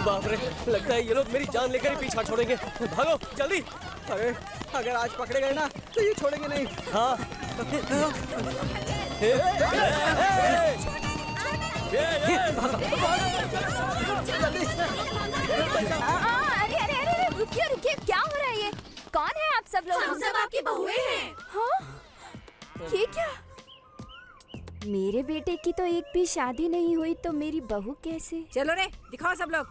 बाप रे, लगता है ये लोग मेरी जान लेकर ही पीछा छोड़ेंगे। भागो जल्दी। अरे अगर आज पकड़े गए ना तो ये छोड़ेंगे नहीं। हाँ। अरे अरे अरे रुकिए रुकिए, क्या हो रहा है ये? कौन है आप सब लोग? हम सब आपकी बहुएं हैं। हाँ? ये क्या? मेरे बेटे की तो एक भी शादी नहीं हुई तो मेरी बहू कैसे? चलो रे, दिखाओ सब लोग।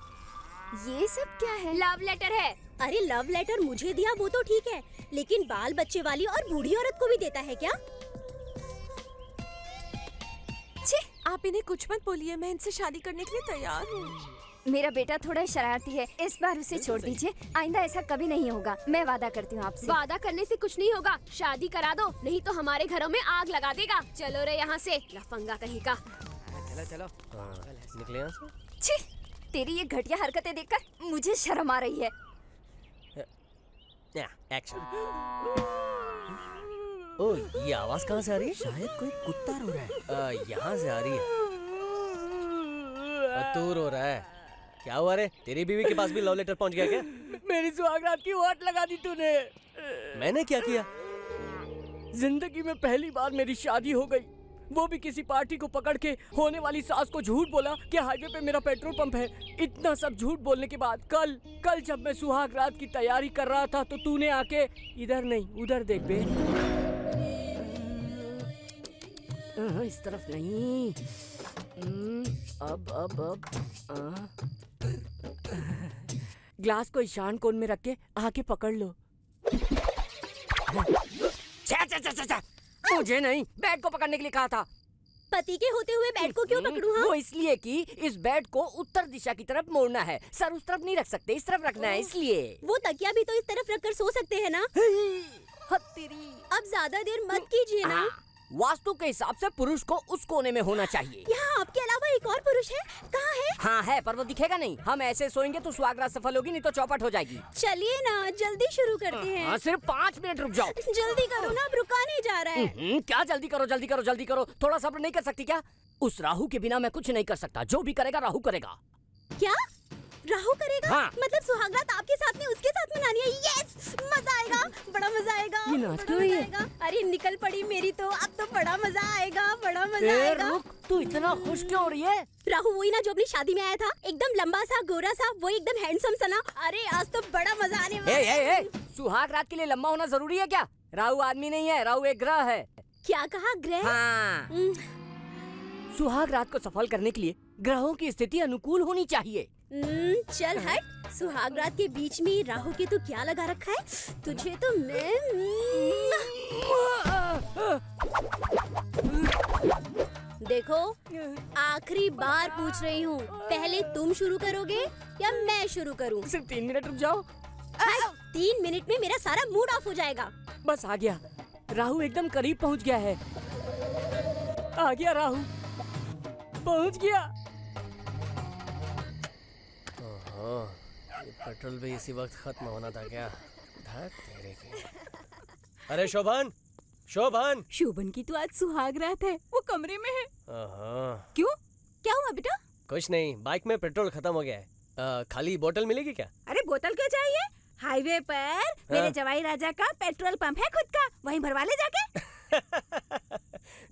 ये सब क्या है? लव लेटर है। अरे लव लेटर मुझे दिया वो तो ठीक है, लेकिन बाल बच्चे वाली और बूढ़ी औरत को भी देता है क्या? छी, आप इन्हें कुछ मत बोलिए, मैं इनसे शादी करने के लिए तैयार हूँ। मेरा बेटा थोड़ा शरारती है, इस बार उसे छोड़ दीजिए। आइंदा ऐसा कभी नहीं होगा, मैं वादा करती हूँ आपसे। वादा करने से कुछ नहीं होगा, शादी करा दो, नहीं तो हमारे घरों में आग लगा देगा। चलो रे यहाँ से, लफंगा कहीं का। चलो चलो, निकले यहाँ से। छी, तेरी ये घटिया हरकतें देखकर मुझे शर्म आ रही है। एक्शन। ओह, ये आवाज कहाँ से आ रही है? शायद कोई कुत्ता रो रहा है। यहाँ से आ रही है। तू रो रहा है? क्या हुआ रे? तेरी बीवी के पास भी लव लेटर पहुँच गया क्या? मेरी सुहागरात की वाट लगा दी तूने। मैंने क्या किया? जिंदगी में पहली बार मेरी शादी हो गई, वो भी किसी पार्टी को पकड़ के। होने वाली सास को झूठ बोला कि हाईवे पे मेरा पेट्रोल पंप है। इतना सब झूठ बोलने के बाद कल जब मैं सुहाग रात की तैयारी कर रहा था तो तूने आके इधर नहीं उधर देख बे। इस तरफ नहीं। अब ग्लास को ईशान कोण में रख के आके पकड़ लो। मुझे नहीं, बैट को पकड़ने के लिए कहा था। पति के होते हुए बैट को क्यों पकड़ूं? हाँ? वो इसलिए कि इस बैट को उत्तर दिशा की तरफ मोड़ना है। सर उस तरफ नहीं रख सकते, इस तरफ रखना है, इसलिए। वो तकिया भी तो इस तरफ रखकर सो सकते हैं ना? हत्तेरी। अब ज्यादा देर मत कीजिए ना। वास्तु के हिसाब से पुरुष को उस कोने में होना चाहिए। यहाँ आपके अलावा एक और पुरुष है? कहाँ है? हाँ है, पर वो दिखेगा नहीं। हम ऐसे सोएंगे तो सुहागरात सफल होगी, नहीं तो चौपट हो जाएगी। चलिए ना, जल्दी शुरू करते हैं। हाँ, सिर्फ 5 मिनट रुक जाओ। जल्दी करो ना, अब रुका नहीं जा रहा है। क्या जल्दी करो जल्दी करो जल्दी करो? थोड़ा सब्र नहीं कर सकती क्या? उस राहु के बिना मैं कुछ नहीं कर सकता। जो भी करेगा राहु करेगा। क्या राहु करेगा? हाँ। मतलब सुहागरात आपके साथ नहीं उसके साथ मनानी है? यस, मजा आएगा, बड़ा मजा आएगा। ये नाच बड़ा क्यों रही मजा है? आएगा। अरे निकल पड़ी मेरी तो, अब तो बड़ा मजा आएगा, बड़ा मजा आएगा। रुक, तू इतना खुश क्यों हो रही है? राहु वही ना जो अपनी शादी में आया था, एकदम लंबा सा गोरा सा, वो एकदम हैंडसम सा ना। अरे आज तो बड़ा मजा आने वाला है। सुहाग रात के लिए लंबा होना जरूरी है क्या? राहु आदमी नहीं है, राहु एक ग्रह है। क्या कहा? ग्रह? हाँ। सुहाग रात को सफल करने के लिए ग्रहों की स्थिति अनुकूल होनी चाहिए। चल हट, सुहाग रात के बीच में राहु के तो क्या लगा रखा है? तुझे तो मैं देखो, आखिरी बार पूछ रही हूँ, पहले तुम शुरू करोगे या मैं शुरू करूँ? सिर्फ 3 मिनट रुक जाओ। 3 मिनट में मेरा सारा मूड ऑफ हो जाएगा। बस आ गया, राहु एकदम करीब पहुँच गया है। आ गया राहु, पहुँच गया। ये पेट्रोल भी इसी वक्त खत्म होना था क्या? धत तेरे की। अरे शोभन, शोभन। शोभन की तो आज सुहाग रात है, वो कमरे में है। क्यों, क्या हुआ बेटा? कुछ नहीं, बाइक में पेट्रोल खत्म हो गया है। खाली बोतल मिलेगी क्या? अरे बोतल क्यों चाहिए? हाईवे पर मेरे जवाई राजा का पेट्रोल पंप है खुद का, वहीं भरवा ले जाके।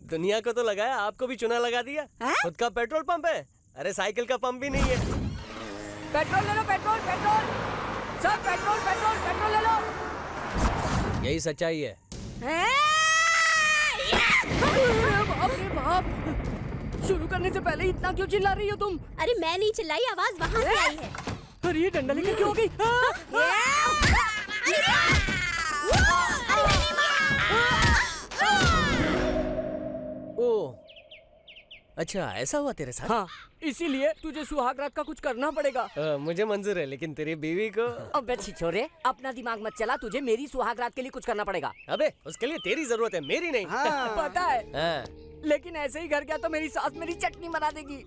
दुनिया को तो लगाया, आपको भी चुना लगा दिया। खुद का पेट्रोल पंप है? अरे साइकिल का पंप भी नहीं है। पेट्रोल ले लो, पेट्रोल पेट्रोल, सब पेट्रोल पेट्रोल पेट्रोल ले लो। यही सच्चाई है। अरे बाप, शुरू करने से पहले इतना क्यों चिल्ला रही हो तुम? अरे मैं नहीं चिल्लाई, आवाज वहाँ से आई है। अरे ये डंडा लेकर क्यों हो गई? ओह, अच्छा ऐसा हुआ तेरे साथ? हाँ, इसीलिए तुझे सुहाग रात का कुछ करना पड़ेगा। मुझे मंजूर है, लेकिन तेरी बीवी को। अबे छिछोरे, अपना दिमाग मत चला, तुझे मेरी सुहाग रात के लिए कुछ करना पड़ेगा। अबे उसके लिए तेरी जरूरत है, मेरी नहीं। पता है। हाँ। लेकिन ऐसे ही घर गया तो मेरी सास मेरी चटनी बना देगी।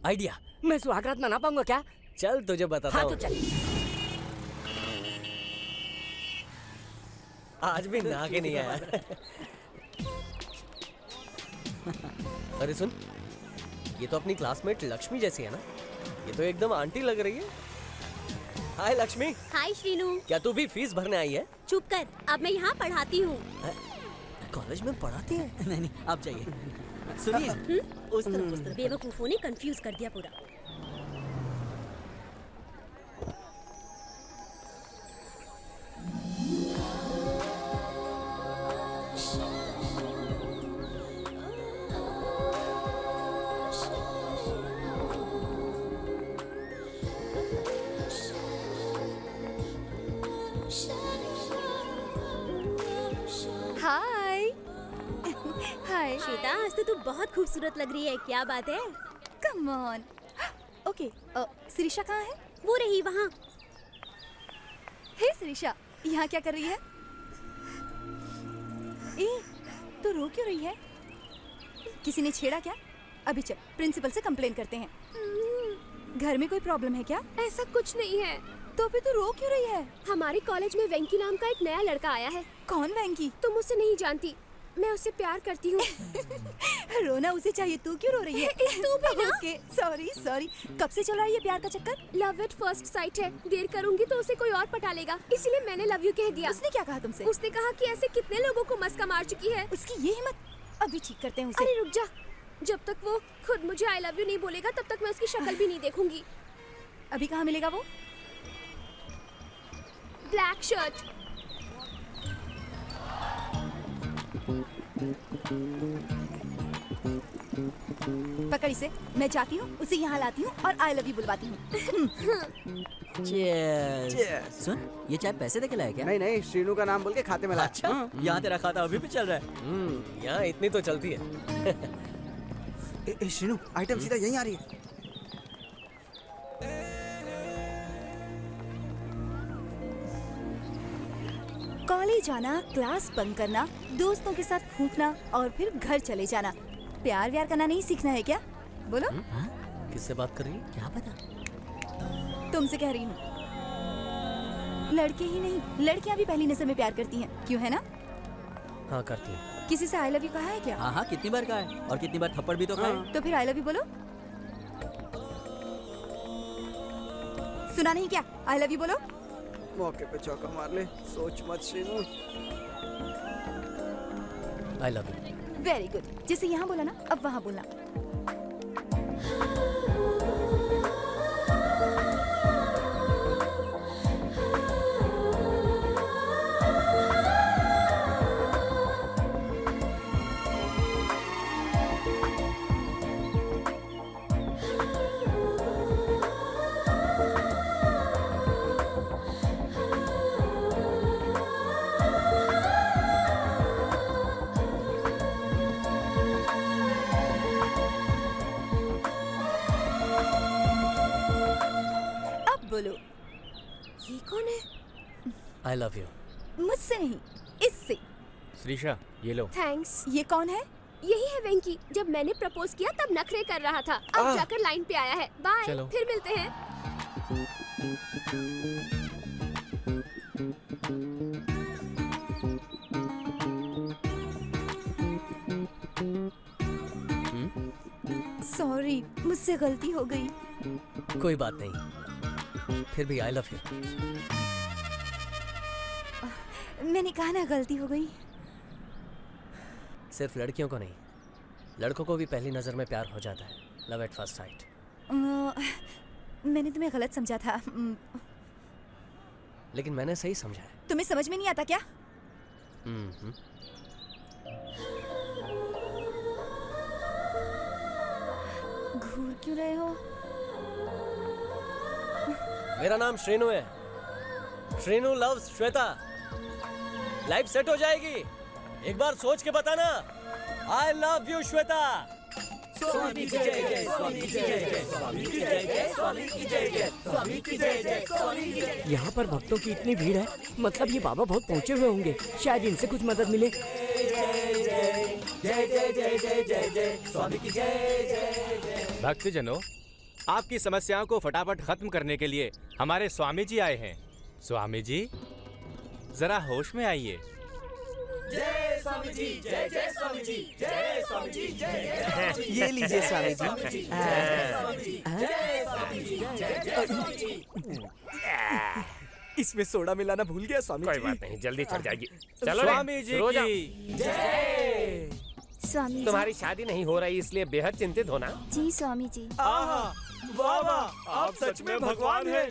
आइडिया। मैं सुहाग रात मना पाऊंगा क्या? चल तुझे बताता हूँ। हाँ तो चल। आज भी नहा के नहीं आया। अरे सुन, ये तो अपनी क्लासमेट लक्ष्मी जैसी है ना? ये तो एकदम आंटी लग रही है। हाय लक्ष्मी, हाय श्रीनू। क्या तू भी फीस भरने आई है? चुप कर, अब मैं यहाँ पढ़ाती हूँ। कॉलेज में पढ़ाती है? नहीं नहीं, आप जाइए। सुनिए, उस तरफ। बेवकूफों ने कंफ्यूज कर दिया पूरा। हाय हाय श्वेता, आज तो तू बहुत खूबसूरत लग रही है। क्या बात है? Come on. ओके, सिरिशा कहाँ है? वो रही वहाँ। हे सिरिशा, यहाँ क्या कर रही है? ए, तो रो क्यों रही है? किसी ने छेड़ा क्या? अभी चल, प्रिंसिपल से कंप्लेन करते हैं। घर में कोई प्रॉब्लम है क्या? ऐसा कुछ नहीं है। तो फिर तू रो क्यों रही है? हमारे कॉलेज में वेंकी नाम का एक नया लड़का आया है। कौन वेंकी? तुम उससे नहीं जानती, मैं उससे प्यार करती हूँ। रोना उसे चाहिए, तू क्यों रो रही है? तू भी ना। Okay, sorry. कब से चल रहा है ये प्यार का चक्कर? लव एट फर्स्ट साइट है। देर करूंगी तो उसे कोई और पटा लेगा, इसीलिए मैंने लव यू कह दिया। उसने क्या कहा तुमसे? उसने कहा कि ऐसे कितने लोगों को मस्का मार चुकी है। उसकी ये हिम्मत। अभी ठीक करते हैं उसे। अरे रुक जा, जब तक वो खुद मुझे आई लव यू नहीं बोलेगा तब तक मैं उसकी शक्ल भी नहीं देखूंगी। अभी कहाँ मिलेगा वो? Black shirt. पकड़ इसे, मैं जाती हूँ, उसे यहाँ लाती हूँ और आई लव यू बुलवाती हूँ। Cheers. सुन, ये चाय पैसे देके लाया क्या? नहीं नहीं, श्रीनू का नाम बोल के खाते में ला। अच्छा, यहाँ तेरा खाता अभी भी चल रहा है। यहाँ इतनी तो चलती है। श्रीनू, आइटम सीधा यहीं आ रही है। कॉलेज आना, क्लास बंक करना, दोस्तों के साथ फूंकना और फिर घर चले जाना। प्यार व्यार करना नहीं सीखना है क्या? बोलो। किससे बात कर रही है? क्या पता? तुमसे कह रही हूँ। लड़के ही नहीं, लड़कियाँ भी पहली नजर में प्यार करती हैं, क्यों है ना? हाँ करती है। किसी से आई लव यू कहा है क्या? हाँ, कितनी बार कहा है और कितनी बार थप्पड़ भी तो खाए। तो फिर आई लव यू बोलो। सुना नहीं क्या? आई लव यू बोलो। मौके पे चौका मार ले, सोच मत Srinu. I love you. Very good, जैसे यहाँ बोला ना, अब वहाँ बोलना। बोलो। ये कौन है? आई लव यू। मुझसे नहीं, इससे। श्रीशा, ये लो। थैंक्स। ये कौन है? यही है वेंकी। जब मैंने प्रपोज किया तब नखरे कर रहा था, अब जाकर लाइन पे आया है। बाय, चलो। फिर मिलते हैं। सॉरी, मुझसे गलती हो गई। कोई बात नहीं, फिर भी आई लव यू। मैंने कहा ना, गलती हो गई। सिर्फ लड़कियों को नहीं, लड़कों को भी पहली नजर में प्यार हो जाता है। Love at first sight. मैंने तुम्हें गलत समझा था। लेकिन मैंने सही समझा है। तुम्हें समझ में नहीं आता क्या? घूर क्यों रहे हो? मेरा नाम श्रीनू है। Srinu loves Shweta. Life set हो जाएगी। एक बार सोच के बताना। I love you Shweta. स्वामी की जय जय, स्वामी की जय जय, स्वामी की जय जय, स्वामी की जय जय, स्वामी की जय जय, स्वामी की जय। यहाँ पर भक्तों की इतनी भीड़ है, मतलब ये बाबा बहुत पहुँचे हुए होंगे। शायद इनसे कुछ मदद मिले। जय जय जय जय जय जय, स्वामी की जय जय जय। भक्तजनों, आपकी समस्याओं को फटाफट खत्म करने के लिए हमारे स्वामी जी आए हैं। स्वामी जी, जरा होश में आइए। जय स्वामी जी, जय जय स्वामी जी, जय स्वामी जी, जय जय। ये लीजिए स्वामी जी। इसमें सोडा मिलाना भूल गया स्वामी कोई जी। बात नहीं, जल्दी चढ़ जाएगी। चलो स्वामी जी रोजा, की स्वामी जी। तुम्हारी शादी नहीं हो रही इसलिए बेहद चिंतित हो ना? जी स्वामी जी। आहा, वाह वाह, आप सच में भगवान हैं।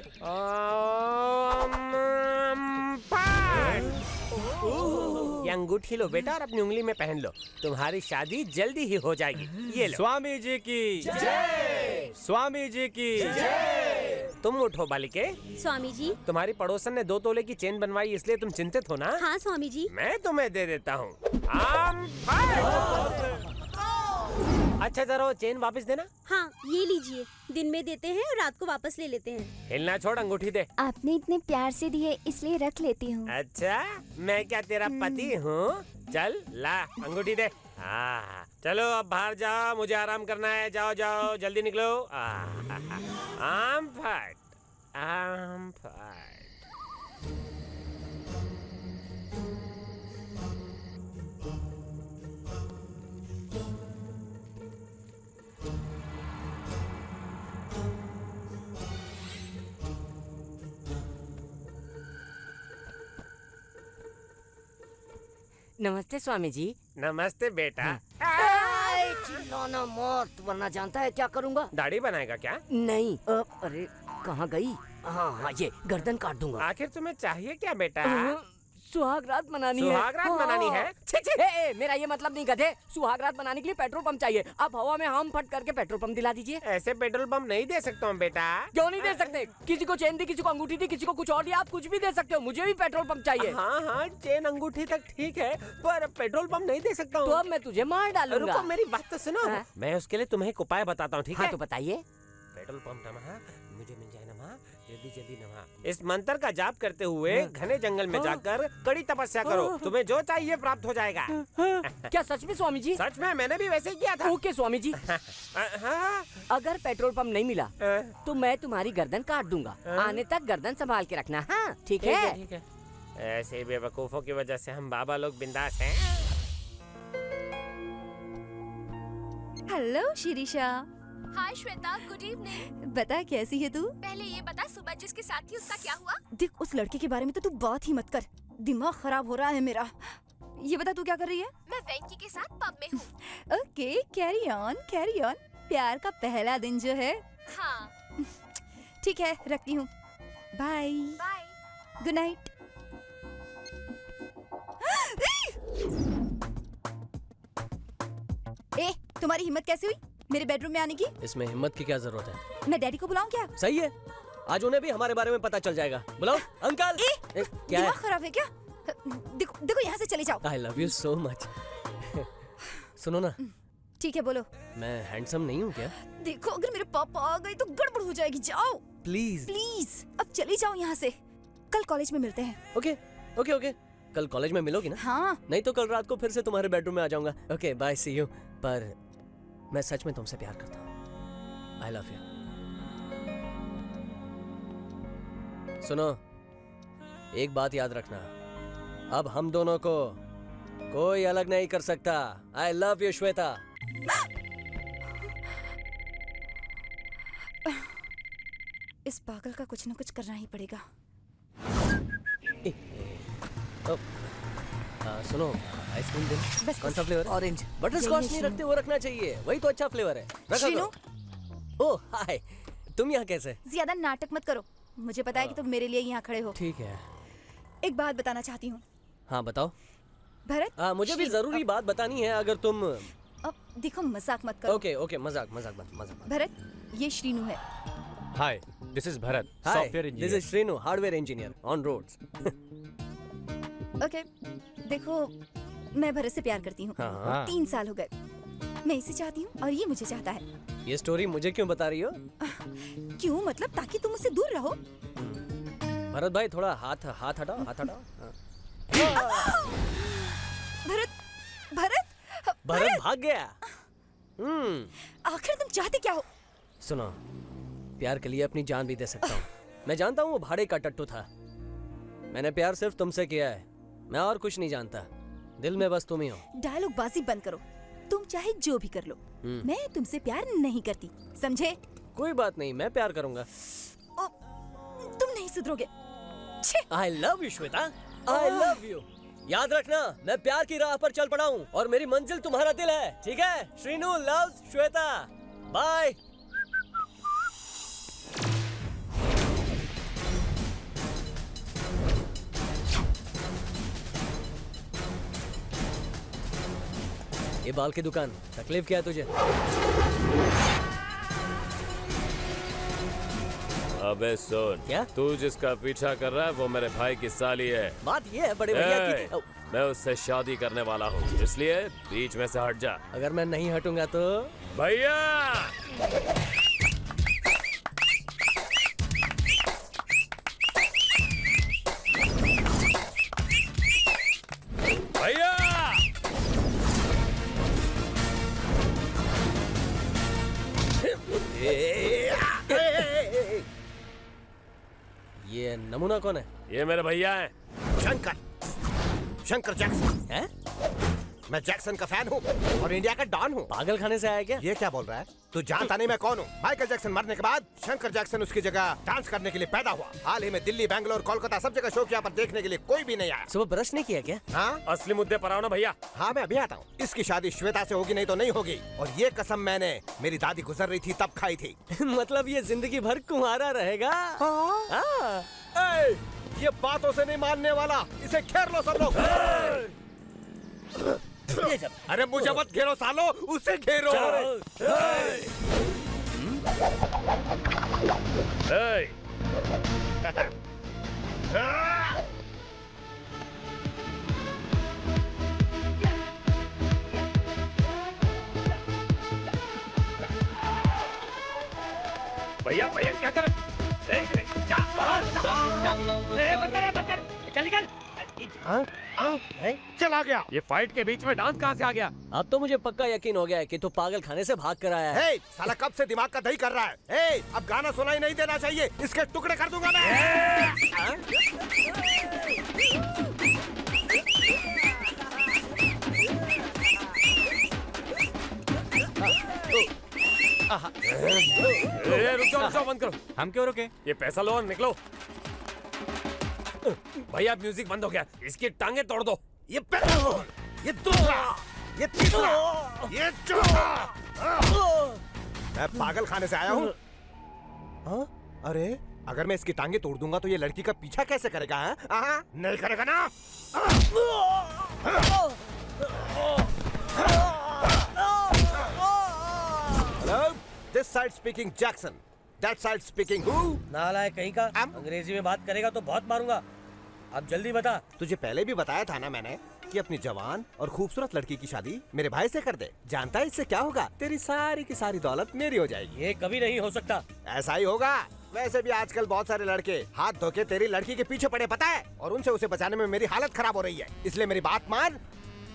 ये अंगूठी लो बेटा और अपनी उंगली में पहन लो, तुम्हारी शादी जल्दी ही हो जाएगी। ये लो। स्वामी जी की जय, स्वामी जी की जय। तुम उठो बालिके। स्वामी जी। तुम्हारी पड़ोसन ने 2 तोले की चेन बनवाई इसलिए तुम चिंतित हो ना? हाँ स्वामी जी। मैं तुम्हें दे देता हूँ। अच्छा जरा चेन वापस देना। हाँ ये लीजिए, दिन में देते हैं और रात को वापस ले लेते हैं। हिलना छोड़, अंगूठी दे। आपने इतने प्यार से दिए इसलिए रख लेती हूँ। अच्छा, मैं क्या तेरा पति हूँ? चल ला अंगूठी दे। हाँ चलो अब बाहर जाओ, मुझे आराम करना है। जाओ जाओ जल्दी निकलो। आम फट, आम फट। नमस्ते स्वामी जी। नमस्ते बेटा। चिल्लाना मत वरना जानता है क्या करूँगा। दाढ़ी बनाएगा क्या? नहीं अरे कहाँ गई? हाँ ये गर्दन काट दूंगा। आखिर तुम्हें चाहिए क्या बेटा? सुहागरात मनानी है। सुहागरात मनानी है? छी, छी। मेरा ये मतलब नहीं गधे, सुहागरात मनाने के लिए पेट्रोल पंप चाहिए। आप हवा में हम फट करके पेट्रोल पंप दिला दीजिए। ऐसे पेट्रोल पंप नहीं दे सकता हूँ बेटा। क्यों नहीं दे सकते? किसी को चेन दी, किसी को अंगूठी दी, किसी को कुछ और दिया, आप कुछ भी दे सकते हो। मुझे भी पेट्रोल पंप चाहिए। हाँ हाँ चेन अंगूठी तक ठीक है, पर पेट्रोल पंप नहीं दे सकता हूँ। तो अब मैं तुझे मार डालूंगा। रुको मेरी बात तो सुनो। हाँ? मैं उसके लिए तुम्हें एक उपाय बताता हूँ, ठीक है? तो बताइए। पेट्रोल पंप नमः, मुझे मिल जाए नमः, जल्दी जल्दी नमः। इस मंत्र का जाप करते हुए घने जंगल में जाकर कड़ी तपस्या करो, तुम्हें जो चाहिए प्राप्त हो जाएगा। क्या सच में स्वामी जी? सच में, मैंने भी वैसे ही किया था। ओके स्वामी जी। हाँ। अगर पेट्रोल पंप नहीं मिला तो मैं तुम्हारी गर्दन काट दूंगा। आने तक गर्दन संभाल के रखना। हाँ ठीक है? ठीक है। ऐसे बेवकूफों की वजह से हम बाबा लोग बिंदास हैं। हेलो शिरीषा। हाय श्वेता, गुड इवनिंग। बता कैसी है तू? पहले ये बता, सुबह जिसके साथ थी उसका क्या हुआ? देख उस लड़के के बारे में तो तू बात ही मत कर, दिमाग खराब हो रहा है मेरा। ये बता तू क्या कर रही है? मैं वेंकी के साथ पब में हूँ। Okay carry on carry on. प्यार का पहला दिन जो है। हाँ ठीक है रखती हूँ। Bye bye. Good night. ए तुम्हारी हिम्मत कैसे हुई मेरे बेडरूम में आने की? इसमें हिम्मत की क्या जरूरत है? मैं डैडी को बुलाऊं क्या? सही है, आज उन्हें भी हमारे बारे में पता चल जाएगा। बुलाओ अंकल। क्या दिमाग है? खराब है क्या? देखो देखो यहाँ से चले जाओ। आई लव यू सो मच। सुनो ना, ठीक है बोलो। मैं हैंडसम नहीं हूँ क्या? देखो अगर मेरे पापा आ गए तो गड़बड़ हो जाएगी। जाओ प्लीज प्लीज, अब चली जाओ यहाँ से। कल कॉलेज में मिलते हैं। ओके ओके ओके, कल कॉलेज में मिलोगी ना? हाँ नहीं तो कल रात को फिर से तुम्हारे बेडरूम में आ जाऊंगा। Okay bye, see you. पर मैं सच में तुमसे प्यार करता हूँ। I love you. सुनो, एक बात याद रखना, अब हम दोनों को कोई अलग नहीं कर सकता। आई लव यू श्वेता। इस पागल का कुछ न कुछ करना ही पड़ेगा। सुनो, आइसक्रीम दे। बस कौन सा फ्लेवर? ऑरेंज। बटर स्कॉच नहीं रखते, वो रखना चाहिए, वही तो अच्छा फ्लेवर है। रखो श्रीनु। करो। ओह हाय, तुम यहाँ कैसे? ज्यादा नाटक मत करो, मुझे पता है कि तुम मेरे लिए यहाँ खड़े हो। ठीक है। एक बात बताना चाहती हूँ। हाँ बताओ। भरत। मुझे भी जरूरी बात बतानी है अगर तुम। अब देखो मजाक मत करो। ओके ओके, मजाक मजाक मत मजाक। भरत, ये श्रीनु है। Hi, this is Bharat, hi, software this engineer. Is Srinu, hardware engineer on roads. Okay देखो, मैं भरत से प्यार करती हूँ। हाँ। 3 साल हो गए। मैं इसे चाहती हूँ और ये मुझे चाहता है। ये स्टोरी मुझे क्यों बता रही हो? क्यों मतलब? ताकि तुम उससे दूर रहो। भरत भाई थोड़ा हाथ हटाओ, हाथ हटाओ। भरत भरत भरत भाग गया। आखिर तुम चाहते क्या हो? सुनो, प्यार के लिए अपनी जान भी दे सकता हूँ। मैं जानता हूँ वो भाड़े का टट्टू था। मैंने प्यार सिर्फ तुमसे किया है, मैं और कुछ नहीं जानता। दिल में बस तुम ही हो। डायलॉग बाजी बंद करो। तुम चाहे जो भी कर लो, मैं तुमसे प्यार नहीं करती, समझे? कोई बात नहीं, मैं प्यार करूंगा। ओ, तुम नहीं सुधरोगे। छे! I love you Shweta, I love you। याद रखना, मैं प्यार की राह पर चल पड़ा हूँ और मेरी मंजिल तुम्हारा दिल है, ठीक है? श्रीनू लव्स श्वेता। बाय। ये बाल की दुकान, तकलीफ क्या है तुझे? अबे सुन, क्या? तू जिसका पीछा कर रहा है वो मेरे भाई की साली है। बात ये है बड़े भैया ए, की। मैं उससे शादी करने वाला हूँ, इसलिए बीच में से हट जा। अगर मैं नहीं हटूंगा तो? भैया भैया ये नमूना कौन है? ये मेरे भैया हैं। शंकर जैक्सन हैं? मैं जैक्सन का फैन हूँ और इंडिया का डॉन हूँ। पागल खाने से आया क्या? ये क्या बोल रहा है? तू जानता नहीं मैं कौन हूँ? माइकल जैक्सन मरने के बाद शंकर जैक्सन उसकी जगह डांस करने के लिए पैदा हुआ। हाल ही में दिल्ली, बैंगलोर, कोलकाता सब जगह शो किया, पर देखने के लिए कोई भी नहीं आया। सुबह ब्रश नहीं किया क्या? हाँ असली मुद्दे पर आओ ना भैया। हाँ मैं अभी आता हूँ। इसकी शादी श्वेता से होगी नहीं तो नहीं होगी, और ये कसम मैंने मेरी दादी गुजर रही थी तब खाई थी। मतलब ये जिंदगी भर कुंवारा रहेगा? हाँ। ये बातों से नहीं मानने वाला, इसे घेर लो सब लोग। अरे मुझे मत घेरो सालो, उसे घेरो। भैया भैया क्या कर? चल निकल। चला गया। ये फाइट के बीच में डांस कहाँ से आ गया? अब तो मुझे पक्का यकीन हो गया है कि तू पागल खाने से भाग कर आया है। हे, साला कब से दिमाग का दही कर रहा है? हे, अब गाना सुनाई नहीं देना चाहिए, इसके टुकड़े कर दूंगा मैं। रुक जाओ बंद करो। हम क्यों रुके? ये पैसा लो और निकलो। भैया म्यूजिक बंद हो गया, इसकी टांगे तोड़ दो। ये दूसरा, ये तीसरा, ये चौथा। मैं पागल खाने से आया हूँ। हाँ? अरे अगर मैं इसकी टांगे तोड़ दूंगा तो ये लड़की का पीछा कैसे करेगा? हाँ? नहीं करेगा ना? Hello, this side speaking Jackson, that side speaking who? नालायक कहीं का, अंग्रेजी में बात करेगा तो बहुत मारूंगा। अब जल्दी बता। तुझे पहले भी बताया था ना मैंने कि अपनी जवान और खूबसूरत लड़की की शादी मेरे भाई से कर दे। जानता है इससे क्या होगा? तेरी सारी की सारी दौलत मेरी हो जाएगी। ये कभी नहीं हो सकता। ऐसा ही होगा। वैसे भी आजकल बहुत सारे लड़के हाथ धो के तेरी लड़की के पीछे पड़े, पता है? और उनसे उसे बचाने में मेरी हालत खराब हो रही है, इसलिए मेरी बात मान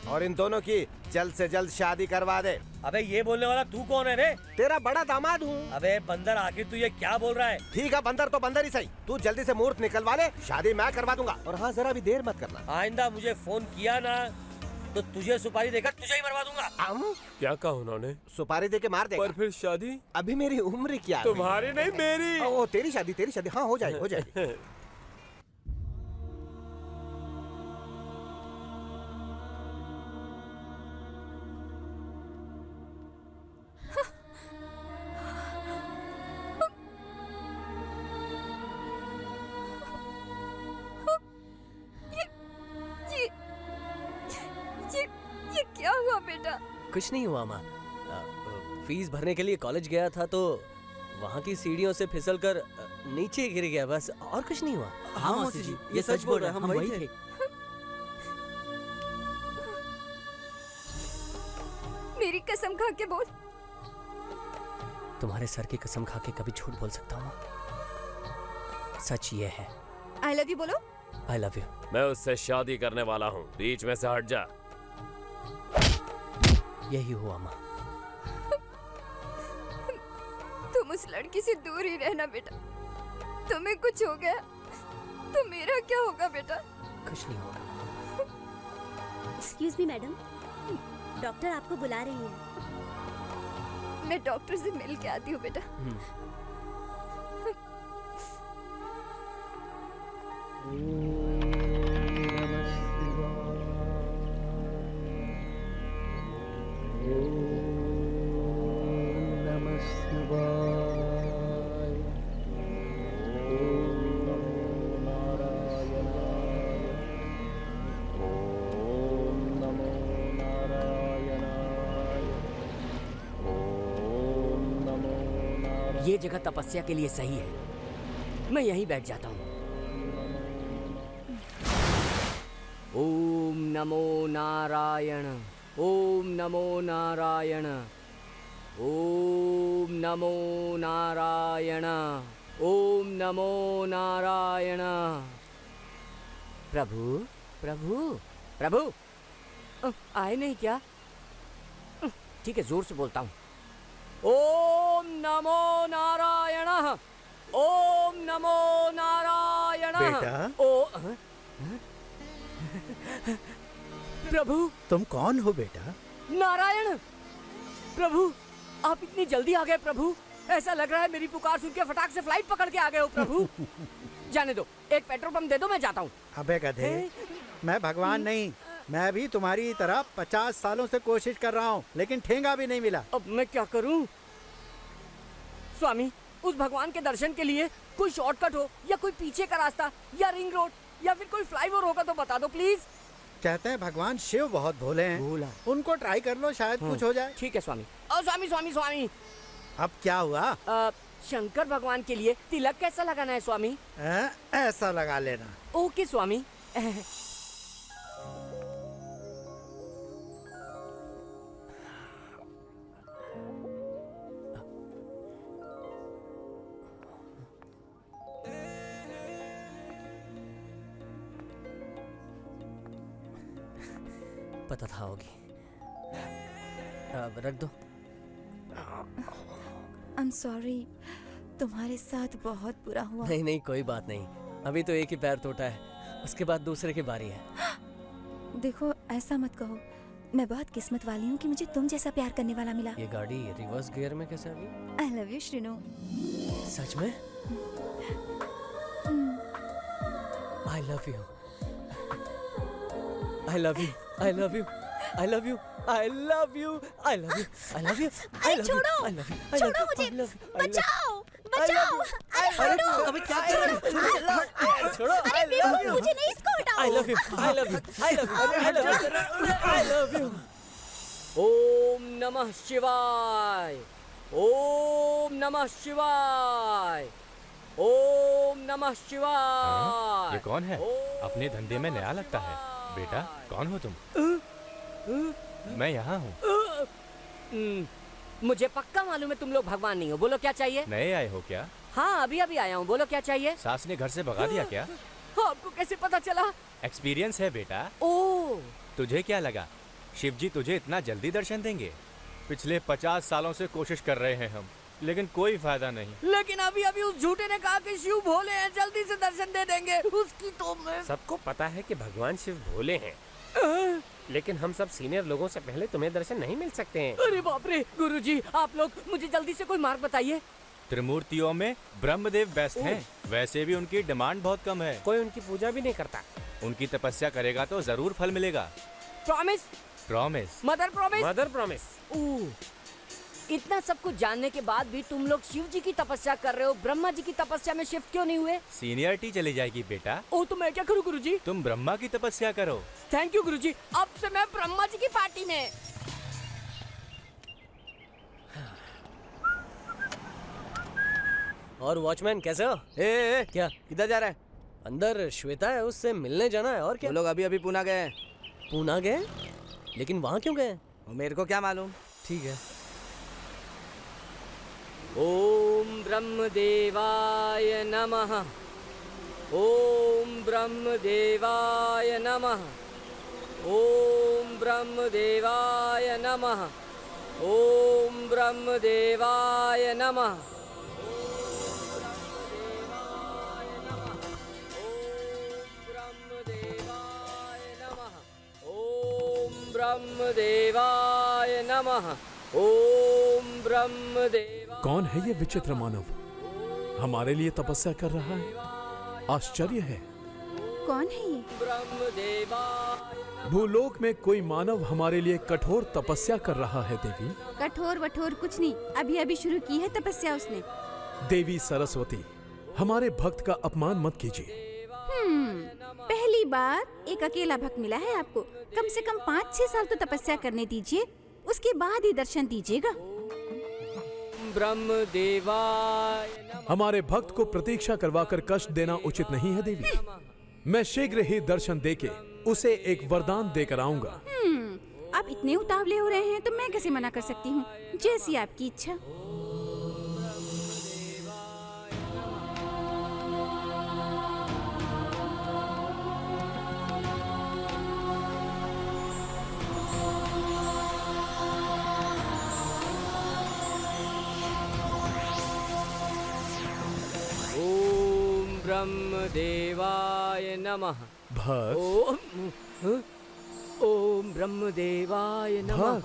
और इन दोनों की जल्द से जल्द शादी करवा दे। अबे ये बोलने वाला तू कौन है रे? तेरा बड़ा दामाद हूँ। अबे बंदर, आखिर तू ये क्या बोल रहा है? ठीक है बंदर तो बंदर ही सही, तू जल्दी से मुहूर्त निकलवा ले, शादी मैं करवा दूंगा। और हाँ, जरा भी देर मत करना। आइंदा मुझे फोन किया ना तो तुझे सुपारी देकर तुझे ही मरवा दूंगा। क्या कहा उन्होंने? सुपारी दे के मार देगा। पर फिर शादी? अभी मेरी उम्र क्या है? तुम्हारी नहीं मेरी। ओ तेरी शादी, तेरी शादी। हाँ हो जाएगी, हो जाएगी। ये क्या हुआ बेटा? कुछ नहीं हुआ माँ। फीस भरने के लिए कॉलेज गया था तो वहाँ की सीढ़ियों से फिसलकर नीचे गिर गया, बस और कुछ नहीं हुआ। हाँ मौसी जी, ये सच बोल रहे हैं, हम वही थे। मेरी कसम खा के बोल। तुम्हारे सर की कसम खा के कभी झूठ बोल सकता हूँ? सच ये है। आई लव यू बोलो। आई लव यू। मैं उससे शादी करने वाला हूँ, बीच में से हट जा। यही हुआ माँ। तुम उस लड़की से दूर ही रहना बेटा। तुम्हें कुछ हो गया तो मेरा क्या होगा बेटा? कुछ नहीं होगा। एक्सक्यूज मी मैडम, डॉक्टर आपको बुला रही हैं। मैं डॉक्टर से मिल के आती हूँ बेटा। ये जगह तपस्या के लिए सही है, मैं यहीं बैठ जाता हूँ। ओम नमो नारायण, ओम नमो नारायण, ओम नमो नारायण, ओम नमो नारायण। प्रभु प्रभु प्रभु, आए नहीं क्या? ठीक है, जोर से बोलता हूँ। ओम नमो नारायण, ओम नमो नारायण। बेटा? प्रभु, तुम कौन हो बेटा? नारायण। प्रभु, आप इतनी जल्दी आ गए प्रभु, ऐसा लग रहा है मेरी पुकार सुन के फटाक से फ्लाइट पकड़ के आ गए हो प्रभु। जाने दो, एक पेट्रोल पंप दे दो, मैं जाता हूँ। अबे गधे, मैं भगवान नहीं, मैं भी तुम्हारी तरह 50 सालों से कोशिश कर रहा हूँ, लेकिन ठेंगा भी नहीं मिला। अब मैं क्या करूँ? स्वामी, उस भगवान के दर्शन के लिए कोई शॉर्टकट हो, या कोई पीछे का रास्ता, या रिंग रोड, या फिर कोई फ्लाईओवर होगा तो बता दो प्लीज। कहते हैं भगवान शिव बहुत भोले हैं, भोला। उनको ट्राई कर लो, शायद कुछ हो जाए। ठीक है स्वामी। स्वामी स्वामी स्वामी, अब क्या हुआ? शंकर भगवान के लिए तिलक कैसा लगाना है स्वामी? ऐसा लगा लेना। ओके स्वामी। पता था होगी। अब रख दो। आई एम सॉरी, तुम्हारे साथ बहुत बुरा हुआ। नहीं नहीं, कोई बात नहीं, अभी तो एक ही पैर टूटा है, उसके बाद दूसरे की बारी है। देखो, ऐसा मत कहो, मैं बहुत किस्मत वाली हूँ कि मुझे तुम जैसा प्यार करने वाला मिला। ये गाड़ी रिवर्स गियर में कैसे आ गई? आई लव यू श्रीनु। सच में? आई love you, I love you, I love you, I love you, I love you, I love you, I love you. अरे छोड़ो, छोड़ो मुझे, बचाओ, बचाओ। अरे छोड़ो, अभी क्या कर रहे हो? छोड़ो। अरे बेवकूफ, मुझे नहीं, इसको हटाओ। I love you, I love you, I love you, I love you, I love you. ओम नमः शिवाय, ओम नमः शिवाय, ओम नमः शिवाय। ये कौन है? अपने धंधे में नया लगता है। बेटा, कौन हो तुम? मैं यहाँ हूँ। मुझे पक्का मालूम है तुम लोग भगवान नहीं हो। बोलो क्या चाहिए? नए आए हो क्या? हाँ, अभी अभी आया हूँ। बोलो क्या चाहिए? सास ने घर से भगा दिया क्या? आपको कैसे पता चला? एक्सपीरियंस है बेटा। ओह, तुझे क्या लगा शिव जी तुझे इतना जल्दी दर्शन देंगे? पिछले 50 सालों से कोशिश कर रहे हैं हम, लेकिन कोई फायदा नहीं। लेकिन अभी अभी उस झूठे ने कहा कि शिव भोले हैं, जल्दी से दर्शन दे देंगे। उसकी तो मैं... सबको पता है कि भगवान शिव भोले हैं, लेकिन हम सब सीनियर लोगों से पहले तुम्हें दर्शन नहीं मिल सकते हैं। अरे बाप रे, गुरुजी, आप लोग मुझे जल्दी से कोई मार्ग बताइए। त्रिमूर्तियों में ब्रह्मदेव बेस्ट हैं। वैसे भी उनकी डिमांड बहुत कम है। कोई उनकी पूजा भी नहीं करता। उनकी तपस्या करेगा तो जरूर फल मिलेगा। Promise? Promise. Mother promise? Mother promise. इतना सब कुछ जानने के बाद भी तुम लोग शिव जी की तपस्या कर रहे हो, ब्रह्मा जी की तपस्या में शिफ्ट क्यों नहीं हुए? सीनियरिटी चली जाएगी बेटा। ओ, तो मैं क्या करूँ गुरुजी? तुम ब्रह्मा की तपस्या करो। थैंक यू गुरुजी, अब से मैं ब्रह्मा जी की पार्टी में। और वॉचमैन कैसे हो? ए, क्या किधर जा रहा है? अंदर श्वेता है, उससे मिलने जाना है। और क्या? वो लोग अभी अभी पुणे गए हैं। पूना गए? लेकिन वहाँ क्यों गए? मेरे को क्या मालूम। ठीक है। ओम ब्रह्मदेवाय नमः, ओम ब्रह्मदेवाय नमः, ओम ब्रह्मदेवाय नमः, ओम ब्रह्मदेवाय नमः, ओम ब्रह्मदेवाय नमः। ओम ब्रह्मदेवाय। कौन है ये विचित्र मानव? हमारे लिए तपस्या कर रहा है। आश्चर्य है। कौन है ये? ब्रह्मदेवाय। भूलोक में कोई मानव हमारे लिए कठोर तपस्या कर रहा है देवी। कठोर वठोर कुछ नहीं, अभी अभी शुरू की है तपस्या उसने। देवी सरस्वती, हमारे भक्त का अपमान मत कीजिए। पहली बार एक अकेला भक्त मिला है आपको। कम से कम 5-6 साल तो तपस्या करने दीजिए, उसके बाद ही दर्शन दीजिएगा। ब्रह्मदेवाय नमः। हमारे भक्त को प्रतीक्षा करवाकर कष्ट देना उचित नहीं है देवी। मैं शीघ्र ही दर्शन देके उसे एक वरदान देकर आऊंगा। आप इतने उतावले हो रहे हैं तो मैं कैसे मना कर सकती हूँ, जैसी आपकी इच्छा। ब्रह्मदेवाय नमः। भक्त। ओम ब्रह्मदेवाय नमः।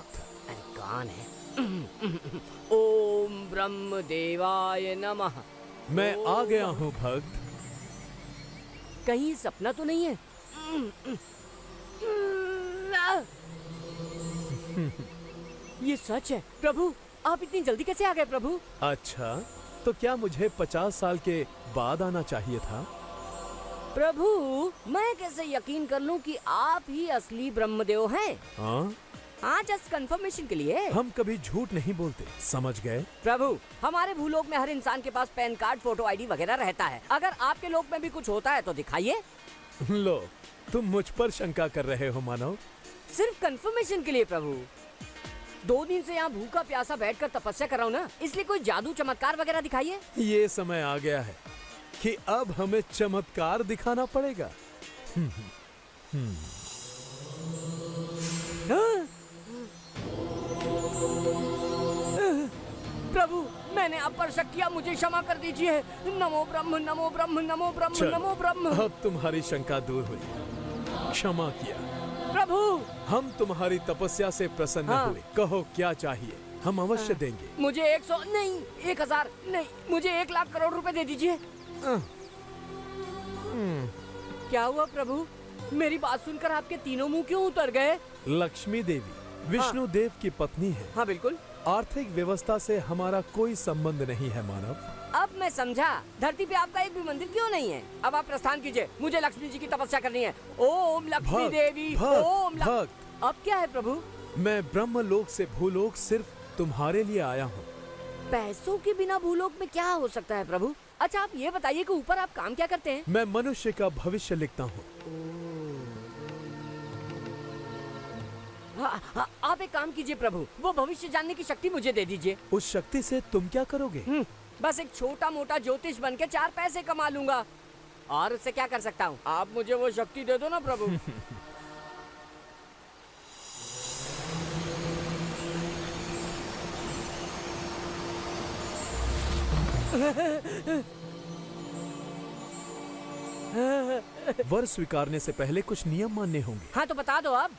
अरे कौन है? ओम ब्रह्मदेवाय नमः। मैं आ गया हूँ भक्त। कहीं सपना तो नहीं है? ये सच है प्रभु। आप इतनी जल्दी कैसे आ गए प्रभु? अच्छा, तो क्या मुझे 50 साल के बाद आना चाहिए था? प्रभु, मैं कैसे यकीन कर लूं कि आप ही असली ब्रह्मदेव हैं? हाँ, जस्ट कंफर्मेशन के लिए। हम कभी झूठ नहीं बोलते, समझ गए? प्रभु, हमारे भूलोक में हर इंसान के पास पैन कार्ड, फोटो आईडी वगैरह रहता है। अगर आपके लोक में भी कुछ होता है तो दिखाइए। लो, तुम मुझ पर शंका कर रहे हो मानव। सिर्फ कंफर्मेशन के लिए प्रभु। 2 दिन से यहाँ भूखा प्यासा बैठकर तपस्या कर रहा हूँ ना, इसलिए कोई जादू चमत्कार वगैरह दिखाइए। ये समय आ गया है कि अब हमें चमत्कार दिखाना पड़ेगा। प्रभु, मैंने आप पर शक किया, मुझे क्षमा कर दीजिए। नमो ब्रह्म, नमो ब्रह्म, नमो ब्रह्म, नमो ब्रह्म। अब तुम्हारी शंका दूर हुई, क्षमा किया। प्रभु, हम तुम्हारी तपस्या से प्रसन्न हुए। कहो क्या चाहिए, हम अवश्य देंगे। मुझे 100 नहीं, 1000 नहीं, मुझे 1 लाख करोड़ रुपए दे दीजिए। क्या हुआ प्रभु? मेरी बात सुनकर आपके तीनों मुंह क्यों उतर गए? लक्ष्मी देवी विष्णु देव की पत्नी है। हाँ बिल्कुल। आर्थिक व्यवस्था से हमारा कोई संबंध नहीं है मानव। अब मैं समझा। धरती पे आपका एक भी मंदिर क्यों नहीं है? अब आप प्रस्थान कीजिए, मुझे लक्ष्मी जी की तपस्या करनी है। ओम लक्ष्मी देवी, ओम भक्त। अब क्या है प्रभु? मैं ब्रह्मलोक से भूलोक सिर्फ तुम्हारे लिए आया हूँ। पैसों के बिना भूलोक में क्या हो सकता है प्रभु? अच्छा, आप ये बताइए कि ऊपर आप काम क्या करते हैं? मैं मनुष्य का भविष्य लिखता हूँ। आप एक काम कीजिए प्रभु, वो भविष्य जानने की शक्ति मुझे दे दीजिए। उस शक्ति से तुम क्या करोगे? बस एक छोटा मोटा ज्योतिष बन के 4 पैसे कमा लूंगा। और उससे क्या कर सकता हूँ? आप मुझे वो शक्ति दे दो ना प्रभु। वर स्वीकारने से पहले कुछ नियम मानने होंगे। हाँ तो बता दो अब।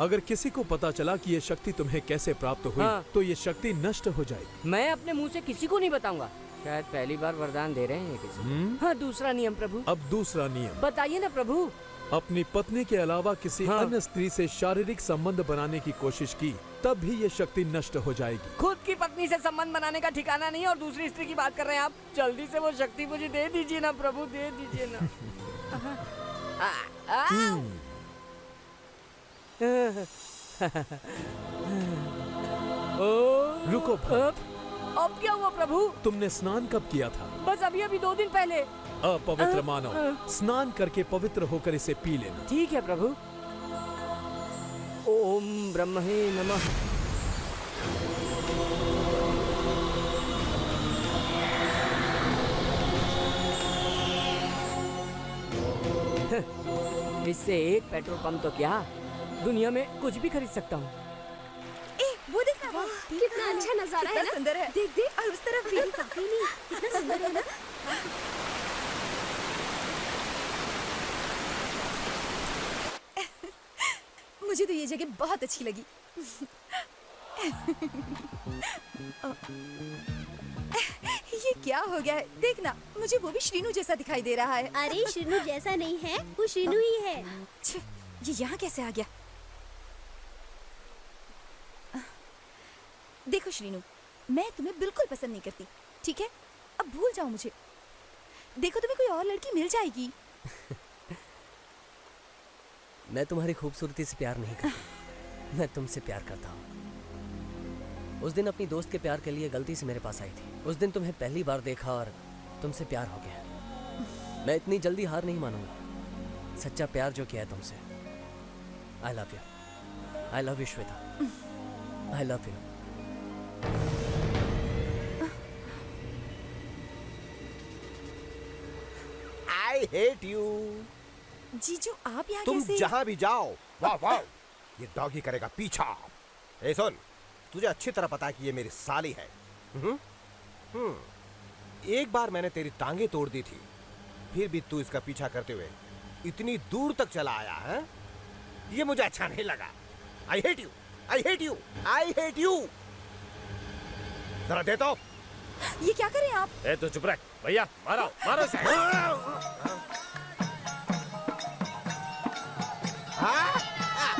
अगर किसी को पता चला कि ये शक्ति तुम्हें कैसे प्राप्त हुई, तो ये शक्ति नष्ट हो जाएगी। मैं अपने मुंह से किसी को नहीं बताऊंगा। शायद पहली बार वरदान दे रहे हैं किसी। हाँ, दूसरा नियम प्रभु। अब दूसरा नियम बताइए ना प्रभु। अपनी पत्नी के अलावा किसी अन्य स्त्री से शारीरिक संबंध बनाने की कोशिश की, तब भी ये शक्ति नष्ट हो जाएगी। खुद की पत्नी से संबंध बनाने का ठिकाना नहीं और दूसरी स्त्री की बात कर रहे हैं आप। जल्दी से वो शक्ति मुझे दे दीजिए ना प्रभु, दे दीजिए ना। रुको भक्त। अब क्या हुआ प्रभु? तुमने स्नान कब किया था? बस अभी 2 दिन पहले। अपवित्र मानव, स्नान करके पवित्र होकर इसे पी लेना। ठीक है प्रभु। ओम ब्रह्मणे नमः। इससे एक पेट्रोल पंप तो क्या, दुनिया में कुछ भी खरीद सकता हूँ। वो देख ना, कितना अच्छा नजारा है ना? सुंदर है। देख देख, और उस तरफ भी। कितना सुंदर है ना? मुझे तो ये जगह बहुत अच्छी लगी। ये क्या हो गया है? देखना, मुझे वो भी श्रीनू जैसा दिखाई दे रहा है। अरे श्रीनू जैसा नहीं है, वो श्रीनू ही है। छे, ये यहाँ कैसे आ गया? देखो श्रीनू, मैं तुम्हें बिल्कुल पसंद नहीं करती, ठीक है? अब भूल जाओ मुझे। देखो तुम्हें कोई और लड़की मिल जाएगी। मैं तुम्हारी खूबसूरती से प्यार नहीं करता, मैं तुमसे प्यार करता हूँ। उस दिन अपनी दोस्त के प्यार के लिए गलती से मेरे पास आई थी। उस दिन तुम्हें पहली बार देखा और तुमसे प्यार हो गया। मैं इतनी जल्दी हार नहीं मानूंगा। सच्चा प्यार जो किया है तुमसे। आई love you, I love you Shweta, I love you. I hate you. जीजू आप यहाँ तुम कैसे? जहां भी जाओ, वाह वाह, ये डॉगी करेगा पीछा। ए सुन, तुझे अच्छी तरह पता है कि ये मेरी साली है। एक बार मैंने तेरी टांगे तोड़ दी थी, फिर भी तू इसका पीछा करते हुए इतनी दूर तक चला आया है। ये मुझे अच्छा नहीं लगा। आई hate you, I hate you, I hate you. जरा दे तो। ये क्या करें आप? ए तो चुप रह भैया, मारो मारो इसे।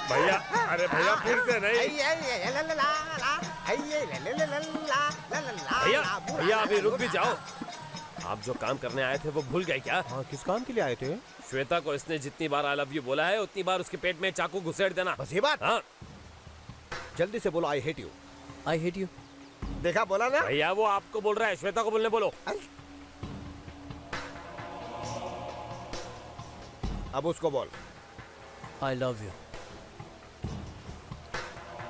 भैया, अरे भैया फिर से नहीं। भैया भैया अभी रुक भी जाओ। आप जो काम करने आए थे वो भूल गए क्या? हाँ, किस काम के लिए आए थे? श्वेता को इसने जितनी बार आई लव यू बोला है उतनी बार उसके पेट में चाकू घुसेड़ देना। बस ये बात? हाँ। जल्दी से बोलो आई hate you. I hate you. देखा, बोला ना? भैया वो आपको बोल रहा है, श्वेता को बोलने बोलो। अब उसको बोल। I love you.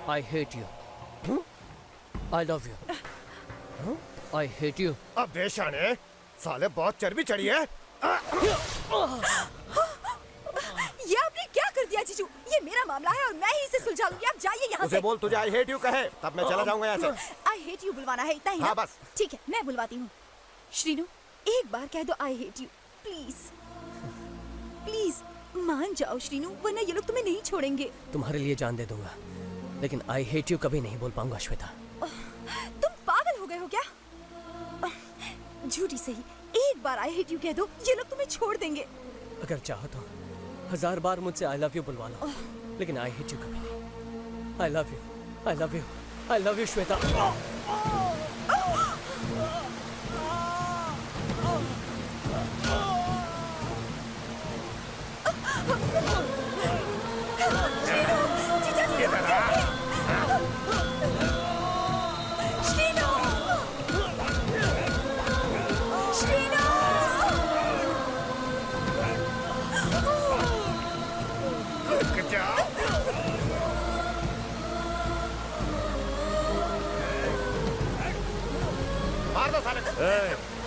I hate you. I love you. I hate you. अब बेशाने, साले बहुत चर्बी चढ़ी है। ये आपने क्या कर दिया जीजू? ये मेरा मामला है और मैं ही इसे सुलझा लूंगी। आप जाइए यहाँ से। उसे बोल तुझे आई हेट यू कहे, तब मैं चला जाऊंगा यहाँ से। आई हेट यू बुलवाना है, इतना ही ना? हाँ बस। ठीक है, मैं बुलवाती हूँ। श्रीनू, एक बार कह दो आई हेट यू, प्लीज प्लीज। मान जाओ श्रीनू, वरना ये लोग तुम्हें नहीं छोड़ेंगे। तुम्हारे लिए जान दे दूंगा, लेकिन आई हेट यू कभी नहीं बोल पाऊंगा श्वेता। तुम पागल हो गए हो क्या? झूठी सही, एक बार आई हेट यू कह दो, ये लोग तुम्हें छोड़ देंगे। अगर चाहो तो 1000 बार मुझसे आई लव यू बुलवा लो, लेकिन आई हेट यू कभी नहीं। आई love you, I love you, I love you Shweta.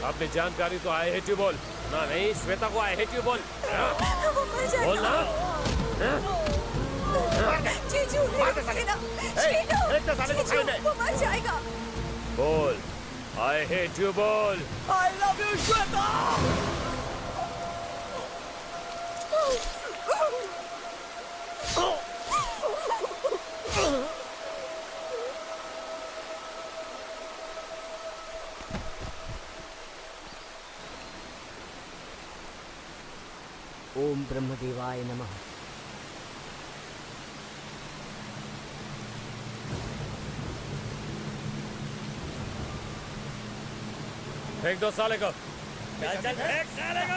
अपनी जानकारी तो आई हेट यू बोल ना। नहीं, श्वेता को आई हेट यू बोल। बोल ना। जीजू, वो मर जाएगा। बोल आई हेट यू बोल। I love you Shweta. ओम ब्रह्मदेवाय नमः। फेंक दो साले को। चल चल फेंक साले को।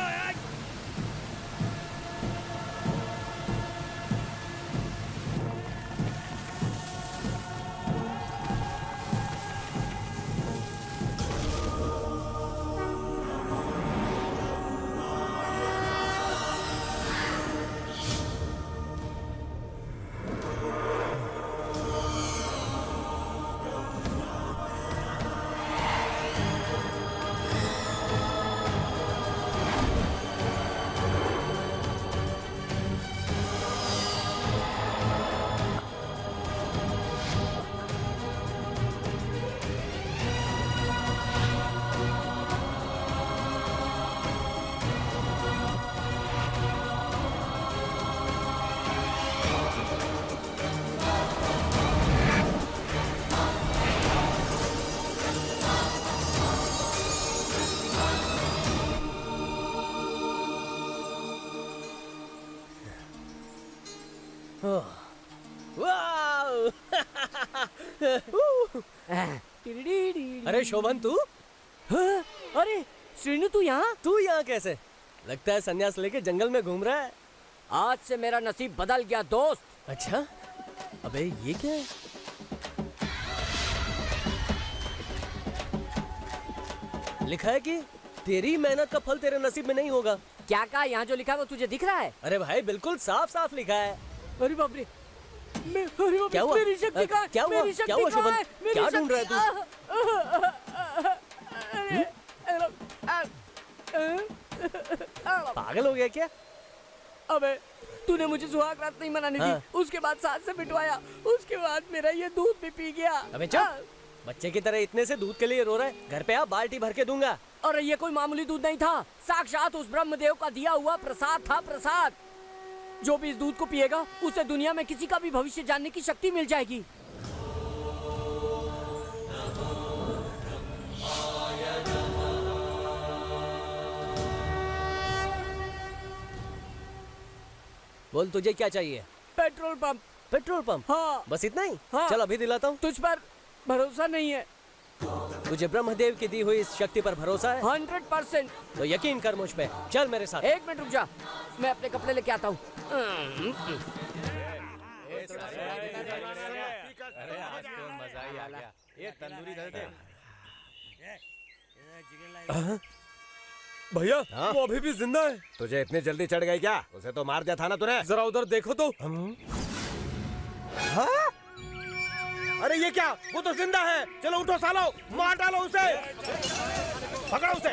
वाओ! अरे शोभन तू? हाँ, अरे श्रीनु तू यहाँ कैसे? लगता है संन्यास लेके जंगल में घूम रहा है। आज से मेरा नसीब बदल गया दोस्त। अच्छा, अबे ये क्या है? लिखा है कि तेरी मेहनत का फल तेरे नसीब में नहीं होगा। क्या कहा? यहाँ जो लिखा है वो तुझे दिख रहा है? अरे भाई बिल्कुल साफ साफ लिखा है। अरे बाप रे, क्या हुआ? मेरी शक्ति कहाँ है? क्या हुआ? मेरी शक्ति क्या हुआ कहाँ शोभन? है? मेरी क्या ढूंढ रहा है तू? पागल हो गया क्या? अबे तूने मुझे सुहाग रात नहीं मनानी हाँ। थी, उसके बाद साथ से बिठवाया, उसके बाद मेरा ये दूध भी पी गया। अबे चुप! बच्चे की तरह इतने से दूध के लिए रो रहा है। घर पे आ, बाल्टी भर के दूंगा। और ये कोई मामूली दूध नहीं था, साक्षात उस ब्रह्मदेव का दिया हुआ प्रसाद था, प्रसाद। जो भी इस दूध को पिएगा उसे दुनिया में किसी का भी भविष्य जानने की शक्ति मिल जाएगी। बोल तुझे क्या चाहिए? Petrol pump. Petrol pump? हाँ। बस इतना ही? हाँ। चल अभी दिलाता हूँ। तुझ पर भरोसा नहीं है? तुझे ब्रह्मदेव की दी हुई इस शक्ति पर भरोसा है? 100%। तो यकीन कर मुझ पे। चल मेरे साथ। एक मिनट रुक जा, मैं अपने कपड़े लेके आता हूँ। अरे आज तो मजा ही आ गया। ये तंदूरी दे दे। भैया वो अभी भी जिंदा है। तुझे इतनी जल्दी चढ़ गई क्या? उसे तो मार दिया था ना तूने। जरा उधर देखो तो। हाँ? अरे ये क्या? वो तो जिंदा है। चलो उठो सालो, मार डालो उसे। पकड़ो उसे।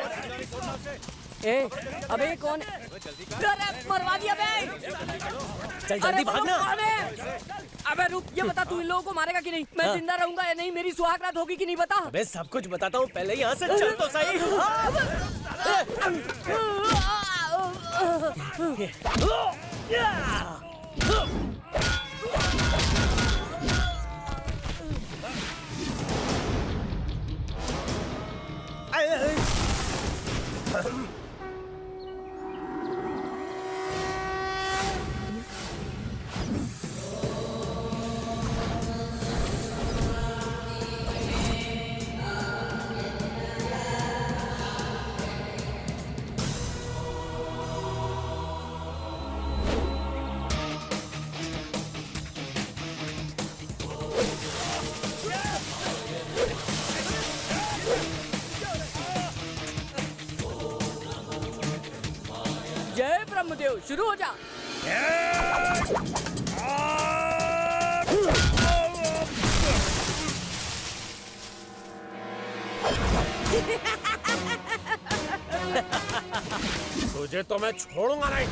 ए, अबे ये कौन है? अरे मरवा दिया बे। चल जल्दी भागना। अबे रुक, ये बता तू इन लोगों को मारेगा कि नहीं? मैं जिंदा रहूंगा या नहीं? मेरी सुहाग रात होगी कि नहीं बता? अबे सब कुछ बताता हूँ, पहले यहाँ से चल तो सही। जय ब्रह्मदेव, शुरू हो जा। तुझे तो मैं छोड़ूंगा नहीं।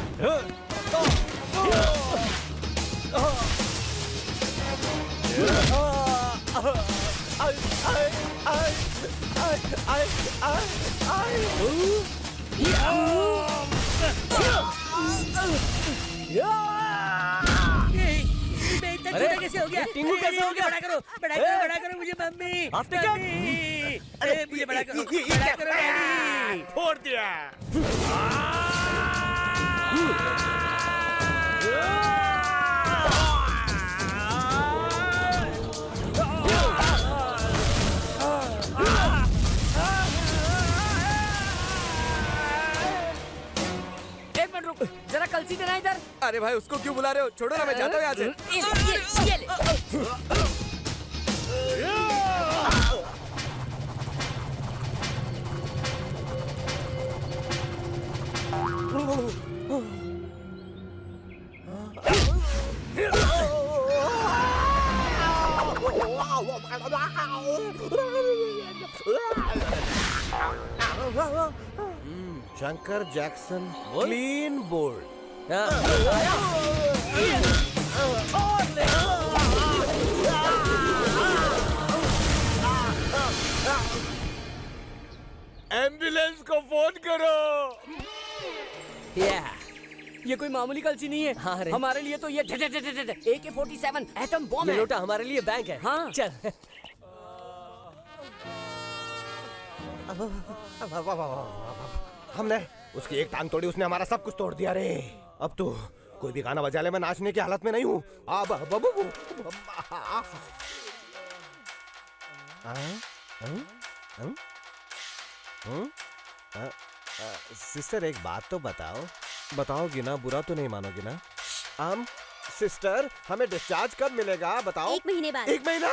अरे कैसे हो गया? टिंगू कैसे हो गया? बड़ा करो मुझे मम्मी। अरे मुझे बड़ा करो डैडी। फोड़ दिया। एक मिनट रुक, जरा कलसी देना इधर। अरे भाई उसको क्यों बुला रहे हो? छोड़ो ना, मैं जाता हूँ यहाँ से। ये ले। Shankar Jackson clean bowled. Ambulance को फोन करो। ये कोई मामूली कलसी नहीं है। हाँ रे। हमारे लिए तो ये AK-47 एटम बॉम्ब ये है। लोटा हमारे लिए बैंक है। हाँ। चल। हमने उसकी एक टांग तोड़ी, उसने हमारा सब कुछ तोड़ दिया रे। अब कोई भी गाना बजा ले, मैं नाचने की हालत में नहीं हूँ। सिस्टर एक बात तो बताओ, बताओगी ना? बुरा तो नहीं मानोगी ना? सिस्टर हमें डिस्चार्ज कब मिलेगा बताओ? 1 महीने बाद। 1 महीना?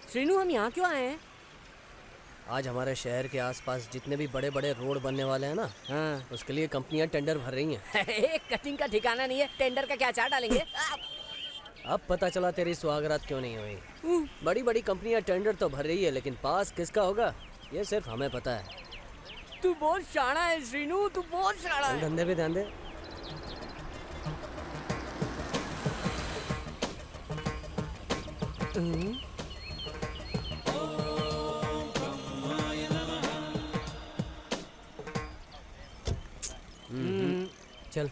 श्रीनू, हम यहाँ क्यों आए हैं? आज हमारे शहर के आसपास जितने भी बड़े बड़े रोड बनने वाले हैं ना, हाँ। उसके लिए कंपनियां टेंडर भर रही हैं। एक कटिंग का ठिकाना नहीं है, टेंडर का क्या चार्ट डालेंगे? अब पता चला तेरी सुहागरात क्यों नहीं हुई। बड़ी बड़ी कंपनियां टेंडर तो भर रही है, लेकिन पास किसका होगा ये सिर्फ हमें पता है। तू बहुत शाना है श्रीनू, तू बहुत शाना है। धंधे पे ध्यान दे। चल।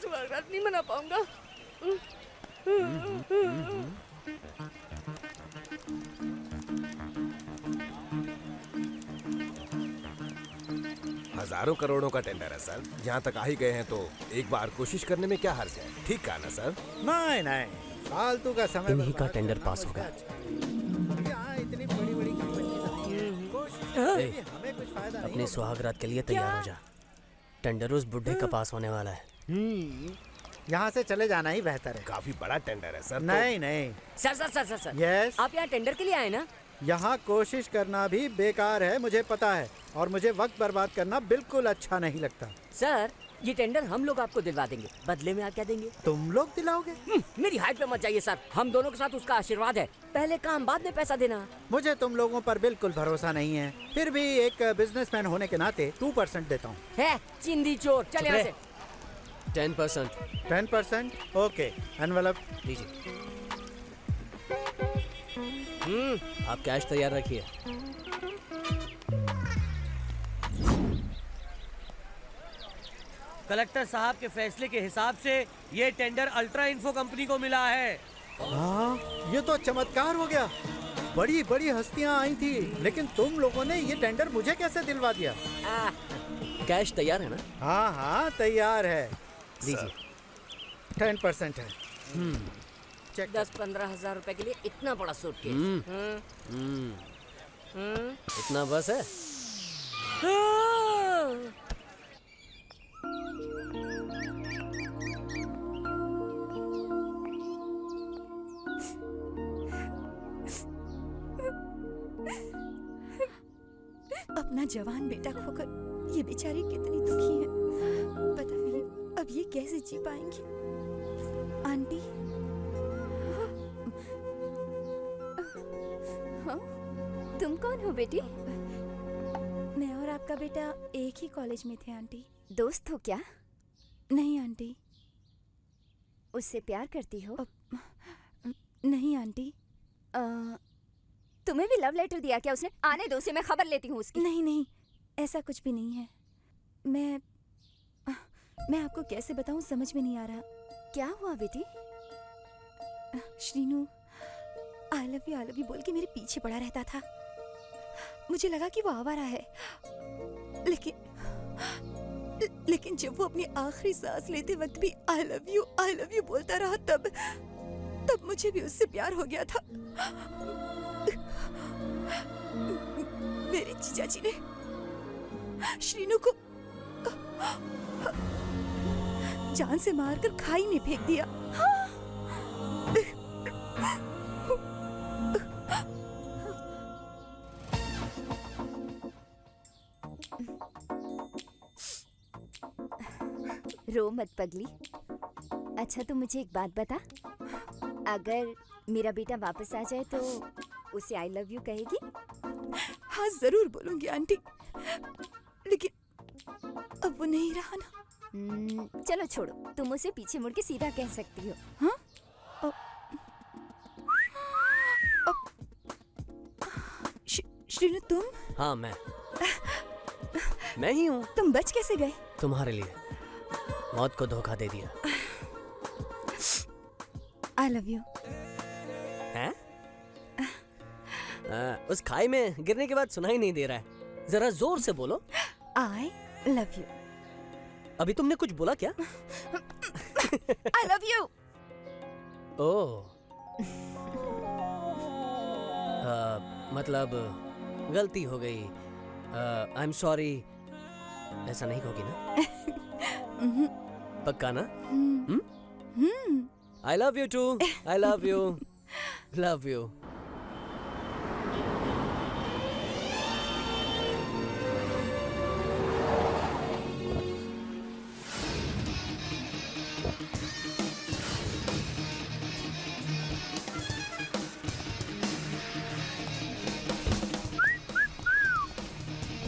सुहागरात नहीं मना पाऊंगा। हजारों करोड़ों का टेंडर है सर। यहाँ तक आ ही गए हैं तो एक बार कोशिश करने में क्या हर्ज है? ठीक कहा ना सर? नहीं नहीं, फालतू का समय इन्हीं का टेंडर पास होगा। यहाँ इतनी बड़ी बड़ी ए, हमें कुछ फायदा नहीं। अपनी सुहागरात के लिए तैयार हो जा। टेंडर उस बुढ़े का पास होने वाला है। यहाँ से चले जाना ही बेहतर है। काफी बड़ा टेंडर है सर। नहीं नहीं सर यस, आप यहाँ टेंडर के लिए आए ना? यहाँ कोशिश करना भी बेकार है, मुझे पता है, और मुझे वक्त बर्बाद करना बिल्कुल अच्छा नहीं लगता। सर ये टेंडर हम लोग आपको दिलवा देंगे, बदले में आप क्या देंगे? तुम लोग दिलाओगे? मेरी हाइट पे मत जाइए सर, हम दोनों के साथ उसका आशीर्वाद है। पहले काम बाद में पैसा देना। मुझे तुम लोगों पर बिल्कुल भरोसा नहीं है, फिर भी एक बिजनेसमैन होने के नाते 2% देता हूँ। है चिंदी चोर, चल यहाँ से। 10%। 10%? ओके, एनवेलप लीजिए। आप कैश तैयार रखिए। कलेक्टर साहब के फैसले के हिसाब से ये टेंडर अल्ट्रा इन्फो कंपनी को मिला है। हाँ, ये तो चमत्कार हो गया। बड़ी बड़ी हस्तियाँ आई थी, लेकिन तुम लोगों ने ये टेंडर मुझे कैसे दिलवा दिया? कैश तैयार है ना? हाँ हाँ तैयार है। लीजिए। 10% है। 10-15 हजार रुपए के लिए इतना बड़ा सूटकेस? इतना बस है? अपना जवान बेटा खोकर ये बेचारी कितनी दुखी है। पता नहीं अब ये कैसे जी पाएंगी। आंटी, हाँ? तुम कौन हो बेटी? मैं और आपका बेटा एक ही कॉलेज में थे आंटी। दोस्त हो क्या? नहीं आंटी। उससे प्यार करती हो? नहीं आंटी। तुम्हें भी लव लेटर दिया क्या उसने? आने दो, उसे मैं खबर लेती हूँ उसकी। नहीं नहीं, ऐसा कुछ भी नहीं है। मैं आपको कैसे बताऊं, समझ में नहीं आ रहा। क्या हुआ बेटी? श्रीनू आई लव यू बोल के मेरे पीछे पड़ा रहता था। मुझे लगा कि वो आवारा है, लेकिन जब वो अपनी आखिरी सांस लेते वक्त भी आई लव यू बोलता रहा, तब मुझे भी उससे प्यार हो गया था। मेरे जीजा जी ने श्रीनू को जान से मारकर खाई में फेंक दिया। रो मत पगली। अच्छा तो मुझे एक बात बता, अगर मेरा बेटा वापस आ जाए तो उसे आई लव यू कहेगी? हाँ जरूर बोलूंगी आंटी, लेकिन अब वो नहीं रहा ना। चलो छोड़ो, तुम उसे पीछे मुड़ के सीधा कह सकती हो। हाँ? श्रीनु तुम हाँ मैं ही हूँ। तुम बच कैसे गए? तुम्हारे लिए मौत को धोखा दे दिया। आई लव यू। हैं? उस खाई में गिरने के बाद सुनाई नहीं दे रहा है, जरा जोर से बोलो। आई लव यू। अभी तुमने कुछ बोला क्या? आई लव यू। ओह मतलब गलती हो गई। I am sorry. ऐसा नहीं होगी ना? पक्का ना? I love you too. I love you. Love you.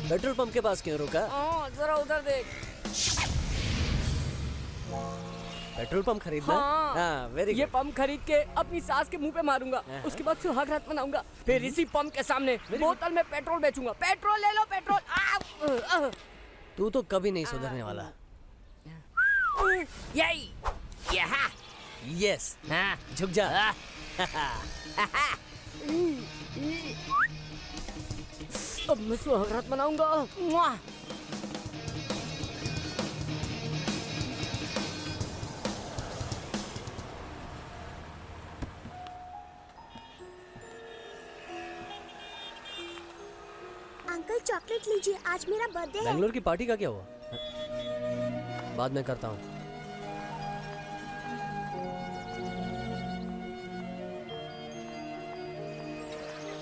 Petrol pump के पास क्यों रुका? जरा उधर देख। पेट्रोल पंप खरीदना? हाँ, वेरी ये पंप खरीद के अपनी सास के मुंह पे मारूंगा, उसके बाद सुहाग रात मनाऊंगा, फिर इसी पंप के सामने बोतल में पेट्रोल बेचूंगा। पेट्रोल ले लो पेट्रोल। तू तो कभी नहीं सुधरने वाला। यही यहाँ। यस झुक जा। अब मैं सुहाग रात मनाऊंगा। अंकल चॉकलेट लीजिए, आज मेरा बर्थडे है। बैंगलोर की पार्टी का क्या हुआ? बाद में करता हूँ।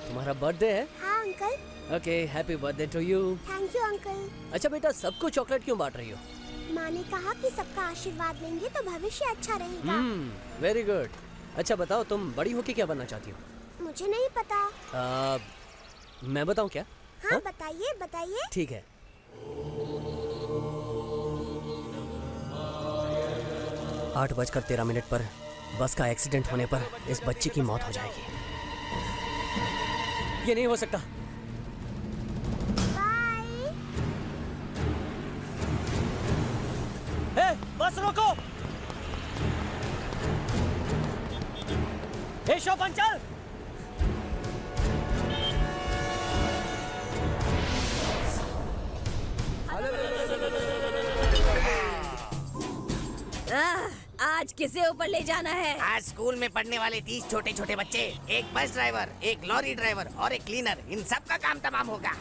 तुम्हारा बर्थडे है? हाँ uncle. Okay happy birthday to you. Thank you uncle. अच्छा बेटा, सबको चॉकलेट क्यों बांट रही हो? माँ ने कहा कि सबका आशीर्वाद लेंगे तो भविष्य अच्छा रहेगा। Very good. अच्छा बताओ, तुम बड़ी होके क्या बनना चाहती हो? मुझे नहीं पता। मैं बताऊं क्या? हाँ बताइए बताइए। ठीक है। 8:13 पर बस का एक्सीडेंट होने पर इस बच्ची की मौत हो जाएगी। ये नहीं हो सकता। बस रोको। हे शोभन चल। आज किसे ऊपर ले जाना है? आज स्कूल में पढ़ने वाले 30 छोटे छोटे बच्चे, एक बस ड्राइवर, एक लॉरी ड्राइवर और एक क्लीनर, इन सब का काम तमाम होगा।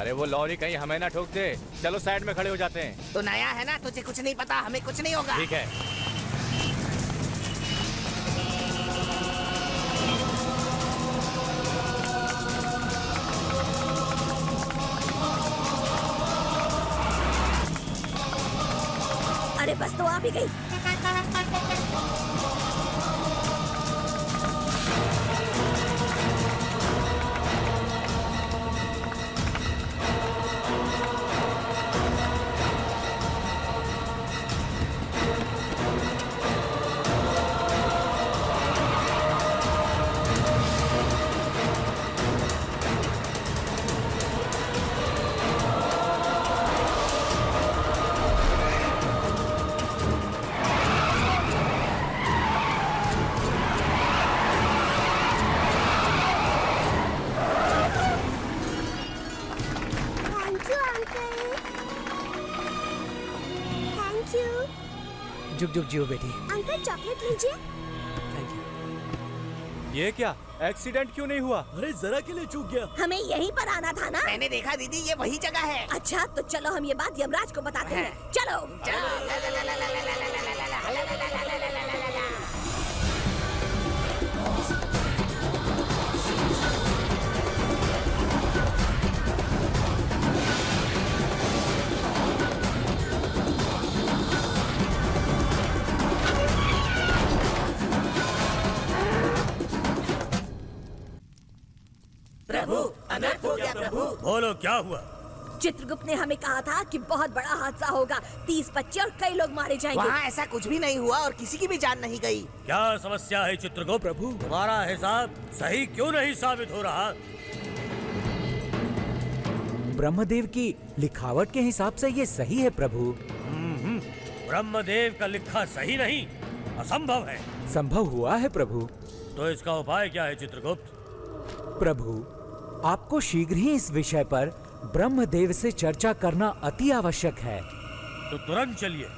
अरे वो लॉरी कहीं हमें ना ठोक दे। चलो साइड में खड़े हो जाते हैं। तो नया है ना, तुझे कुछ नहीं पता, हमें कुछ नहीं होगा। ठीक है। अरे बस तो आ भी गई। जुग जुग जियो बेटी। अंकल चॉकलेट लीजिए। Thank you. ये क्या एक्सीडेंट क्यों नहीं हुआ? अरे जरा के लिए चूक गया। हमें यहीं पर आना था ना। मैंने देखा दीदी, ये वही जगह है। अच्छा तो चलो हम ये बात यमराज को बताते हैं। चलो हो गया प्रभु। बोलो क्या हुआ? चित्रगुप्त ने हमें कहा था कि बहुत बड़ा हादसा होगा, 30 बच्चे और कई लोग मारे जाएंगे। वहाँ ऐसा कुछ भी नहीं हुआ और किसी की भी जान नहीं गई। क्या समस्या है चित्रगुप्त? प्रभु तुम्हारा हिसाब सही क्यों नहीं साबित हो रहा? ब्रह्मदेव की लिखावट के हिसाब से ये सही है प्रभु। ब्रह्मदेव का लिखा सही नहीं, असंभव है। संभव हुआ है प्रभु। तो इसका उपाय क्या है चित्रगुप्त? प्रभु आपको शीघ्र ही इस विषय पर ब्रह्मदेव से चर्चा करना अति आवश्यक है। तो तुरंत चलिए।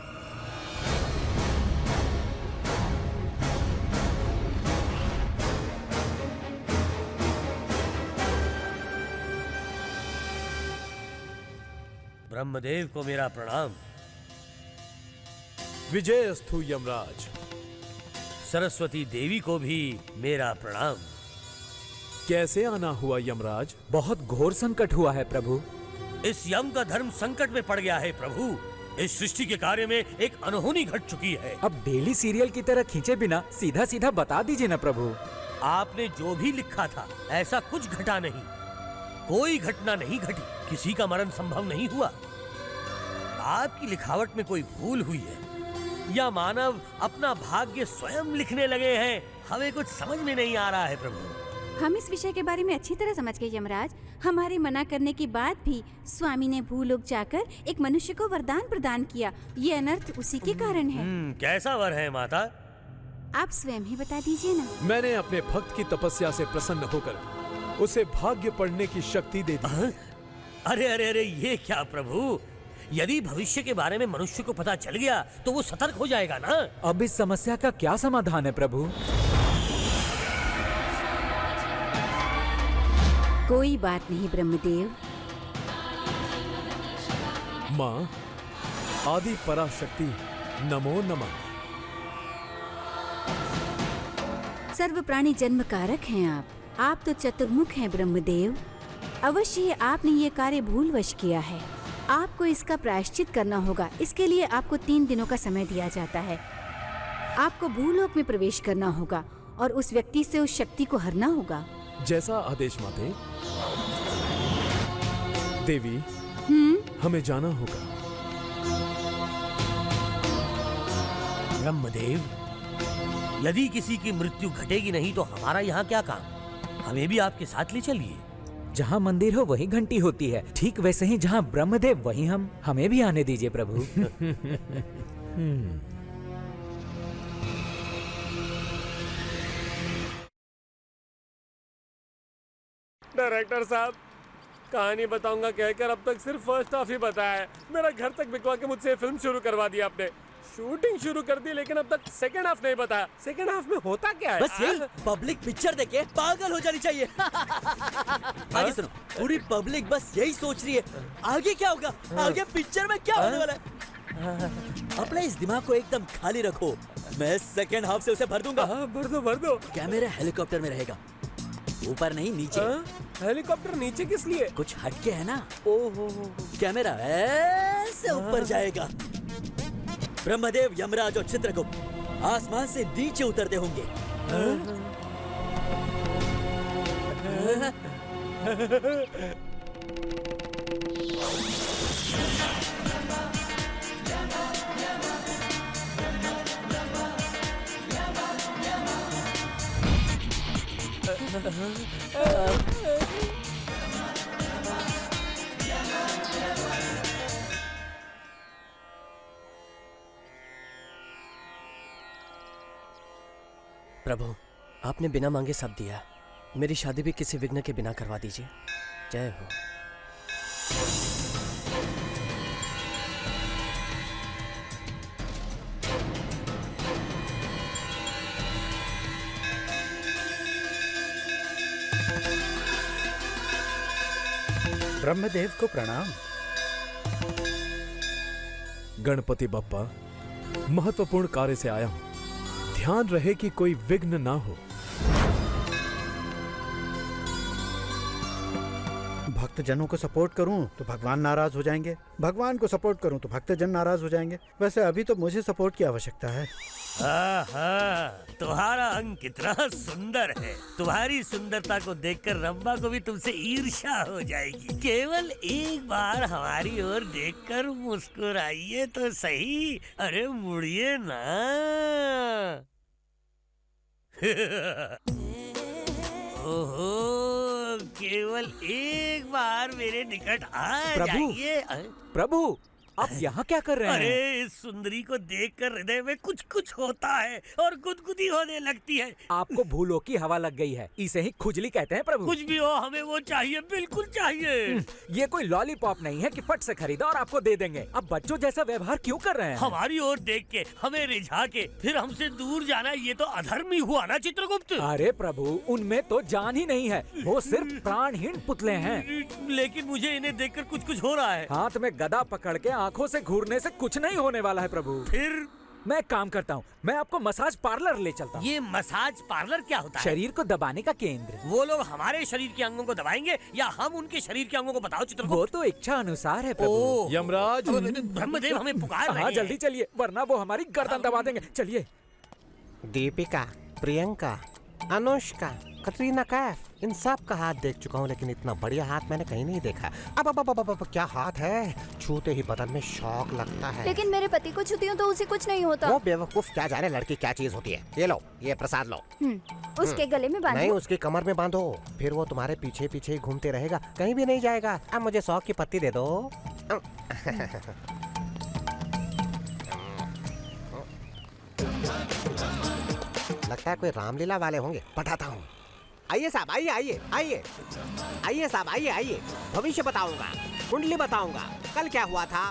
ब्रह्मदेव को मेरा प्रणाम। विजयस्तु यमराज। सरस्वती देवी को भी मेरा प्रणाम। कैसे आना हुआ यमराज? बहुत घोर संकट हुआ है प्रभु। इस यम का धर्म संकट में पड़ गया है प्रभु। इस सृष्टि के कार्य में एक अनहोनी घट चुकी है। अब डेली सीरियल की तरह खींचे बिना सीधा सीधा बता दीजिए ना प्रभु। आपने जो भी लिखा था ऐसा कुछ घटा नहीं, कोई घटना नहीं घटी, किसी का मरण संभव नहीं हुआ। आपकी लिखावट में कोई भूल हुई है या मानव अपना भाग्य स्वयं लिखने लगे हैं, हमें कुछ समझ में नहीं आ रहा है प्रभु। हम इस विषय के बारे में अच्छी तरह समझ गए यमराज। हमारे मना करने के बाद भी स्वामी ने भूलोक जाकर एक मनुष्य को वरदान प्रदान किया। ये अनर्थ उसी के कारण है। कैसा वर है माता? आप स्वयं ही बता दीजिए ना। मैंने अपने भक्त की तपस्या से प्रसन्न होकर उसे भाग्य पढ़ने की शक्ति दे दी। अरे अरे अरे, ये क्या प्रभु? यदि भविष्य के बारे में मनुष्य को पता चल गया तो वो सतर्क हो जाएगा ना। अब इस समस्या का क्या समाधान है प्रभु? कोई बात नहीं ब्रह्मदेव। माँ आदि पराशक्ति नमो नमः। सर्व प्राणी जन्म कारक हैं आप तो चतुर्मुख हैं ब्रह्मदेव। अवश्य ही आपने ये कार्य भूलवश किया है। आपको इसका प्रायश्चित करना होगा। इसके लिए आपको 3 दिनों का समय दिया जाता है। आपको भूलोक में प्रवेश करना होगा और उस व्यक्ति से उस शक्ति को हरना होगा। जैसा आदेश माते। देवी हमें जाना होगा। ब्रह्मदेव, यदि किसी की मृत्यु घटेगी नहीं तो हमारा यहाँ क्या काम? हमें भी आपके साथ ले चलिए। जहाँ मंदिर हो वहीं घंटी होती है, ठीक वैसे ही जहाँ ब्रह्मदेव वहीं हम। हमें भी आने दीजिए प्रभु। डायरेक्टर साहब, कहानी बताऊंगा कहकर अब तक सिर्फ फर्स्ट हाफ ही बताया है। मेरा घर तक बिकवा के मुझसे फिल्म शुरू करवा दी आपने। शूटिंग शुरू कर दी लेकिन अब तक सेकंड हाफ नहीं बताया। सेकंड हाफ में होता क्या है? बस यही, पब्लिक पिक्चर देखे पागल हो जानी चाहिए। आगे सुनो, पूरी पब्लिक बस यही सोच रही है आगे क्या होगा, आगे पिक्चर में क्या होने वाला है। अपने इस दिमाग को एकदम खाली रखो, मैं सेकंड हाफ से उसे भर दूंगा। भर दो। कैमरा हेलीकॉप्टर में रहेगा, ऊपर नहीं नीचे। हेलीकॉप्टर नीचे किस लिए? कुछ हटके है ना। ओहो, कैमरा ऐसे ऊपर जाएगा। ब्रह्मदेव, यमराज और चित्रगुप्त आसमान से नीचे उतरते होंगे। प्रभु, आपने बिना मांगे सब दिया। मेरी शादी भी किसी विघ्न के बिना करवा दीजिए। जय हो। ब्रह्मदेव को प्रणाम। गणपति बप्पा, महत्वपूर्ण कार्य से आया हूं। ध्यान रहे कि कोई विघ्न ना हो। भक्तजनों को सपोर्ट करूं तो भगवान नाराज हो जाएंगे, भगवान को सपोर्ट करूं तो भक्तजन नाराज हो जाएंगे। वैसे अभी तो मुझे सपोर्ट की आवश्यकता है। आहा, तुम्हारा अंग कितना सुंदर है। तुम्हारी सुंदरता को देखकर रंभा को भी तुमसे ईर्ष्या हो जाएगी। केवल एक बार हमारी ओर देखकर मुस्कुराइए तो सही। अरे मुड़िए ना। ओहो, केवल एक बार मेरे निकट आ जाइए। प्रभु, आप यहाँ क्या कर रहे हैं? अरे इस सुंदरी को देखकर हृदय में कुछ कुछ होता है और गुदगुदी होने लगती है। आपको भूलों की हवा लग गई है, इसे ही खुजली कहते हैं प्रभु। कुछ भी हो, हमें वो चाहिए, बिल्कुल चाहिए। ये कोई लॉलीपॉप नहीं है कि फट से खरीदा और आपको दे देंगे। अब बच्चों जैसा व्यवहार क्यों कर रहे हैं? हमारी ओर देख के, हमें रिझा के, फिर हमसे दूर जाना, ये तो अधर्म ही हुआ ना चित्रगुप्त। अरे प्रभु, उनमें तो जान ही नहीं है, वो सिर्फ प्राणहीन पुतले हैं। लेकिन मुझे इन्हें देखकर कुछ कुछ हो रहा है। हाथ में गदा पकड़ के आंखों से घूरने से कुछ नहीं होने वाला है प्रभु। फिर मैं एक काम करता हूँ, मैं आपको मसाज पार्लर ले चलता हूँ। ये मसाज पार्लर क्या होता है? शरीर को दबाने का केंद्र। वो लोग हमारे शरीर के अंगों को दबाएंगे या हम उनके शरीर के अंगों को? बताओ चित्रगुप्त। वो तो इच्छा अनुसार है प्रभु। यमराज, ब्रह्मदेव हमें पुकार रहे हैं। हाँ, जल्दी चलिए, वरना वो हमारी गर्दन दबा देंगे। चलिए। दीपिका, प्रियंका, अनुष्का, कटरीना कैफ, इन सब का हाथ देख चुका हूँ, लेकिन इतना बढ़िया हाथ मैंने कहीं नहीं देखा। अब क्या हाथ है, छूते ही बदन में शौक लगता है। लेकिन मेरे पति को छूती हूँ तो उसे कुछ नहीं होता। वो बेवकूफ क्या जाने लड़की क्या चीज होती है। ये लो, ये प्रसाद लो। उसके गले में बांधो? नहीं, उसकी कमर में बांधो, फिर वो तुम्हारे पीछे पीछे घूमते रहेगा, कहीं भी नहीं जाएगा। अब मुझे 100 की पत्ती दे दो। लगता है कोई रामलीला वाले होंगे, बताता हूँ। आइए साहब, आइए आइए आइए आइए साहब, आइए आइए। भविष्य बताऊंगा, कुंडली बताऊंगा, कल क्या हुआ था,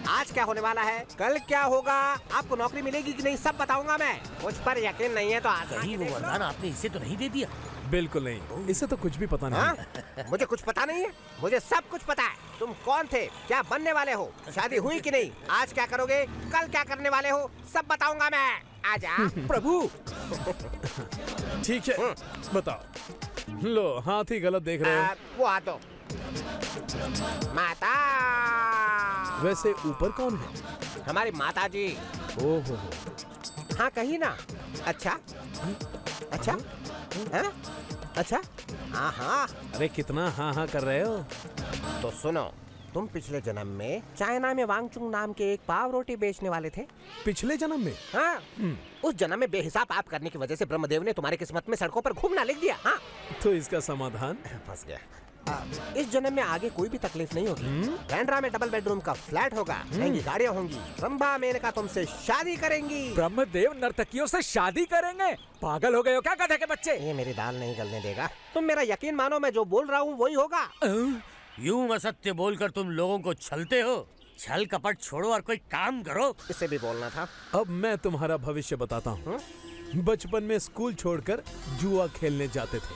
आज क्या होने वाला है, कल क्या होगा, आपको नौकरी मिलेगी कि नहीं, सब बताऊंगा मैं। मुझ पर यकीन नहीं है तो आज कहीं वो वरदान आपने इसे तो नहीं दे दिया? बिल्कुल नहीं, इसे तो कुछ भी पता नहीं। मुझे कुछ पता नहीं है, मुझे सब कुछ पता है। तुम कौन थे, क्या बनने वाले हो, शादी हुई कि नहीं, आज क्या करोगे, कल क्या करने वाले हो, सब बताऊंगा मैं। आजा। प्रभु। ठीक है, बताओ। लो, हाथ ही गलत देख रहे हो। वो हाथ दो। माता। वैसे ऊपर कौन है? हमारी माता जी। ओहो। हाँ, कही ना। अच्छा अच्छा हाँ? अच्छा हाँ हाँ। अरे कितना हाँ हाँ कर रहे हो। तो सुनो, तुम पिछले जन्म में चाइना में वांगचुंग नाम के एक पाव रोटी बेचने वाले थे। पिछले जन्म में? हाँ। उस जन्म में बेहिसाब पाप करने की वजह से ब्रह्मदेव ने तुम्हारी किस्मत में सड़कों पर घूमना लिख दिया। हाँ। तो इसका समाधान? फंस गया। इस जन्म में आगे कोई भी तकलीफ नहीं होगी। बैंड्रा में डबल बेडरूम का फ्लैट होगा, महंगी गाड़ियाँ होंगी, रंभा मेनका तुमसे शादी करेंगी। ब्रह्मदेव नर्तकियों से शादी करेंगे? पागल हो गए हो क्या गधे के बच्चे? ये मेरी दाल नहीं गलने देगा। तुम मेरा यकीन मानो, मैं जो बोल रहा हूँ वही होगा। यूं असत्य बोलकर तुम लोगों को छलते हो। छल कपट छोड़ो और कोई काम करो। इससे भी बोलना था। अब मैं तुम्हारा भविष्य बताता हूँ। बचपन में स्कूल छोड़कर जुआ खेलने जाते थे,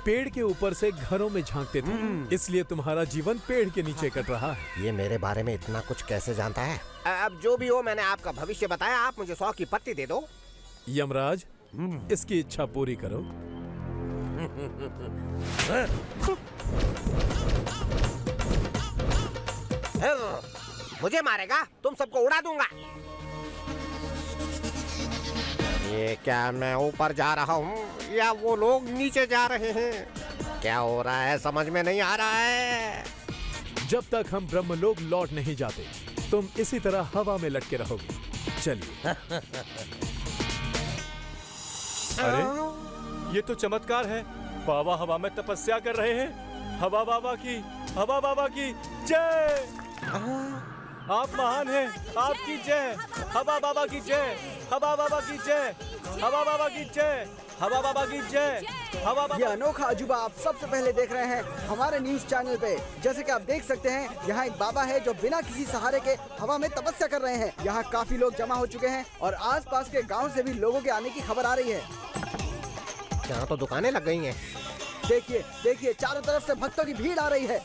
पेड़ के ऊपर से घरों में झांकते थे, इसलिए तुम्हारा जीवन पेड़ के नीचे कट रहा है। ये मेरे बारे में इतना कुछ कैसे जानता है? अब जो भी हो, मैंने आपका भविष्य बताया, आप मुझे 100 की पत्ती दे दो। यमराज, इसकी इच्छा पूरी करो। मुझे मारेगा? तुम सबको उड़ा दूंगा। ये क्या मैं ऊपर जा रहा हूँ या वो लोग नीचे जा रहे हैं? क्या हो रहा है समझ में नहीं आ रहा है। जब तक हम ब्रह्मलोक लौट नहीं जाते, तुम इसी तरह हवा में लटके रहोगे। चलिए। अरे ये तो चमत्कार है। बाबा हवा में तपस्या कर रहे हैं। हवा बाबा की जय। आप महान हैं, आपकी जय। हवा बाबा की जय, हवा बाबा की जय, हवा बाबा की जय, हवा बाबा की जय, हवा बाबा। ये अनोखा अजूबा आप सबसे पहले देख रहे हैं हमारे न्यूज चैनल पे। जैसे कि आप देख सकते हैं, यहाँ एक बाबा है जो बिना किसी सहारे के हवा में तपस्या कर रहे हैं। यहाँ काफी लोग जमा हो चुके हैं और आसपास के गांव से भी लोगों के आने की खबर आ रही है। यहाँ तो दुकानें लग गई हैं। देखिए देखिए, चारों तरफ से भक्तों की भीड़ आ रही है।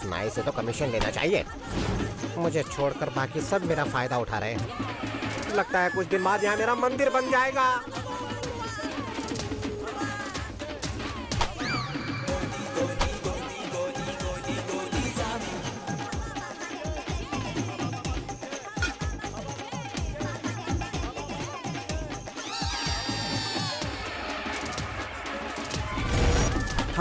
नाई से तो कमीशन लेना चाहिए। मुझे छोड़कर बाकी सब मेरा फायदा उठा रहे हैं। लगता है कुछ दिन बाद यहाँ मेरा मंदिर बन जाएगा।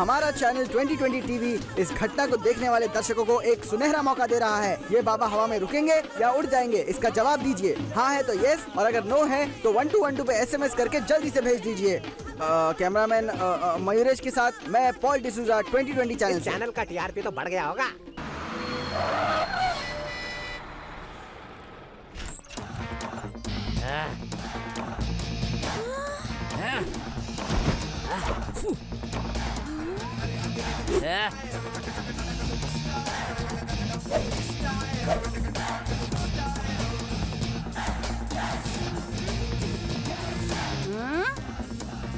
हमारा चैनल 2020 टीवी इस घटना को देखने वाले दर्शकों को एक सुनहरा मौका दे रहा है। ये बाबा हवा में रुकेंगे या उड़ जाएंगे, इसका जवाब दीजिए। हाँ है तो यस, और अगर नो है तो 1212 पे SMS करके जल्दी से भेज दीजिए। कैमरामैन मयूरेश के साथ मैं पॉल डिसूजा 2020 चैनल। चैनल का TRP तो बढ़ गया होगा।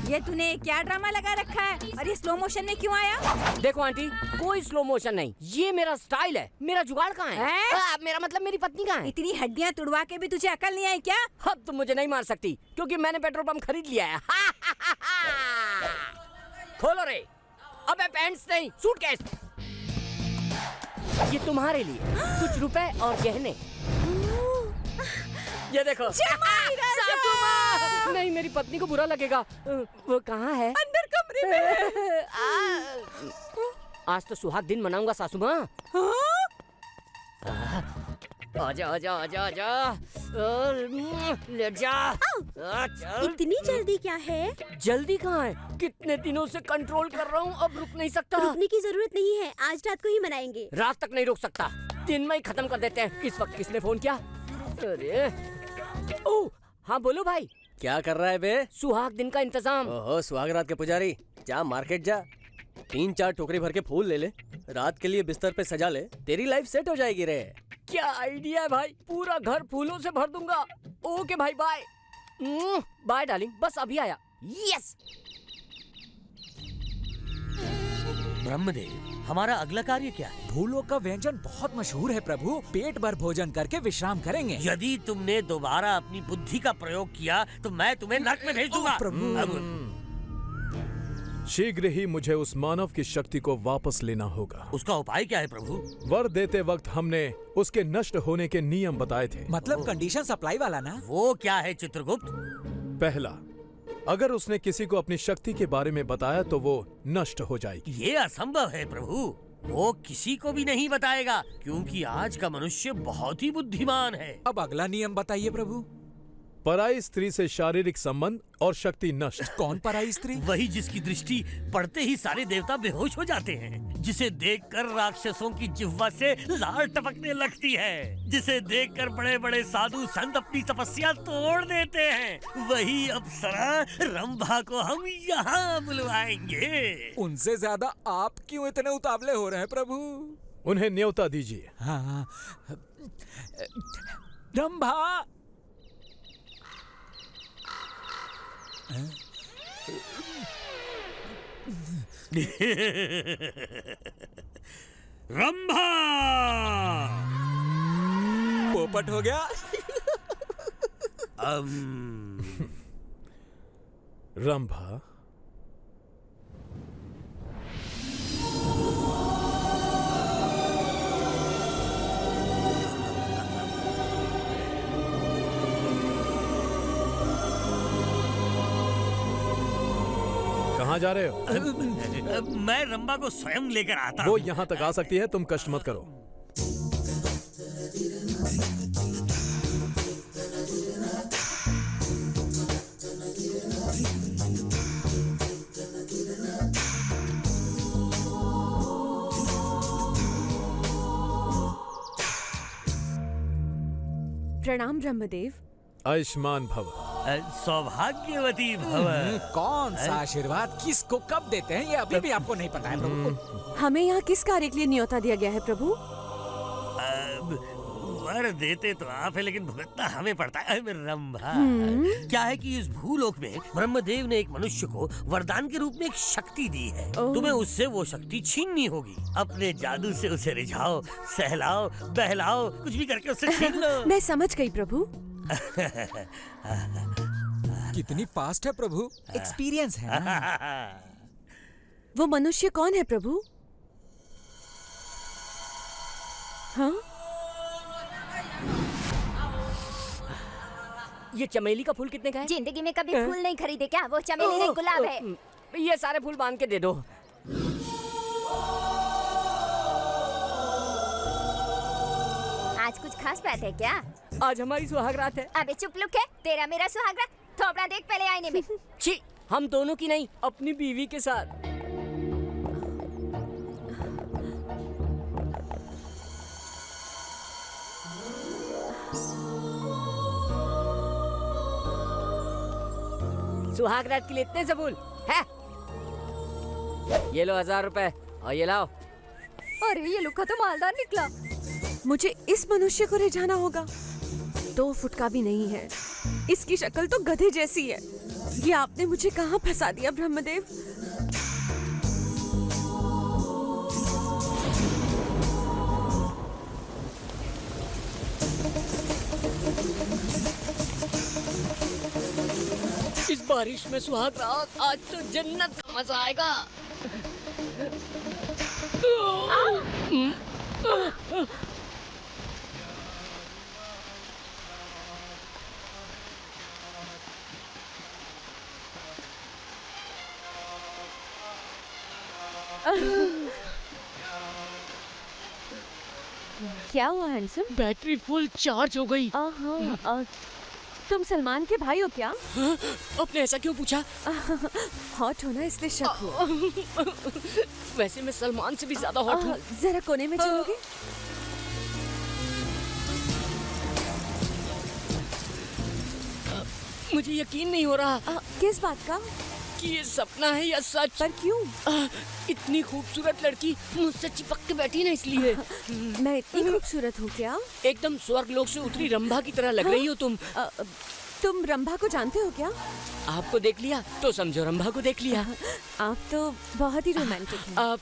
ये तूने क्या ड्रामा लगा रखा है और ये स्लो मोशन में क्यों आया? देखो आंटी, कोई स्लो मोशन नहीं, ये मेरा स्टाइल है। मेरा जुगाड़ कहाँ है? मेरा मतलब मेरी पत्नी कहाँ है? इतनी हड्डियाँ तुड़वा के भी तुझे अकल नहीं आई क्या? अब तुम मुझे नहीं मार सकती क्योंकि मैंने पेट्रोल पंप खरीद लिया है। खोलो रे। अबे पैंट्स नहीं, सूटकेस। ये तुम्हारे लिए कुछ रुपए और गहने। ये देखो। सासू माँ! नहीं, मेरी पत्नी को बुरा लगेगा। वो कहाँ है? अंदर कमरे में। आज तो सुहाग दिन मनाऊंगा सासू माँ। आजा आजा आजा आजा, ले जा। इतनी जल्दी क्या है? जल्दी कहाँ है? कितने दिनों से कंट्रोल कर रहा हूँ, अब रुक नहीं सकता। रुकने की जरूरत नहीं है, आज रात को ही मनाएंगे। रात तक नहीं रुक सकता, दिन में ही खत्म कर देते हैं। इस वक्त किसने फोन किया? अरे ओह हाँ, बोलो भाई। क्या कर रहा है बे? सुहाग दिन का इंतजाम। ओहो, सुहाग रात के पुजारी, जा मार्केट जा, 3-4 टोकरी भर के फूल ले ले, रात के लिए बिस्तर पे सजा ले, तेरी लाइफ सेट हो जाएगी रे। क्या आइडिया है भाई, पूरा घर फूलों से भर दूंगा। ओके भाई, बाय। बाय डार्लिंग, बस अभी आया। यस। ब्रह्मदेव, हमारा अगला कार्य क्या है? भूलों का व्यंजन बहुत मशहूर है प्रभु। पेट भर भोजन करके विश्राम करेंगे। यदि तुमने दोबारा अपनी बुद्धि का प्रयोग किया तो मैं तुम्हें नरक में भेज दूंगा। शीघ्र ही मुझे उस मानव की शक्ति को वापस लेना होगा। उसका उपाय क्या है प्रभु? वर देते वक्त हमने उसके नष्ट होने के नियम बताए थे। मतलब कंडीशन सप्लाई वाला ना? वो क्या है चित्रगुप्त? पहला, अगर उसने किसी को अपनी शक्ति के बारे में बताया तो वो नष्ट हो जाएगी। ये असंभव है प्रभु, वो किसी को भी नहीं बताएगा क्योंकि आज का मनुष्य बहुत ही बुद्धिमान है। अब अगला नियम बताइए प्रभु। पराई स्त्री से शारीरिक संबंध और शक्ति नष्ट। कौन पराई स्त्री? वही जिसकी दृष्टि पड़ते ही सारे देवता बेहोश हो जाते हैं, जिसे देखकर राक्षसों की जिह्वा से लार टपकने लगती है, जिसे देखकर बड़े बड़े साधु संत अपनी तपस्या तोड़ देते हैं। वही अप्सरा रंभा को हम यहाँ बुलवाएंगे। उनसे ज्यादा आप क्यों इतने उतावले हो रहे हैं प्रभु? उन्हें न्योता दीजिए। हाँ। रंभा। रंभा पोपट हो गया। रंभा, कहाँ जा रहे हो? मैं रंभा को स्वयं लेकर आता हूँ। वो यहाँ तक आ सकती है, तुम कष्ट मत करो। प्रणाम ब्रह्मदेव। आयुष्मान भव। सौभाग्यवती भव। कौन सा आशीर्वाद किसको कब देते हैं ये अभी भी आपको नहीं पता है प्रभु। हमें यहाँ किस कार्य के लिए न्योता दिया गया है प्रभु? वर देते तो आप है लेकिन भुगतना हमें पड़ता है। रंभा, क्या है कि इस भूलोक में ब्रह्मदेव ने एक मनुष्य को वरदान के रूप में एक शक्ति दी है। तुम्हें उससे वो शक्ति छीननी होगी। अपने जादू से उसे रिझाओ, सहलाओ, बहलाओ, कुछ भी करके उससे छीन लो। मैं समझ गई प्रभु। कितनी फास्ट है प्रभु, एक्सपीरियंस है ना? वो मनुष्य कौन है प्रभु? हाँ? ये चमेली का फूल कितने का है? जिंदगी में कभी फूल नहीं खरीदे क्या? वो चमेली नहीं, गुलाब है। ये सारे फूल बांध के दे दो। आज कुछ खास बात है क्या? आज हमारी सुहागरात है। अबे चुप लुक है, तेरा मेरा सुहागरात। थोपड़ा देख पहले आईने में। छी, हम दोनों की नहीं, अपनी बीवी के साथ। सुहागरात के लिए इतने सबूल है? ये लो 1000 रुपए और ये लाओ। अरे ये लुक्का तो मालदार निकला। मुझे इस मनुष्य को रिझाना होगा। 2 फुट का भी नहीं है, इसकी शक्ल तो गधे जैसी है। ये आपने मुझे कहाँ फंसा दिया ब्रह्मदेव? इस बारिश में सुहागरात, आज तो जन्नत का मजा आएगा। क्या हुआ हैंडसम? बैटरी फुल चार्ज हो गई। तुम सलमान के भाई हो क्या? आपने ऐसा क्यों पूछा? हॉट हो ना इसलिए शक हुआ। वैसे मैं सलमान से भी ज्यादा हॉट हूँ। जरा कोने में चलोगे? मुझे यकीन नहीं हो रहा। किस बात का? कि ये सपना है या सच। पर क्यों? इतनी खूबसूरत लड़की मुझसे चिपक के बैठी ना, इसलिए। मैं इतनी खूबसूरत हूँ क्या? एकदम स्वर्गलोक से उतरी रंभा की तरह लग रही हो तुम। तुम रंभा को जानते हो क्या? आपको देख लिया तो समझो रंभा को देख लिया। आप तो बहुत ही रोमांटिक हैं।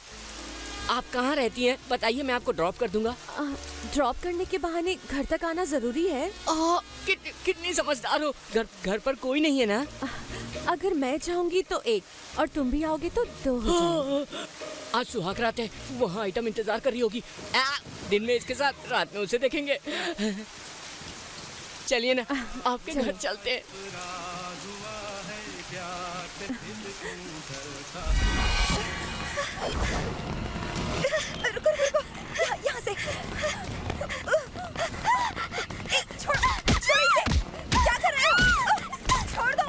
आप कहाँ रहती हैं? बताइए, मैं आपको ड्रॉप कर दूंगा। ड्रॉप करने के बहाने घर तक आना जरूरी है? कितनी समझदार हो। घर पर कोई नहीं है ना? अगर मैं चाहूंगी तो 1 और तुम भी आओगे तो 2 हो जाएंगे। आज सुहागरात है, वहाँ आइटम इंतजार कर रही होगी। दिन में इसके साथ, रात में उसे देखेंगे। चलिए ना, आपके घर चलते हैं। रुको रुको, यहाँ से। छोड़ो इसे। क्या कर रहे हो? छोड़ दो।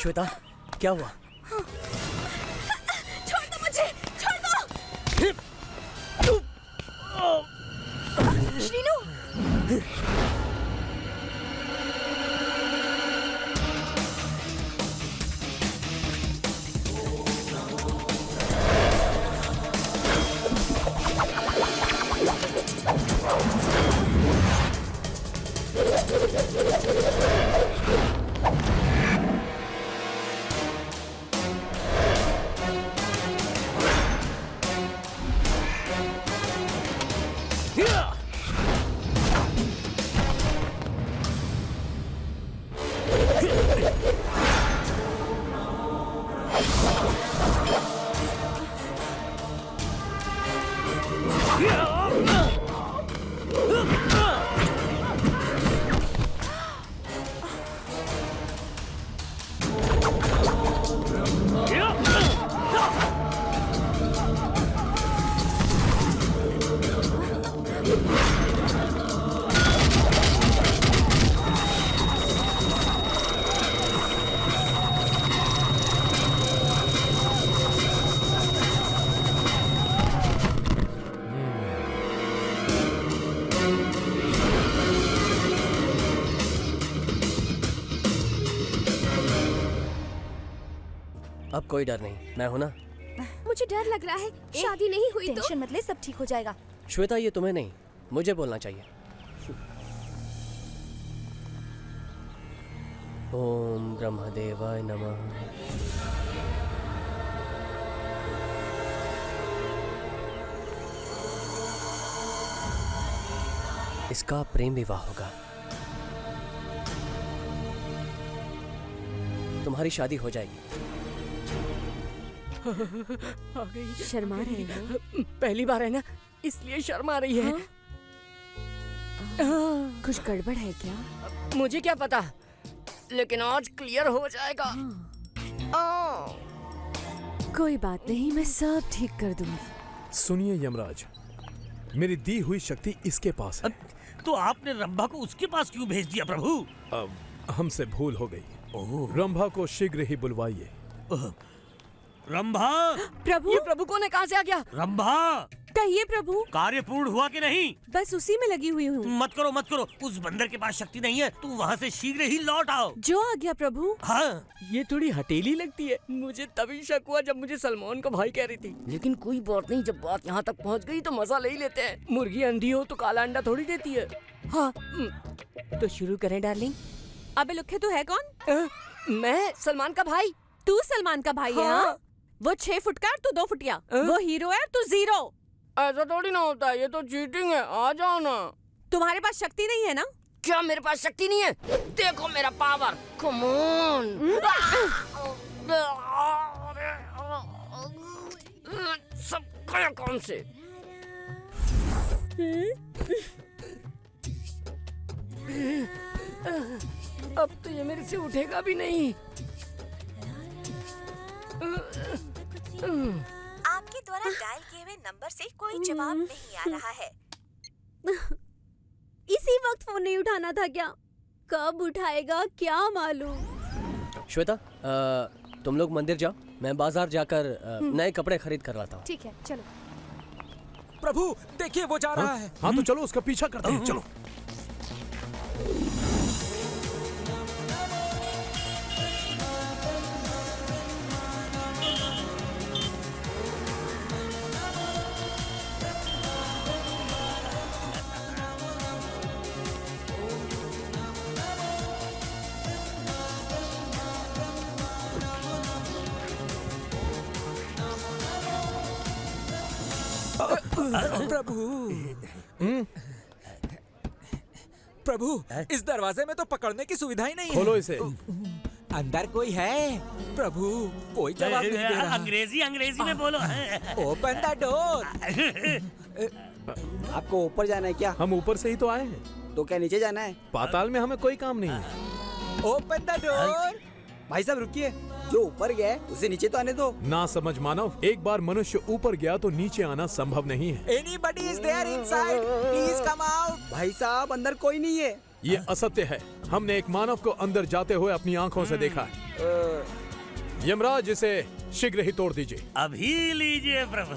श्वेता, क्या हुआ? छोड़ दो मुझे, छोड़ दो। श्रीनु। अब कोई डर नहीं, मैं हूं ना। मुझे डर लग रहा है, शादी नहीं हुई तो। टेंशन मत ले, सब ठीक हो जाएगा। श्वेता, ये तुम्हें नहीं, मुझे बोलना चाहिए। ओम ब्रह्मदेवाय नमः। इसका प्रेम विवाह होगा। तुम्हारी शादी हो जाएगी। आ गई। शर्मा रही हो? पहली बार है ना, इसलिए शर्मा रही है। कुछ गड़बड़ है क्या? मुझे क्या पता। लेकिन आज क्लियर हो जाएगा। कोई बात नहीं, मैं सब ठीक कर दूंगी। सुनिए यमराज, मेरी दी हुई शक्ति इसके पास है। तो आपने रंभा को उसके पास क्यों भेज दिया प्रभु? अब हमसे भूल हो गई। रंभा को शीघ्र ही बुलवाइए। रंभा! प्रभु! ये प्रभु कौन है? कहाँ से आ गया? रंभा! कहिए प्रभु। कार्य पूर्ण हुआ कि नहीं? बस उसी में लगी हुई हूँ। मत करो मत करो, उस बंदर के पास शक्ति नहीं है। तू वहाँ से शीघ्र ही लौट आओ। जो आ गया प्रभु। हाँ, ये थोड़ी हटेली लगती है। मुझे तभी शक हुआ जब मुझे सलमान का भाई कह रही थी। लेकिन कोई बात नहीं, जब बात यहाँ तक पहुँच गई तो मजा ले ही लेते हैं। मुर्गी अंधी हो तो काला अंडा थोड़ी देती है। हाँ, तो शुरू करें डार्लिंग। अबे लुखे, तू है कौन? मैं सलमान का भाई। तू सलमान का भाई है? हाँ। वो 6 फुट का और तू 2 फुटिया। वो हीरो है और तू जीरो। ऐसा थोड़ी ना होता है, ये तो चीटिंग है। आ जाओ ना। तुम्हारे पास शक्ति नहीं है ना? क्या मेरे पास शक्ति नहीं है? देखो मेरा पावर। Come on. सब खाया कौन से? अब तो ये मेरे से उठेगा भी नहीं। आपके द्वारा डायल किए हुए नंबर से कोई जवाब नहीं आ रहा है। इसी वक्त फोन नहीं उठाना था क्या? कब उठाएगा क्या मालूम। श्वेता, तुम लोग मंदिर जाओ, मैं बाजार जाकर नए कपड़े खरीद कर लाता हूँ। ठीक है, चलो। प्रभु देखिए, वो जा रहा है। हाँ तो चलो उसका पीछा करते हैं, चलो। प्रभु, इस दरवाजे में तो पकड़ने की सुविधा ही नहीं है। खोलो इसे। अंदर कोई है? प्रभु कोई जवाब नहीं दे रहा। अंग्रेजी में बोलो। Open the door. आपको ऊपर जाना है क्या? हम ऊपर से ही तो आए हैं। तो क्या नीचे जाना है? पाताल में हमें कोई काम नहीं है। Open the door. भाई साहब रुकिए, जो ऊपर गया है उसे नीचे तो आने दो। ना समझ मानव, एक बार मनुष्य ऊपर गया तो नीचे आना संभव नहीं है। Anybody is there inside? Please come out. भाई साहब अंदर कोई नहीं है। ये असत्य है। हमने एक मानव को अंदर जाते हुए अपनी आंखों से देखा है। यमराज इसे शीघ्र ही तोड़ दीजिए। अभी लीजिए प्रभु।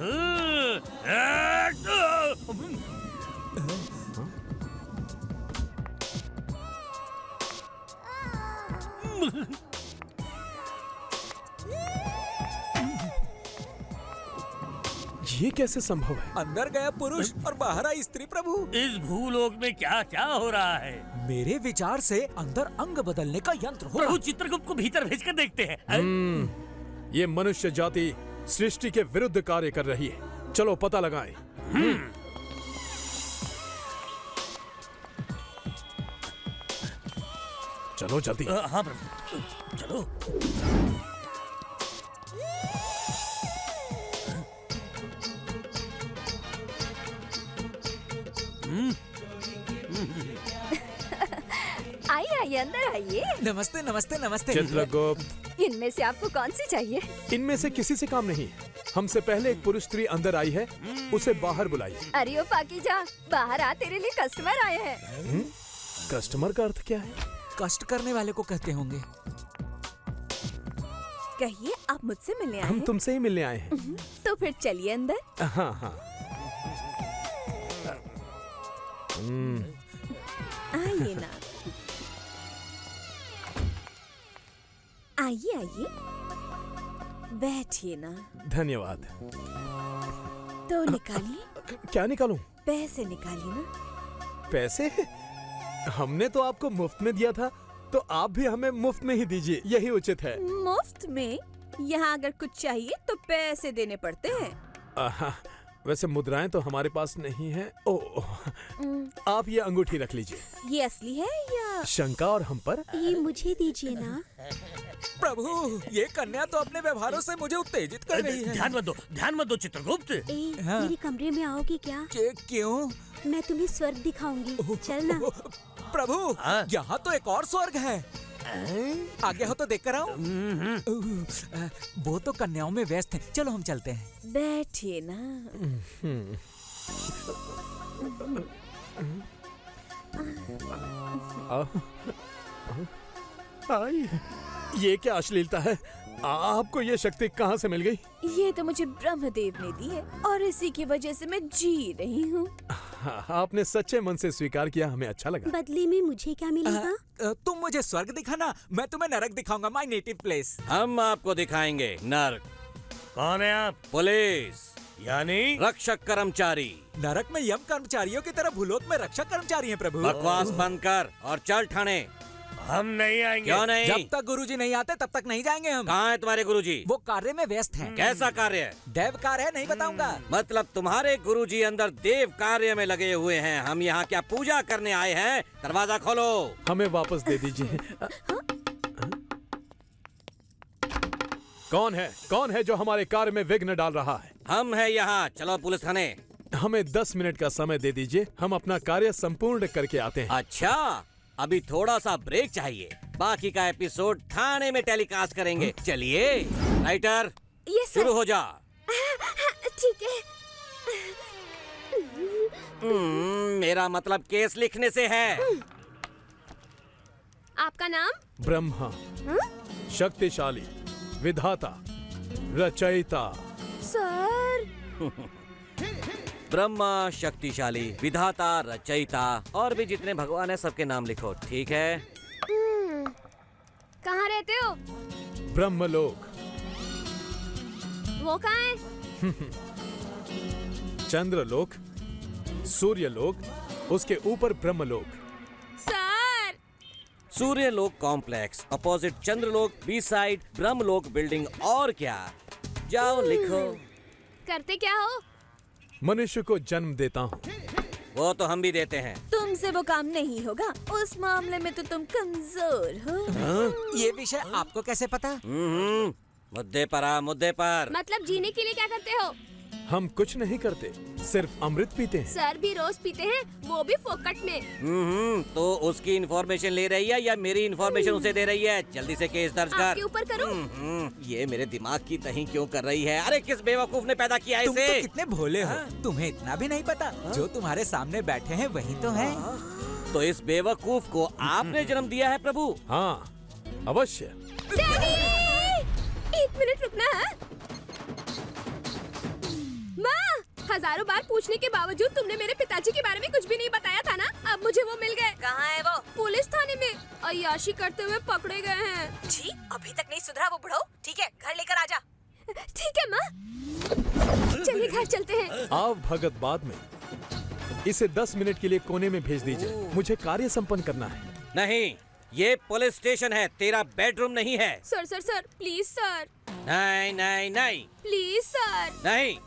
ये कैसे संभव है? अंदर गया पुरुष और बाहर आई स्त्री। प्रभु इस भूलोक में क्या क्या हो रहा है? मेरे विचार से अंदर अंग बदलने का यंत्र होगा। प्रभु चित्रगुप्त को भीतर भेजकर देखते हैं। ये मनुष्य जाति सृष्टि के विरुद्ध कार्य कर रही है। चलो पता लगाएं। चलो जल्दी। हाँ प्रभु, चलो। आइए आइए, अंदर आइए। नमस्ते नमस्ते नमस्ते। चित्रगुप्त, इनमें से आपको कौन सी चाहिए? इनमें से किसी से काम नहीं। हमसे पहले एक पुरुष स्त्री अंदर आई है, उसे बाहर बुलाइए। अरे ओ पाकीजा, बाहर आ, तेरे लिए कस्टमर आए हैं। कस्टमर का अर्थ क्या है? कष्ट करने वाले को कहते होंगे। कहिए, आप मुझसे मिलने आए हम हैं? तुमसे ही मिलने आए हैं। तो फिर चलिए अंदर। हाँ हाँ। आइए ना, आइए आइए, बैठिए ना। धन्यवाद। तो निकालिए। क्या निकालूं? पैसे निकालिए ना। पैसे? हमने तो आपको मुफ्त में दिया था, तो आप भी हमें मुफ्त में ही दीजिए, यही उचित है। मुफ्त में? यहाँ अगर कुछ चाहिए तो पैसे देने पड़ते हैं। वैसे मुद्राएं तो हमारे पास नहीं है। आप ये अंगूठी रख लीजिए। ये असली है या? शंका और हम पर? ये मुझे दीजिए ना। प्रभु, ये कन्या तो अपने व्यवहारों से मुझे उत्तेजित कर रही है। ध्यान मत दो चित्रगुप्त। मेरे कमरे में आओगे क्या? क्यों? मैं तुम्हें स्वर्ग दिखाऊंगी, चलना। प्रभु, यहाँ तो एक और स्वर्ग है। आगे हो तो देख कर आओ। वो तो कन्याओं में व्यस्त हैं। चलो हम चलते हैं। बैठिए ना। आई, ये क्या अश्लीलता है? आपको ये शक्ति कहाँ से मिल गई? ये तो मुझे ब्रह्मदेव ने दी है और इसी की वजह से मैं जी रही हूँ। आपने सच्चे मन से स्वीकार किया, हमें अच्छा लगा। बदले में मुझे क्या मिलेगा? तुम मुझे स्वर्ग दिखाना, मैं तुम्हें नरक दिखाऊंगा, माय नेटिव प्लेस। हम आपको दिखाएंगे नरक। कौन है आप? पुलिस यानी रक्षक कर्मचारी। नरक में यम कर्मचारियों की तरह भूलोक में रक्षक कर्मचारी हैं प्रभु। बकवास बंद कर और चल ठाणे। हम नहीं आएंगे। क्यों नहीं? जब तक गुरुजी नहीं आते तब तक नहीं जाएंगे हम। कहाँ है तुम्हारे गुरुजी? वो कार्य में व्यस्त हैं। कैसा कार्य है? देव कार्य है, नहीं बताऊंगा। मतलब तुम्हारे गुरुजी अंदर देव कार्य में लगे हुए हैं। हम यहाँ क्या पूजा करने आए हैं? दरवाजा खोलो। हमें वापस दे दीजिए। कौन है जो हमारे कार्य में विघ्न डाल रहा है? हम है यहाँ। चलो पुलिस थाने। हमें 10 मिनट का समय दे दीजिए, हम अपना कार्य संपूर्ण करके आते हैं। अच्छा, अभी थोड़ा सा ब्रेक चाहिए। बाकी का एपिसोड थाने में टेलीकास्ट करेंगे। चलिए राइटर, शुरू हो जा। ठीक है। मेरा मतलब केस लिखने से है। आपका नाम? ब्रह्मा, शक्तिशाली, विधाता, रचयिता। सर। ब्रह्मा, शक्तिशाली, विधाता, रचयिता और भी जितने भगवान है सबके नाम लिखो, ठीक है? कहाँ रहते हो? ब्रह्मलोक। वो कहाँ है? चंद्रलोक, सूर्यलोक, उसके ऊपर ब्रह्मलोक। सर। सूर्यलोक कॉम्प्लेक्स, अपोजिट चंद्रलोक, बी साइड ब्रह्मलोक बिल्डिंग। और क्या? जाओ लिखो। करते क्या हो? मनुष्य को जन्म देता हूँ। वो तो हम भी देते हैं। तुमसे वो काम नहीं होगा, उस मामले में तो तुम कमजोर हो। ये विषय आपको कैसे पता? मुद्दे पर आ, मुद्दे पर। मतलब जीने के लिए क्या करते हो? हम कुछ नहीं करते, सिर्फ अमृत पीते हैं। सर भी रोज पीते हैं, वो भी फोकट में। तो उसकी इन्फॉर्मेशन ले रही है या मेरी इन्फॉर्मेशन उसे दे रही है? जल्दी से केस दर्ज कर। आपके ऊपर करूं? ये मेरे दिमाग की तही क्यों कर रही है? अरे किस बेवकूफ ने पैदा किया तुम इसे? तो कितने भोले हो, तुम्हें इतना भी नहीं पता। जो तुम्हारे सामने बैठे हैं वही तो हैं। तो इस बेवकूफ को आपने जन्म दिया है प्रभु? हाँ, अवश्य। डैडी! 1 मिनट रुकना है। माँ, हजारों बार पूछने के बावजूद तुमने मेरे पिताजी के बारे में कुछ भी नहीं बताया था ना? अब मुझे वो मिल गए। कहाँ है वो? पुलिस थाने में अय्याशी करते हुए पकड़े गए हैं। जी, अभी तक नहीं सुधरा वो बुढ़ो। ठीक है, घर लेकर आजा। ठीक है माँ, चलिए घर चलते हैं। आओ भगत, बाद में। इसे 10 मिनट के लिए कोने में भेज दीजिए, मुझे कार्य संपन्न करना है। नहीं, ये पुलिस स्टेशन है, तेरा बेडरूम नहीं है। Sir sir sir, please sir. नहीं नहीं नहीं, प्लीज सर। नहीं।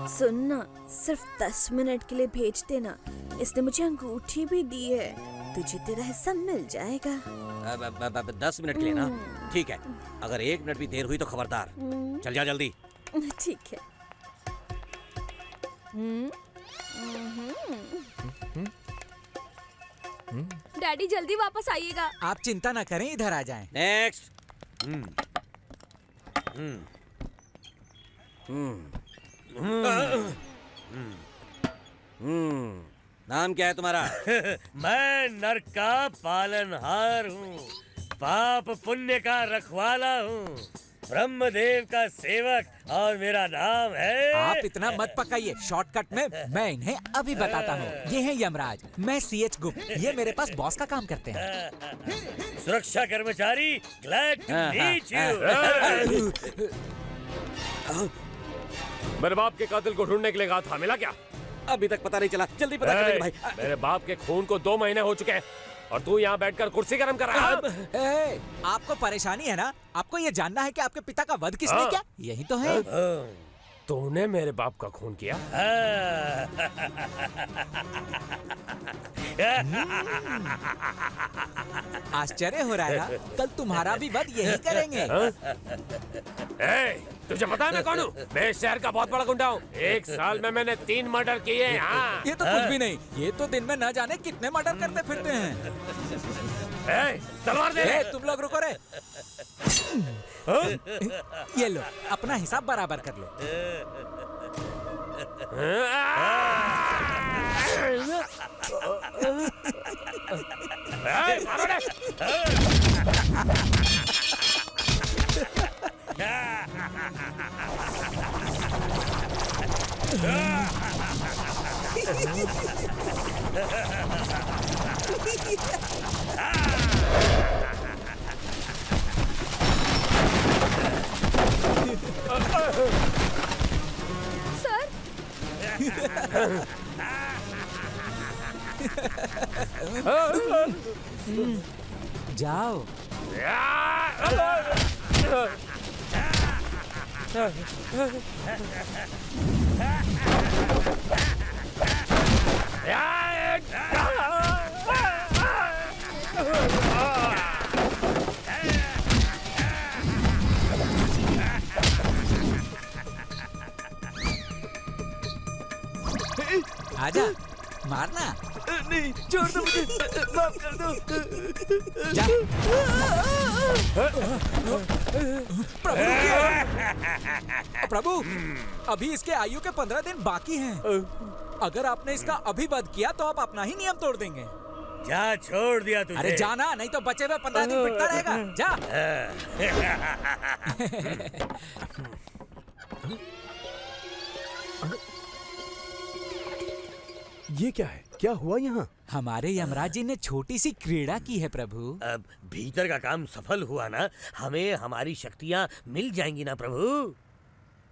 सुनना, सिर्फ 10 मिनट के लिए भेज देना। इसने मुझे अंगूठी भी दी है, तुझे तेरा हिस्सा मिल जाएगा। 10 मिनट के लिए ना? ठीक है, अगर 1 मिनट भी देर हुई तो खबरदार। चल जा जल्दी। ठीक है। डैडी जल्दी वापस आइएगा। आप चिंता न करें, इधर आ जाएं। नेक्स्ट। नाम क्या है तुम्हारा? मैं नरक का पालनहार हूँ, पाप पुण्य का रखवाला हूँ, ब्रह्मदेव का सेवक और मेरा नाम है। आप इतना मत पकाइए, शॉर्टकट में मैं इन्हें अभी बताता हूँ। ये है यमराज, मैं CH गुप्त, ये मेरे पास बॉस का काम करते हैं। सुरक्षा कर्मचारी, ग्लैड टू मीट यू। मेरे बाप के कातिल को ढूंढने के लिए कहा था, मिला क्या? अभी तक पता नहीं चला, जल्दी पता करेंगे भाई। मेरे बाप के खून को 2 महीने हो चुके हैं और तू यहाँ बैठकर कुर्सी गरम कर रहा है। आपको परेशानी है ना? आपको ये जानना है कि आपके पिता का वध किसने किया? यही तो है। तूने मेरे बाप का खून किया? आश्चर्य हो रहा है ना? कल तुम्हारा भी वध यही करेंगे। तुझे पता है मैं कौन हूँ? मैं इस शहर का बहुत बड़ा गुंडा हूँ। 1 साल में मैंने 3 मर्डर किए। हाँ। ये तो कुछ भी नहीं, ये तो दिन में न जाने कितने मर्डर करते फिरते हैं। तलवार दे। तुम लोग रुको रे। ये लो, अपना हिसाब बराबर कर लो। सर जाओ। आजा, मारना। नहीं, छोड़ दो मुझे, माफ कर दो। जा। प्रभु, अभी इसके आयु के 15 दिन बाकी हैं। अगर आपने इसका अभी वध किया तो आप अपना ही नियम तोड़ देंगे। जा, छोड़ दिया तुझे। अरे जाना, नहीं तो बचे हुए 15 दिन पिटता रहेगा। जा। ये क्या है? क्या हुआ यहाँ? हमारे यमराज जी ने छोटी सी क्रीड़ा की है प्रभु। अब भीतर का काम सफल हुआ ना, हमें हमारी शक्तियाँ मिल जाएंगी ना प्रभु।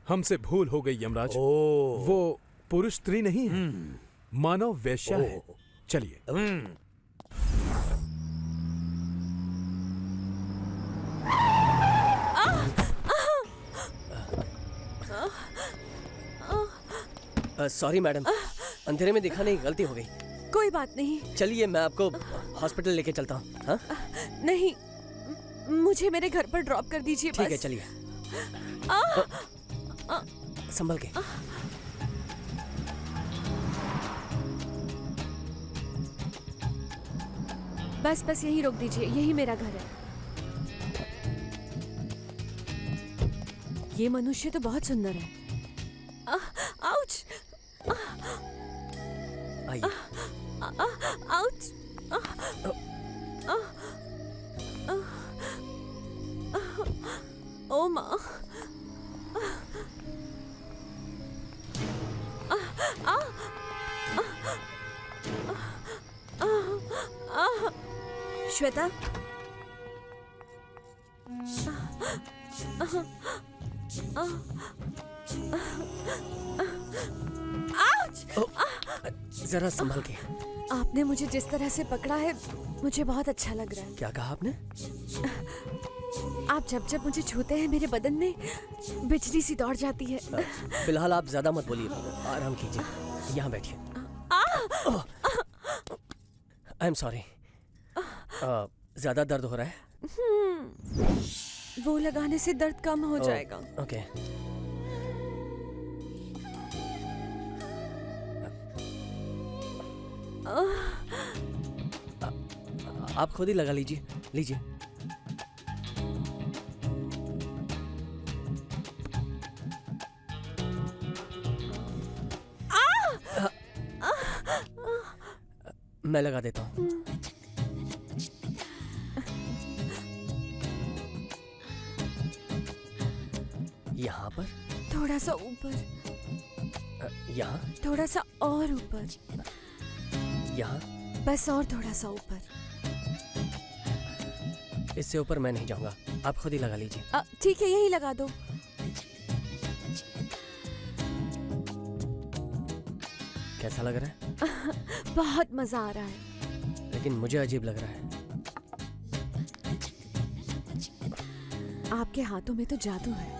हमसे भूल हो गई यमराज। वो पुरुष स्त्री नहीं है, मानव वेश्या है। चलिए। सॉरी मैडम, अंधेरे में दिखा नहीं, गलती हो गई। कोई बात नहीं। चलिए, मैं आपको हॉस्पिटल लेके चलता हूँ। हाँ? नहीं, मुझे मेरे घर पर ड्रॉप कर दीजिए। ठीक है, चलिए। संभल के। बस बस यहीं रोक दीजिए, यही मेरा घर है। ये मनुष्य तो बहुत सुंदर है। आउच! आइए। आउच! ओ माँ! श्वेता, जरा संभल के। आपने मुझे जिस तरह से पकड़ा है, मुझे बहुत अच्छा लग रहा है। क्या कहा आपने? आप जब जब मुझे छूते हैं, मेरे बदन में बिजली सी दौड़ जाती है। फिलहाल आप ज्यादा मत बोलिए, आराम कीजिए। यहाँ बैठिए। आई एम सॉरी। ज्यादा दर्द हो रहा है? वो लगाने से दर्द कम हो जाएगा। ओके। आप खुद ही लगा लीजिए। लीजिए। मैं लगा देता हूँ। यहाँ पर थोड़ा सा ऊपर, यहाँ थोड़ा सा और ऊपर, यहाँ बस और थोड़ा सा ऊपर। इससे ऊपर मैं नहीं जाऊंगा, आप खुद ही लगा लीजिए। ठीक है, यही लगा दो। कैसा लग रहा है? बहुत मजा आ रहा है। लेकिन मुझे अजीब लग रहा है। आपके हाथों में तो जादू है।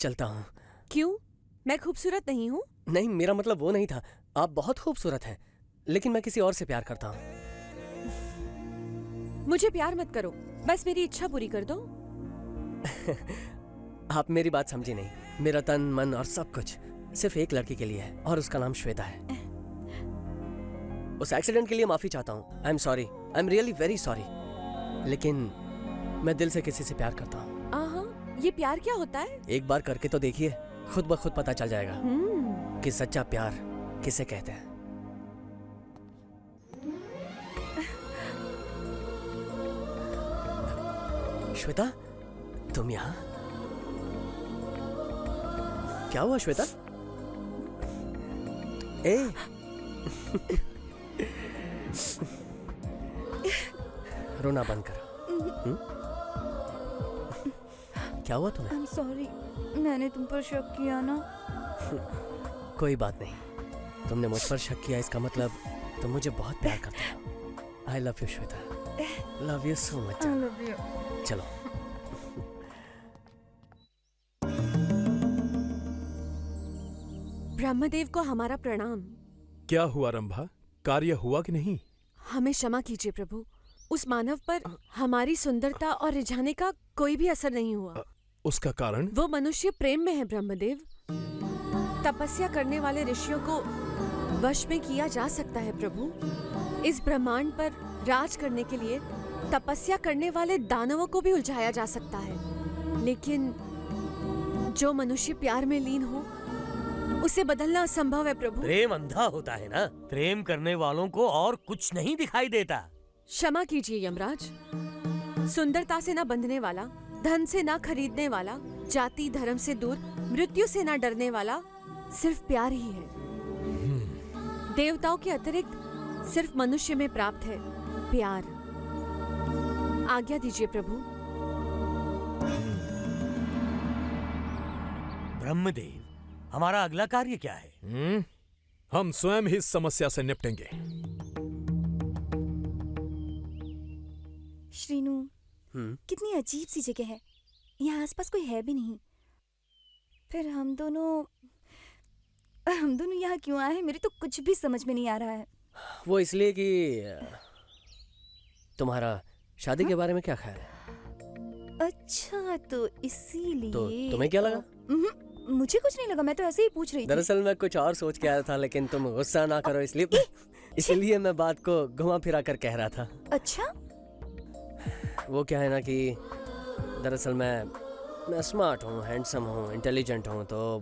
चलता हूँ। क्यों? मैं खूबसूरत नहीं हूँ? नहीं, मेरा मतलब वो नहीं था। आप बहुत खूबसूरत हैं, लेकिन मैं किसी और से प्यार करता हूँ। मुझे प्यार मत करो, बस मेरी इच्छा पूरी कर दो। आप मेरी बात समझी नहीं। मेरा तन मन और सब कुछ सिर्फ एक लड़की के लिए है और उसका नाम श्वेता है। उस एक्सीडेंट के लिए माफी चाहता हूँ। आई am sorry, I am really very sorry. लेकिन मैं दिल से किसी से प्यार करता हूँ। ये प्यार क्या होता है? एक बार करके तो देखिए, खुद ब खुद पता चल जाएगा कि सच्चा प्यार किसे कहते हैं। श्वेता, तुम यहाँ? क्या हुआ श्वेता? ए रोना बंद कर। क्या हुआ तुम्हें? I'm sorry, मैंने तुम पर शक किया ना। कोई बात नहीं, तुमने मुझ पर शक किया, इसका मतलब तुम मुझे बहुत प्यार करते हो। आई love you Shweta, love you so much. I love you. चलो। ब्रह्मदेव को हमारा प्रणाम। क्या हुआ रंभा, कार्य हुआ कि नहीं? हमें क्षमा कीजिए प्रभु, उस मानव पर हमारी सुंदरता और रिझाने का कोई भी असर नहीं हुआ। उसका कारण? वो मनुष्य प्रेम में है ब्रह्मदेव। तपस्या करने वाले ऋषियों को वश में किया जा सकता है प्रभु। इस ब्रह्मांड पर राज करने के लिए तपस्या करने वाले दानवों को भी उलझाया जा सकता है, लेकिन जो मनुष्य प्यार में लीन हो उसे बदलना असंभव है प्रभु। प्रेम अंधा होता है ना, प्रेम करने वालों को और कुछ नहीं दिखाई देता। क्षमा कीजिए यमराज, सुंदरता से ना बंधने वाला, धन से ना खरीदने वाला, जाति धर्म से दूर, मृत्यु से ना डरने वाला सिर्फ प्यार ही है। देवताओं के अतिरिक्त सिर्फ मनुष्य में प्राप्त है प्यार। आज्ञा दीजिए प्रभु। ब्रह्मदेव, हमारा अगला कार्य क्या है? हम स्वयं ही इस समस्या से निपटेंगे। श्रीनु, कितनी अजीब सी जगह है। यहाँ आसपास कोई है भी नहीं। फिर हम दोनों यहाँ क्यों आए हैं? मेरे तो कुछ भी समझ में नहीं आ रहा है। वो इसलिए कि तुम्हारा शादी के बारे में क्या ख्याल है? अच्छा, तो इसीलिए। तो तुम्हें क्या लगा? मुझे कुछ नहीं लगा, मैं तो ऐसे ही पूछ रही थी। दरअसल मैं कुछ और सोच के आया था, लेकिन तुम गुस्सा ना करो इसलिए मैं बात को घुमा फिरा कर कह रहा था। अच्छा? वो क्या है ना कि दरअसल मैं स्मार्ट हूँ, हैंडसम हूँ, इंटेलिजेंट हूँ, तो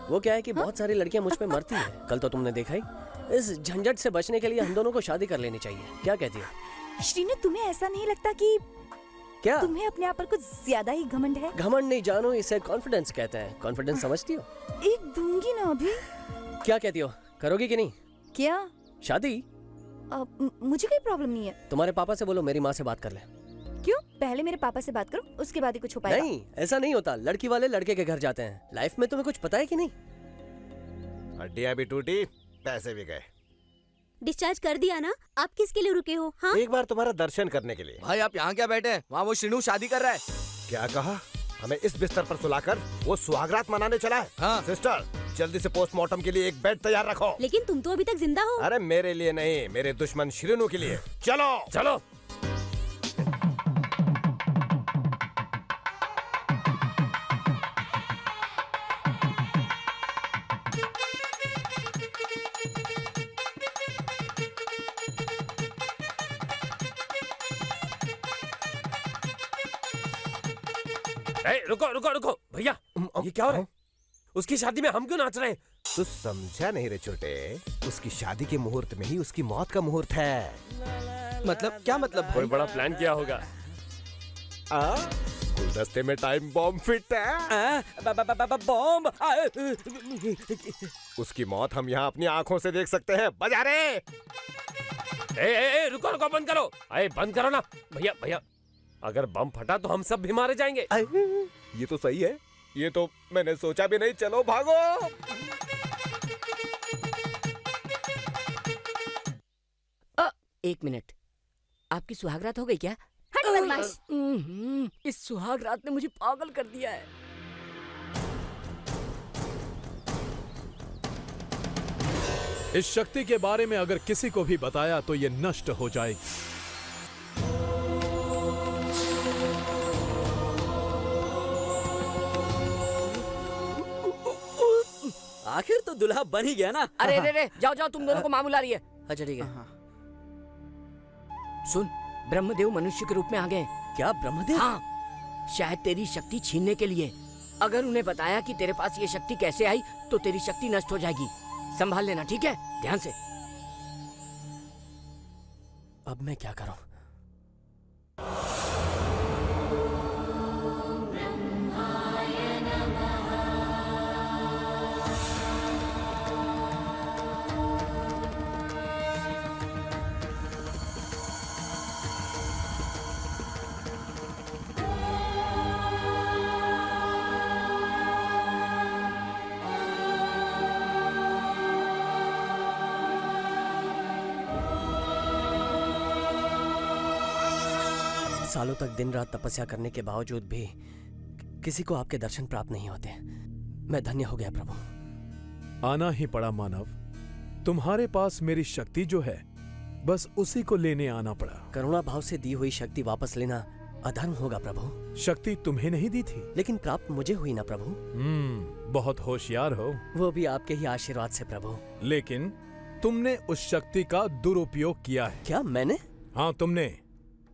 वो क्या है कि बहुत सारी लड़कियाँ मुझ पे मरती हैं। कल तो तुमने देखा ही। इस झंझट से बचने के लिए हम दोनों को शादी कर लेनी चाहिए। क्या कहती हो? श्रीनु, तुम्हें ऐसा नहीं लगता कि क्या तुम्हें अपने आप पर कुछ ज्यादा ही घमंड है? घमंड नहीं जानू, इसे कॉन्फिडेंस कहते हैं। कॉन्फिडेंस समझती हो? एक दूंगी ना अभी। क्या कहती हो, करोगी कि नहीं? क्या शादी? मुझे कोई प्रॉब्लम नहीं है। तुम्हारे पापा से बोलो मेरी माँ से बात कर ले। क्यों? पहले मेरे पापा से बात करो, उसके बाद ही कुछ हो पाएगा। नहीं, ऐसा नहीं होता। लड़की वाले लड़के के घर जाते हैं। लाइफ में तुम्हें कुछ पता है कि नहीं? हड्डियां भी टूटी, पैसे भी गए। डिस्चार्ज कर दिया ना? आप किसके लिए रुके हो? हाँ? एक बार तुम्हारा दर्शन करने के लिए। भाई आप यहाँ क्या बैठे हैं? वहाँ वो श्रीनु शादी कर रहा है। क्या कहा? हमें इस बिस्तर पर सुलाकर वो सुहागरात मनाने चला है? हाँ। सिस्टर, जल्दी से पोस्टमार्टम के लिए एक बेड तैयार रखो। लेकिन तुम तो अभी तक जिंदा हो। अरे मेरे लिए नहीं, मेरे दुश्मन श्रीनु के लिए। चलो चलो। रुको रुको रुको भैया, ये क्या हो रहा है? उसकी शादी में हम क्यों नाच रहे हैं? तू समझा नहीं रे छोटे, उसकी शादी के मुहूर्त में ही उसकी मौत का मुहूर्त है। मतलब क्या मतलब? कोई बड़ा प्लान किया होगा। गुलदस्ते में टाइम बॉम्ब फिट है। बॉम्ब। उसकी मौत हम यहाँ अपनी आंखों से देख सकते हैं। बजा रे। ए, रुको रुको, बंद करो। अरे बंद करो ना भैया। भैया, अगर बम फटा तो हम सब भी मारे जाएंगे। ये तो सही है, ये तो मैंने सोचा भी नहीं। चलो भागो। एक मिनट, आपकी सुहागरात हो गई क्या? हट बदमाश। इस सुहागरात ने मुझे पागल कर दिया है। इस शक्ति के बारे में अगर किसी को भी बताया तो ये नष्ट हो जाएगी। आखिर तो दुल्हा बन ही गया ना। अरे रे रे, जाओ जाओ, तुम दोनों को माँ बुला रही है। अच्छा ठीक है। सुन, ब्रह्मदेव मनुष्य के रूप में आ गए। क्या ब्रह्मदेव? हाँ, शायद तेरी शक्ति छीनने के लिए। अगर उन्हें बताया कि तेरे पास ये शक्ति कैसे आई तो तेरी शक्ति नष्ट हो जाएगी। संभाल लेना, ठीक है? ध्यान से। अब मैं क्या करूं? सालों तक दिन रात तपस्या करने के बावजूद भी किसी को आपके दर्शन प्राप्त नहीं होते। मैं धन्य हो गया प्रभु। आना ही पड़ा मानव। तुम्हारे पास मेरी शक्ति जो है बस उसी को लेने आना पड़ा। करुणा भाव से दी हुई शक्ति वापस लेना अधर्म होगा प्रभु। शक्ति तुम्हें नहीं दी थी, लेकिन प्राप्त मुझे हुई ना प्रभु। बहुत होशियार हो। वो भी आपके ही आशीर्वाद से प्रभु। लेकिन तुमने उस शक्ति का दुरुपयोग किया है। क्या मैंने? हाँ तुमने।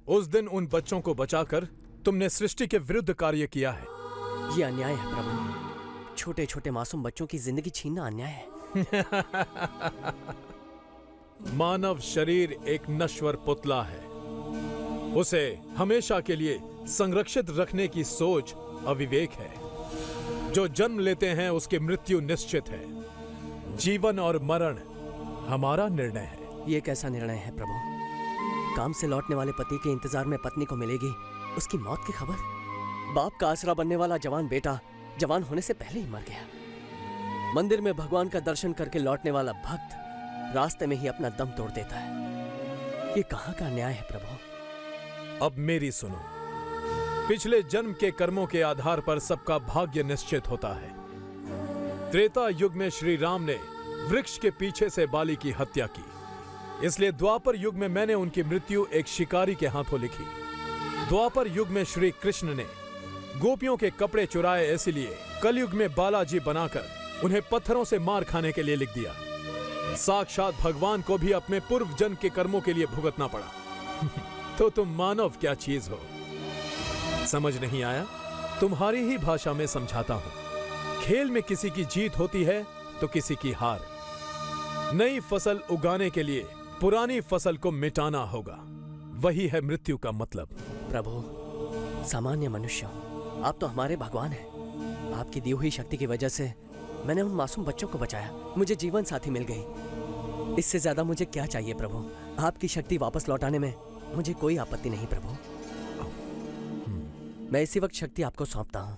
उस दिन उन बच्चों को बचाकर तुमने सृष्टि के विरुद्ध कार्य किया है। ये अन्याय है प्रभु। छोटे छोटे मासूम बच्चों की जिंदगी छीनना अन्याय है। मानव शरीर एक नश्वर पुतला है। उसे हमेशा के लिए संरक्षित रखने की सोच अविवेक है। जो जन्म लेते हैं उसकी मृत्यु निश्चित है। जीवन और मरण हमारा निर्णय है। ये कैसा निर्णय है प्रभु? काम से लौटने वाले पति के इंतजार में पत्नी को मिलेगी उसकी मौत की खबर। बाप का आसरा बनने वाला जवान बेटा जवान होने से पहले ही मर गया। मंदिर में भगवान का दर्शन करके लौटने वाला भक्त रास्ते में ही अपना दम तोड़ देता है। ये कहाँ का न्याय है प्रभु? अब मेरी सुनो। पिछले जन्म के कर्मों के आधार पर सबका भाग्य निश्चित होता है। त्रेता युग में श्री राम ने वृक्ष के पीछे से बाली की हत्या की, इसलिए द्वापर युग में मैंने उनकी मृत्यु एक शिकारी के हाथों लिखी। द्वापर युग में श्री कृष्ण ने गोपियों के कपड़े चुराए, इसलिए कलयुग में बालाजी बनाकर उन्हें पत्थरों से मार खाने के लिए लिख दिया। साक्षात भगवान को भी अपने पूर्व जन्म के कर्मों के लिए भुगतना पड़ा। तो तुम मानव क्या चीज हो? समझ नहीं आया? तुम्हारी ही भाषा में समझाता हूं। खेल में किसी की जीत होती है तो किसी की हार। नई फसल उगाने के लिए पुरानी फसल को मिटाना होगा। वही है मृत्यु का मतलब। प्रभु, सामान्य मनुष्य हूं, आप तो हमारे भगवान हैं। आपकी दी हुई शक्ति की वजह से मैंने उन मासूम बच्चों को बचाया। मुझे जीवन साथी मिल गई। इससे ज्यादा मुझे क्या चाहिए प्रभु? आपकी शक्ति वापस लौटाने में मुझे कोई आपत्ति नहीं प्रभु। मैं इसी वक्त शक्ति आपको सौंपता हूं।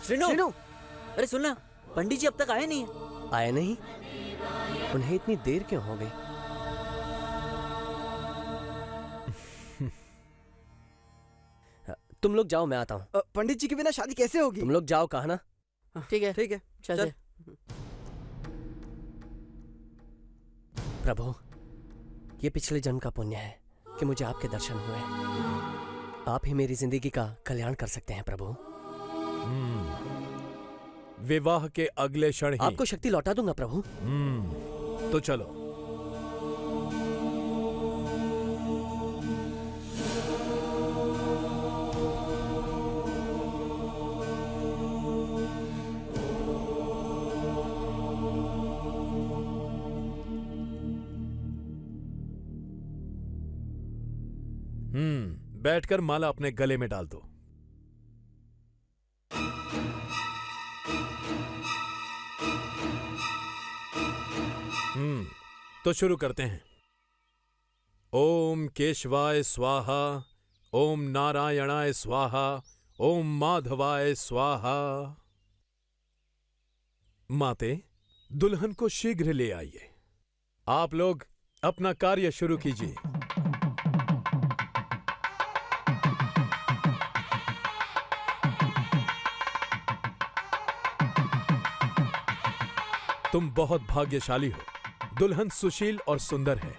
श्रीनु, अरे सुनना, पंडित जी अब तक आए नहीं। आए नहीं? उन्हें इतनी देर क्यों हो गई? तुम लोग जाओ, मैं आता हूँ। पंडित जी के बिना शादी कैसे होगी? तुम लोग जाओ, कहा ना। ठीक है चल। प्रभु, ये पिछले जन्म का पुण्य है कि मुझे आपके दर्शन हुए। आप ही मेरी जिंदगी का कल्याण कर सकते हैं प्रभु। विवाह के अगले क्षण ही आपको शक्ति लौटा दूंगा प्रभु। तो चलो। बैठकर माला अपने गले में डाल दो। तो शुरू करते हैं। ओम केशवाय स्वाहा, ओम नारायणाय स्वाहा, ओम माधवाय स्वाहा। माते, दुल्हन को शीघ्र ले आइए। आप लोग अपना कार्य शुरू कीजिए। तुम बहुत भाग्यशाली हो। दुल्हन सुशील और सुंदर है।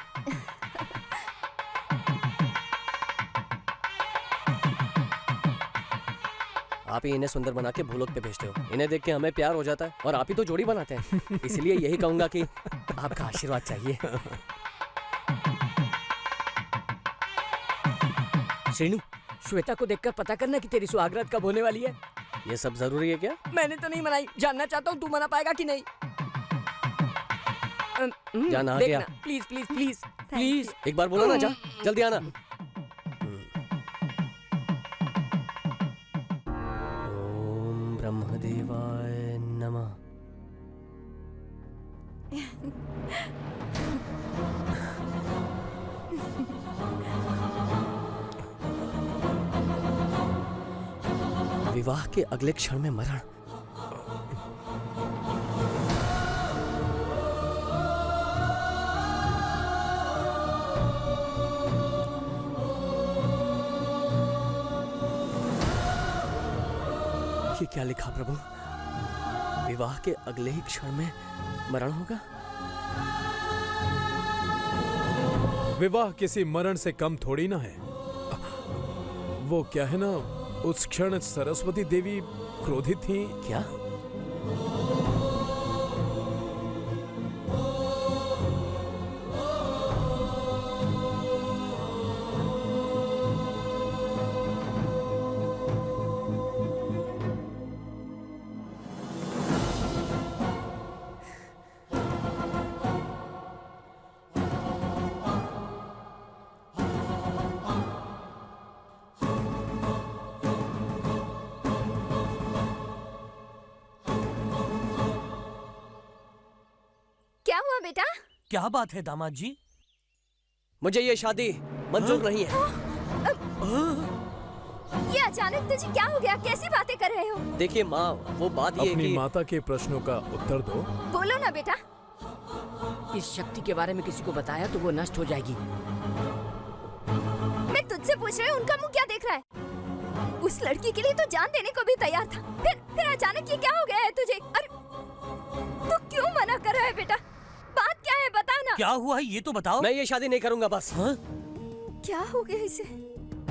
आप ही इन्हें सुंदर बना के भूलोक पे भेजते हो। इन्हें देख के हमें प्यार हो जाता है और आप ही तो जोड़ी बनाते हैं। इसलिए यही कहूंगा कि आपका आशीर्वाद चाहिए। श्रीनू, श्वेता को देखकर पता करना कि तेरी सुहागरात कब होने वाली है। ये सब जरूरी है क्या? मैंने तो नहीं मनाई, जानना चाहता हूँ तू मना पाएगा कि नहीं। जाना आ गया। प्लीज प्लीज प्लीज प्लीज एक बार बोलो ना, जा जल्दी आना। ओम ब्रह्मदेवाय नमः। विवाह के अगले क्षण में मरण। ये क्या लिखा प्रभु? विवाह के अगले ही क्षण में मरण होगा? विवाह किसी मरण से कम थोड़ी ना है। वो क्या है ना, उस क्षण सरस्वती देवी क्रोधित थी। क्या? क्या हुआ बेटा? क्या बात है दामाद जी? मुझे ये शादी मंजूर नहीं है। ये अचानक तुझे क्या हो गया? कैसी बातें कर रहे हो? देखिए माँ, वो बात ये है अपनी कि माता के प्रश्नों का उत्तर दो। बोलो ना बेटा। इस शक्ति के बारे में किसी को बताया तो वो नष्ट हो जाएगी। मैं तुझसे पूछ रही हूँ, उनका मुंह क्या देख रहा है? उस लड़की के लिए तो जान देने को भी तैयार था। फिर अचानक ये क्या हो गया है तुझे? अरे तू क्यों मना कर रहा है बेटा? बात क्या है, बता ना। क्या हुआ है ये तो बताओ। मैं ये शादी नहीं करूंगा बस। हाँ? क्या हो गया इसे?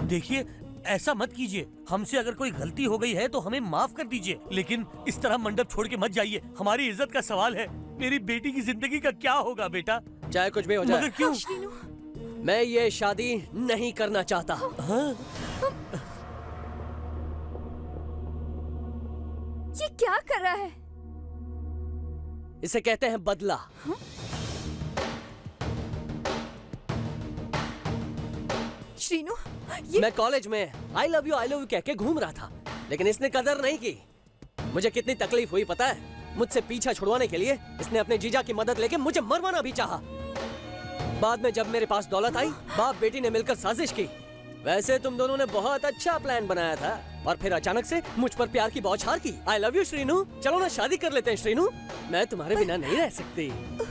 देखिए, ऐसा मत कीजिए। हमसे अगर कोई गलती हो गई है तो हमें माफ कर दीजिए, लेकिन इस तरह मंडप छोड़ के मत जाइए। हमारी इज्जत का सवाल है। मेरी बेटी की जिंदगी का क्या होगा बेटा? चाहे कुछ भी हो जाए। मगर क्यों? मैं ये शादी नहीं करना चाहता। हाँ? ये क्या कर रहा है? इसे कहते हैं बदला। हाँ? श्रीनू, मैं कॉलेज में आई लव यू कह के घूम रहा था, लेकिन इसने कदर नहीं की। मुझे कितनी तकलीफ हुई पता है? मुझसे पीछा छुड़वाने के लिए इसने अपने जीजा की मदद लेके मुझे मरवाना भी चाहा। बाद में जब मेरे पास दौलत आई, बाप बेटी ने मिलकर साजिश की। वैसे तुम दोनों ने बहुत अच्छा प्लान बनाया था, और फिर अचानक से मुझ पर प्यार की बौछार की। आई लव यू श्रीनू, चलो ना शादी कर लेते हैं श्रीनू। मैं तुम्हारे बिना नहीं रह सकती।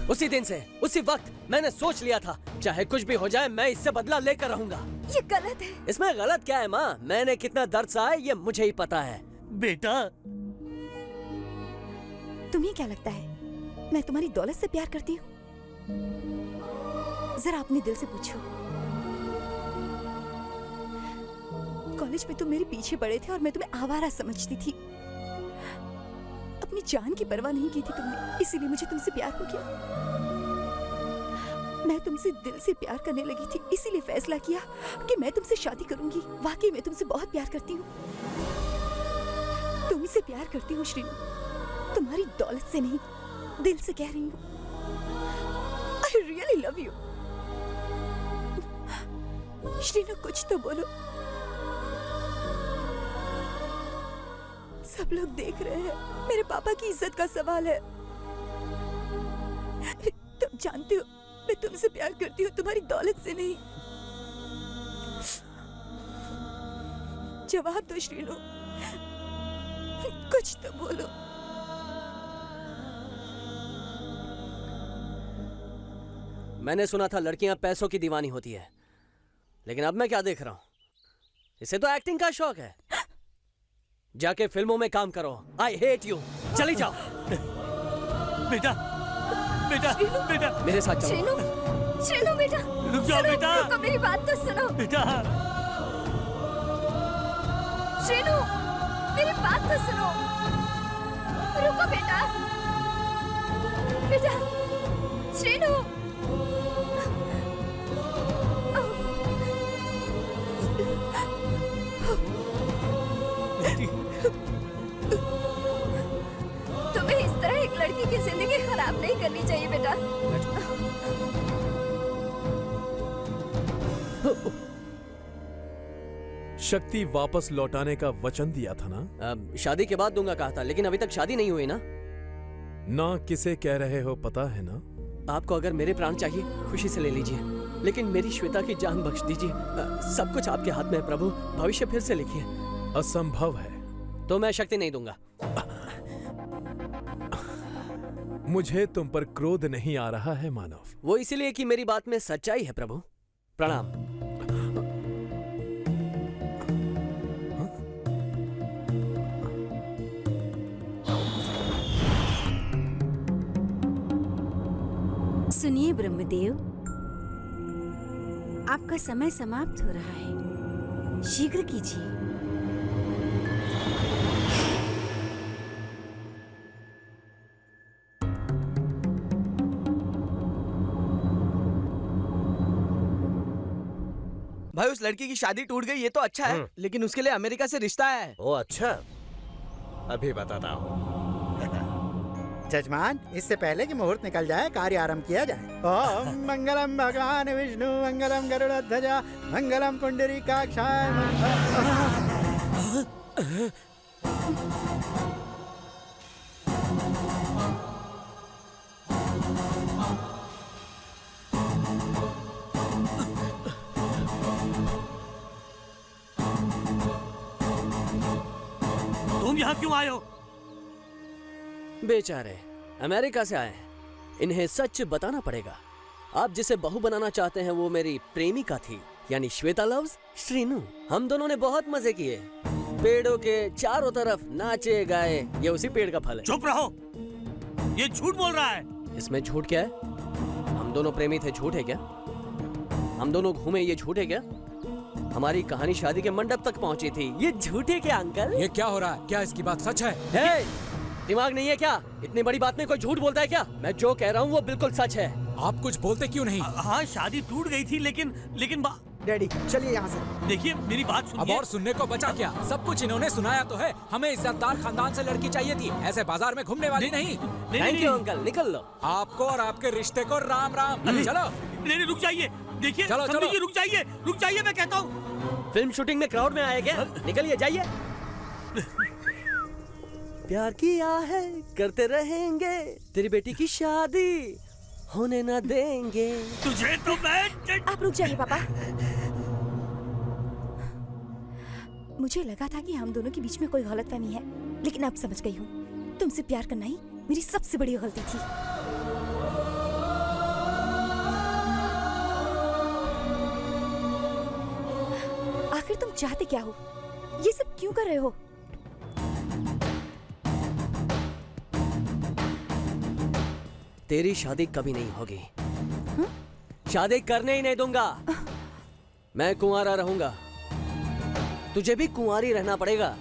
उसी दिन से, उसी वक्त मैंने सोच लिया था, चाहे कुछ भी हो जाए मैं इससे बदला लेकर रहूंगा। ये गलत है। इसमें गलत क्या है माँ? मैंने कितना दर्द सहा है ये मुझे ही पता है। बेटा, तुम्हें क्या लगता है मैं तुम्हारी दौलत से प्यार करती हूँ? जरा अपने दिल से पूछो। कॉलेज में तुम मेरे पीछे पड़े थे और मैं तुम्हें आवारा समझती थी। अपनी जान की परवाह नहीं की थी तुमने, इसीलिए मुझे तुमसे प्यार हो गया। मैं तुमसे दिल से प्यार करने लगी थी, इसीलिए फैसला किया कि मैं तुमसे शादी करूंगी। वाकई मैं तुमसे बहुत प्यार करती हूँ। तुमसे प्यार करती हूँ श्रीनू, तुम्हारी दौलत से नहीं, दिल से कह रही हूँ। I really love you। Srinu कुछ तो बोलो। सब लोग देख रहे हैं, मेरे पापा की इज्जत का सवाल है। तुम जानते हो मैं तुमसे प्यार करती हूँ, तुम्हारी दौलत से नहीं। जवाब दो श्रीनू, कुछ तो बोलो। मैंने सुना था लड़कियां पैसों की दीवानी होती है, लेकिन अब मैं क्या देख रहा हूँ, इसे तो एक्टिंग का शौक है। जाके फिल्मों में काम करो। आई हेट यू। चली जाओ। बेटा बेटा बेटा मेरे साथ चलो। श्रीनू, श्रीनू बेटा, रुक जाओ सुनो, बेटा। रुको, मेरी बात तो सुनो। बेटा श्रीनू, मेरी बात तो सुनो। रुको बेटा, बेटा, श्रीनू। तुम्हें इस तरह एक लड़की की जिंदगी खराब नहीं करनी चाहिए बेटा। शक्ति वापस लौटाने का वचन दिया था ना? शादी के बाद दूंगा कहा था, लेकिन अभी तक शादी नहीं हुई ना। ना किसे कह रहे हो पता है ना? आपको अगर मेरे प्राण चाहिए खुशी से ले लीजिए, लेकिन मेरी श्वेता की जान बख्श दीजिए। सब कुछ आपके हाथ में है प्रभु, भविष्य फिर से लिखिए। असंभव है। तो मैं शक्ति नहीं दूंगा। मुझे तुम पर क्रोध नहीं आ रहा है मानव। वो इसीलिए कि मेरी बात में सच्चाई है प्रभु। प्रणाम। सुनिए ब्रह्मदेव, आपका समय समाप्त हो रहा है, शीघ्र कीजिए। भाई उस लड़की की शादी टूट गई ये तो अच्छा है, लेकिन उसके लिए अमेरिका से रिश्ता है। ओ अच्छा, अभी बताता हूँ। जजमान, इससे पहले कि मुहूर्त निकल जाए कार्य आरंभ किया जाए। ओम मंगलम भगवान विष्णु मंगलम गरुड़ध्वजा मंगलम पुंडरीकाक्षाय तुम यहाँ क्यों आए हो? बेचारे अमेरिका से आए हैं, इन्हें सच बताना पड़ेगा। आप जिसे बहू बनाना चाहते हैं वो मेरी प्रेमिका थी, यानी श्वेता लव्स श्रीनू। हम दोनों ने बहुत मजे किए, पेड़ों के चारों तरफ नाचे गाए। ये उसी पेड़ का फल है। चुप रहो, ये झूठ बोल रहा है। इसमें झूठ क्या है? हम दोनों प्रेमी थे, झूठ है क्या? हम दोनों घूमे, ये झूठ है क्या? हमारी कहानी शादी के मंडप तक पहुंची थी, ये झूठ है क्या अंकल? ये क्या हो रहा है? क्या इसकी बात सच है? हे, दिमाग नहीं है क्या? इतनी बड़ी बात में कोई झूठ बोलता है क्या? मैं जो कह रहा हूँ वो बिल्कुल सच है। आप कुछ बोलते क्यों नहीं? हाँ शादी टूट गई थी, लेकिन डैडी चलिए यहाँ से। देखिए मेरी बात सुनिए। अब और सुनने को बचा क्या? सब कुछ इन्होंने सुनाया तो है। हमें इज्जतदार खानदान से लड़की चाहिए थी, ऐसे बाजार में घूमने वाली नहीं। थैंक यू अंकल, निकल लो। आपको और आपके रिश्ते को राम राम। चलो नहीं रुक जाइए, देखिए चलो, चलो। समझिए, रुक जाइए मैं कहता हूँ। फिल्म शूटिंग में क्राउड में आए क्या? निकलिए जाइए। प्यार किया है करते रहेंगे, तेरी बेटी की शादी होने ना देंगे। तुझे तो मैं। आप रुक जाइए पापा। मुझे लगा था कि हम दोनों के बीच में कोई गलतफहमी है, लेकिन अब समझ गई हूँ। तुमसे प्यार करना ही मेरी सबसे बड़ी गलती थी। आखिर तुम चाहते क्या हो? ये सब क्यों कर रहे हो? तेरी शादी कभी नहीं होगी। शादी करने ही नहीं दूंगा। मैं कुंवारा रहूंगा, तुझे भी कुंवारी रहना पड़ेगा।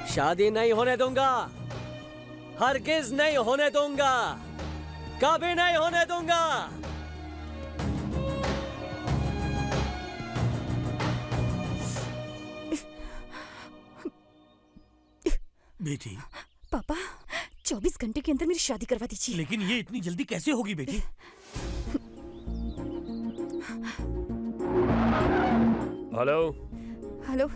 शादी नहीं होने दूंगा, हरगिज नहीं होने दूंगा, कभी नहीं होने दूंगा। बेटी। पापा 24 घंटे के अंदर मेरी शादी करवा दीजिए। लेकिन ये इतनी जल्दी कैसे होगी बेटी? हेलो हेलो,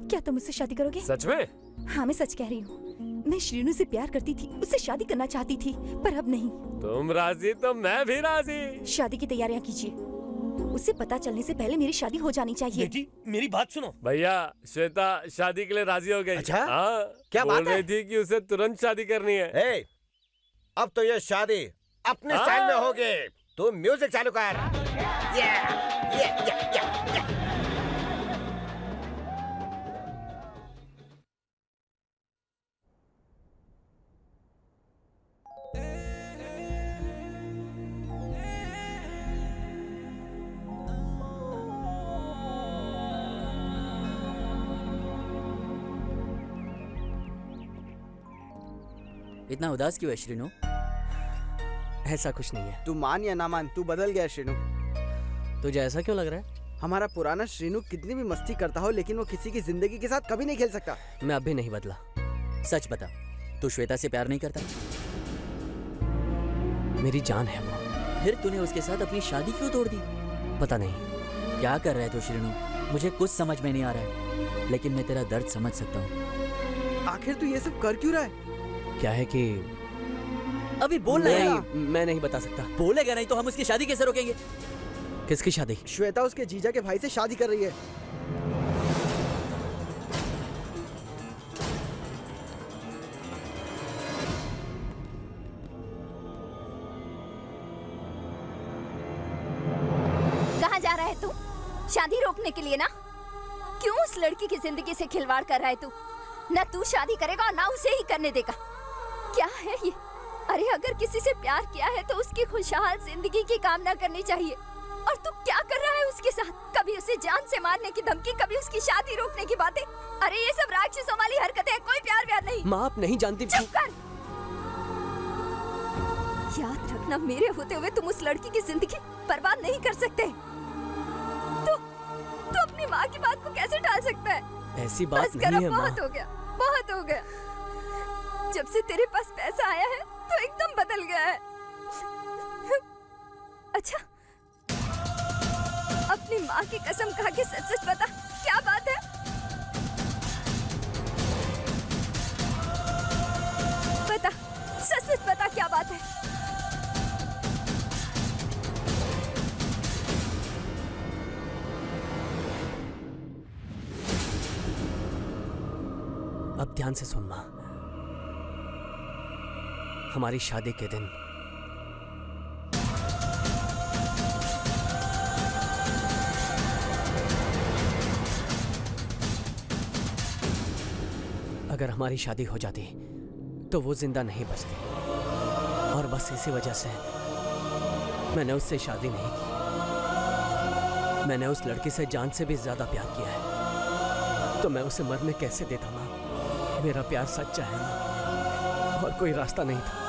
क्या तुम मुझसे शादी करोगे? सच में? हाँ मैं सच कह रही हूँ। मैं श्रीनू से प्यार करती थी, उससे शादी करना चाहती थी, पर अब नहीं। तुम राजी तो मैं भी राजी। शादी की तैयारियां कीजिए, उसे पता चलने से पहले मेरी शादी हो जानी चाहिए। बेटी मेरी बात सुनो। भैया श्वेता शादी के लिए राजी हो गई। अच्छा? हाँ, क्या बात बोल रही है? थी कि उसे तुरंत शादी करनी है। ए, अब तो ये शादी अपने स्टाइल में होगी। तू म्यूजिक चालू कर। इतना उदास क्यों है श्रीनु? ऐसा कुछ नहीं है। तू मान या ना मान, तू बदल गया श्रीनु। तुझे ऐसा क्यों लग रहा है? हमारा पुराना श्रीनु कितनी भी मस्ती करता हो, लेकिन वो किसी की जिंदगी के साथ कभी नहीं खेल सकता। मैं अब भी नहीं बदला। सच बता, तू श्वेता से प्यार नहीं करता? मेरी जान है वो। फिर तूने उसके साथ अपनी शादी क्यों तोड़ दी? पता नहीं। क्या कर रहा है तू श्रीनु? मुझे कुछ समझ में नहीं आ रहा है, लेकिन मैं तेरा दर्द समझ सकता हूँ। आखिर तू ये सब कर क्यों रहा है? क्या है कि अभी बोलना है। मैं नहीं बता सकता। बोलेगा नहीं तो हम उसकी शादी कैसे रोकेंगे? किसकी शादी? श्वेता उसके जीजा के भाई से शादी कर रही है। कहाँ जा रहा है तू? शादी रोकने के लिए ना? क्यों उस लड़की की जिंदगी से खिलवाड़ कर रहा है तू? ना तू शादी करेगा और ना उसे ही करने देगा। क्या है ये? अरे अगर किसी से प्यार किया है तो उसकी खुशहाल जिंदगी की कामना करनी चाहिए। और तू क्या कर रहा है उसके साथ? कभी उसे जान से मारने की धमकी, कभी उसकी शादी रोकने की बातें। अरे ये सब राक्षसों वाली हरकतें हैं, कोई प्यार व्यार नहीं। माँ आप नहीं जानती। चुप कर। याद रखना, मेरे होते हुए तुम उस लड़की की जिंदगी बर्बाद नहीं कर सकते। तू अपनी माँ की बात को कैसे टाल सकता है? ऐसी बात नहीं है माँ। बहुत हो गया, बहुत हो गया। जब से तेरे पास पैसा आया है तो एकदम बदल गया है। अच्छा, अपनी माँ की कसम खा के सच सच बता, क्या बात है? बता, सच सच बता, क्या बात है? अब ध्यान से सुन माँ। हमारी शादी के दिन अगर हमारी शादी हो जाती तो वो जिंदा नहीं बचती, और बस इसी वजह से मैंने उससे शादी नहीं की। मैंने उस लड़की से जान से भी ज्यादा प्यार किया है, तो मैं उसे मरने कैसे देता माँ? मेरा प्यार सच्चा है माँ, और कोई रास्ता नहीं था।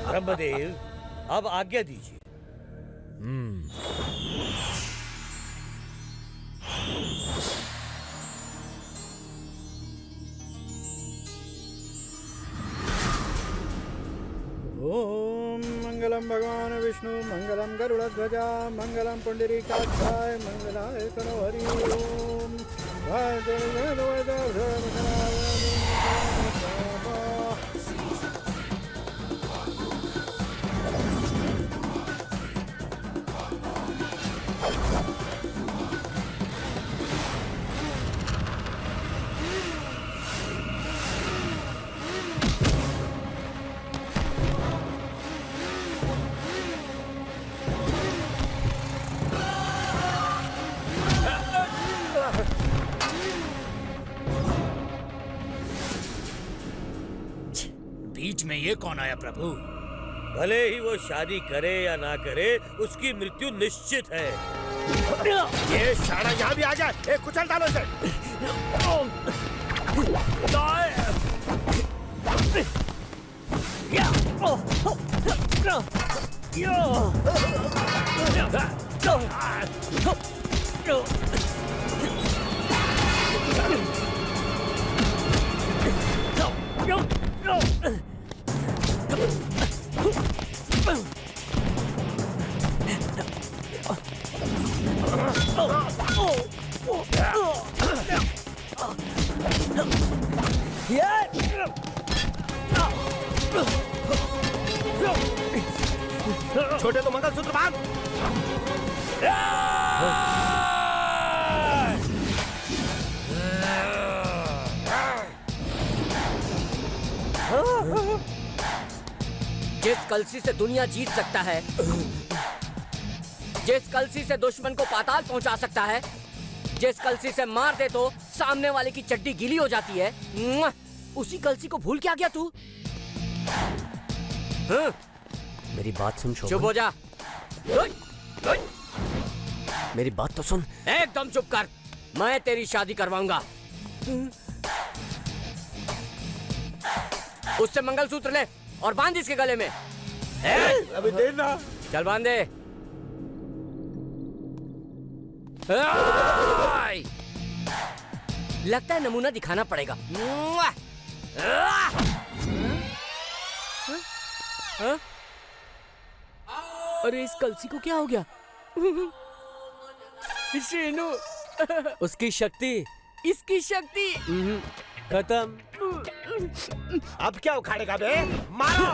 ब्रह्मदेव, अब आज्ञा दीजिए। ओम मंगलम भगवान विष्णु, मंगलम गरुड़ध्वजा, मंगलम पुंडरीकाक्षाय, मंगलाय तनोहरि। ओम बीच में ये कौन आया प्रभु? भले ही वो शादी करे या ना करे, उसकी मृत्यु निश्चित है। ये शाना यहाँ भी आ जाए, एक कुचल डालो इसे। छोटे तो मंगलसूत्र बांध। जिस कलसी से दुनिया जीत सकता है, जिस कलसी से दुश्मन को पाताल पहुंचा सकता है, जिस कलसी से मार दे तो सामने वाले की चड्डी गीली हो जाती है, उसी कलसी को भूल क्या गया तू? मेरी बात सुन शोभन। चुप हो जा। मेरी बात तो सुन। एकदम चुप कर। मैं तेरी शादी करवाऊंगा। उससे मंगलसूत्र ले और बांध इसके गले में। अभी देना। चल बांध दे। लगता है नमूना दिखाना पड़ेगा। अरे इस कलसी को क्या हो गया? शीनू, उसकी शक्ति, इसकी शक्ति खत्म। अब क्या उखाड़ेगा बे? मारो।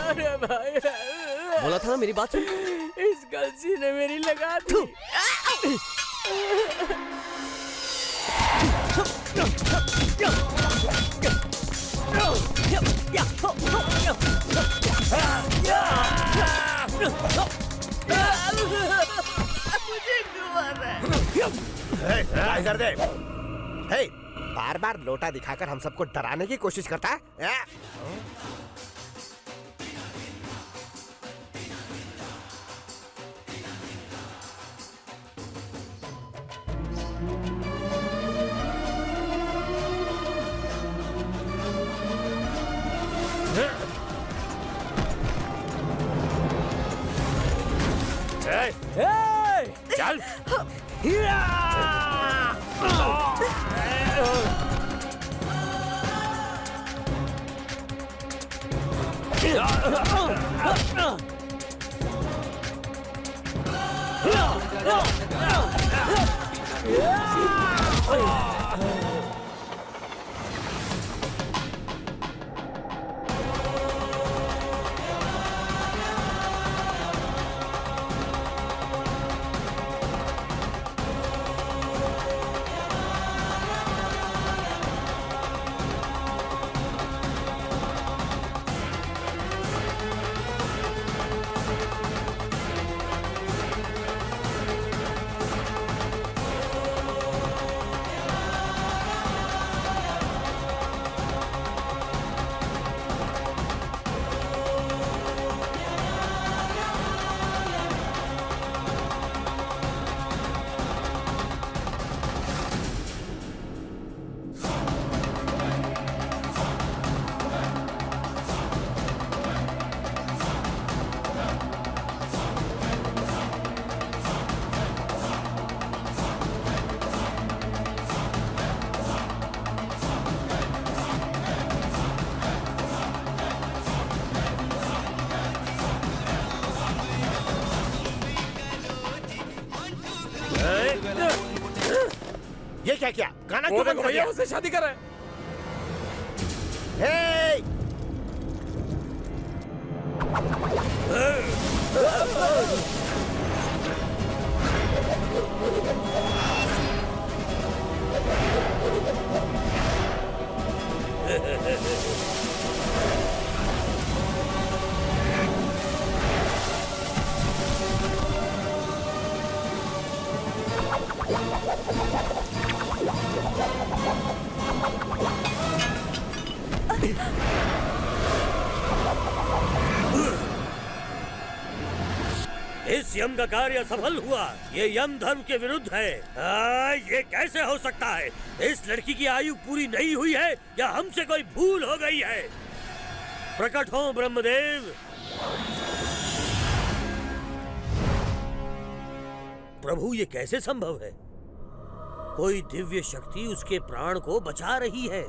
अरे भाई, बोला था ना मेरी बात सुन। इस कलसी ने मेरी लगा दी। इधर दे। हे, बार बार लोटा दिखाकर हम सबको डराने की कोशिश करता है। चल। ये क्या किया? गाना वो क्यों बंद देखो कर भैया, दिया? उससे शादी कर रहा है। हे! इस यम का कार्य असफल हुआ। ये यम धर्म के विरुद्ध है। ये कैसे हो सकता है? इस लड़की की आयु पूरी नहीं हुई है या हमसे कोई भूल हो गई है? प्रकट हो ब्रह्मदेव। प्रभु, ये कैसे संभव है? कोई दिव्य शक्ति उसके प्राण को बचा रही है।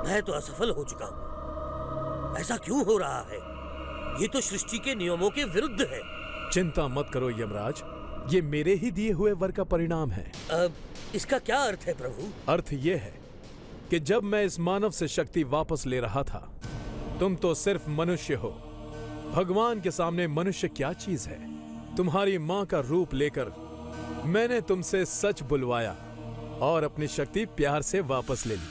मैं तो असफल हो चुका हूँ। ऐसा क्यों हो रहा है? ये तो सृष्टि के नियमों के विरुद्ध है। चिंता मत करो यमराज, ये मेरे ही दिए हुए वर का परिणाम है। अब इसका क्या अर्थ है प्रभु? अर्थ ये है कि जब मैं इस मानव से शक्ति वापस ले रहा था, तुम तो सिर्फ मनुष्य हो। भगवान के सामने मनुष्य क्या चीज है? तुम्हारी माँ का रूप लेकर मैंने तुमसे सच बुलवाया और अपनी शक्ति प्यार से वापस ले ली।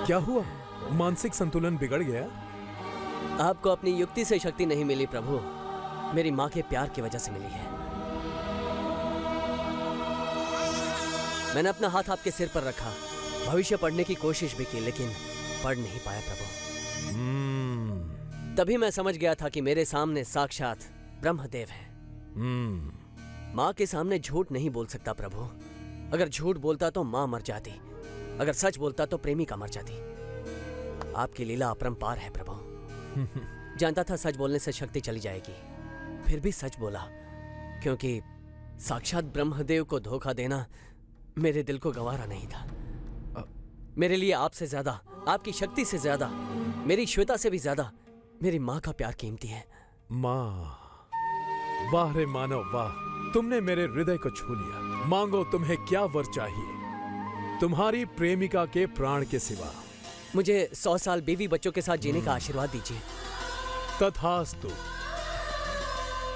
क्या हुआ? मानसिक संतुलन बिगड़ गया? आपको अपनी युक्ति से शक्ति नहीं मिली प्रभु, मेरी माँ के प्यार की वजह से मिली है। मैंने अपना हाथ आपके सिर पर रखा, भविष्य पढ़ने की कोशिश भी की, लेकिन पढ़ नहीं पाया प्रभु। तभी मैं समझ गया था कि मेरे सामने साक्षात ब्रह्मदेव है। माँ के सामने झूठ नहीं बोल सकता प्रभु। अगर झूठ बोलता तो माँ मर जाती, अगर सच बोलता तो प्रेमिका मर जाती। आपकी लीला अपरंपार है प्रभु। जानता था सच बोलने से शक्ति चली जाएगी, फिर भी सच बोला, क्योंकि साक्षात ब्रह्मदेव को धोखा देना मेरे दिल को गवारा नहीं था। मेरे लिए आपसे ज्यादा, आपकी शक्ति से ज्यादा, मेरी श्वेता से भी ज्यादा मेरी माँ का प्यार कीमती है। माँ, वाह रे मानव वाह, तुमने मेरे हृदय को छू लिया। मांगो, तुम्हें क्या वर चाहिए? तुम्हारी प्रेमिका के प्राण के सिवा। मुझे 100 साल बीवी बच्चों के साथ जीने का आशीर्वाद दीजिए। तथास्तु।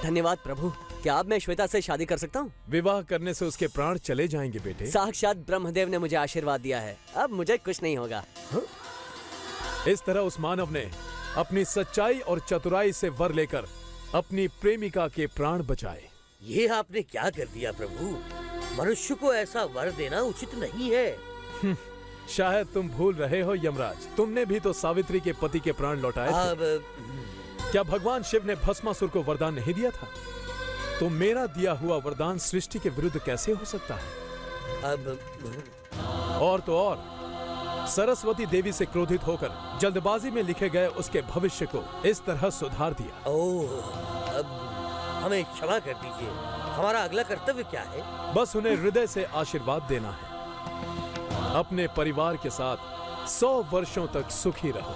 धन्यवाद प्रभु। क्या अब मैं श्वेता से शादी कर सकता हूँ? विवाह करने से उसके प्राण चले जाएंगे बेटे। साक्षात ब्रह्मदेव ने मुझे आशीर्वाद दिया है, अब मुझे कुछ नहीं होगा। इस तरह उस मानव ने अपनी सच्चाई और चतुराई से वर लेकर अपनी प्रेमिका के प्राण बचाए। ये आपने क्या कर दिया प्रभु? मनुष्य को ऐसा वर देना उचित नहीं है। शायद तुम भूल रहे हो यमराज, तुमने भी तो सावित्री के पति के प्राण लौटाए थे। क्या भगवान शिव ने भस्मासुर को वरदान नहीं दिया था? तो मेरा दिया हुआ वरदान सृष्टि के विरुद्ध कैसे हो सकता है? और तो और सरस्वती देवी से क्रोधित होकर जल्दबाजी में लिखे गए उसके भविष्य को इस तरह सुधार दिया। ओह, अब हमें क्षमा कर दीजिए। हमारा अगला कर्तव्य क्या है? बस उन्हें हृदय से आशीर्वाद देना है। अपने परिवार के साथ 100 वर्षों तक सुखी रहो।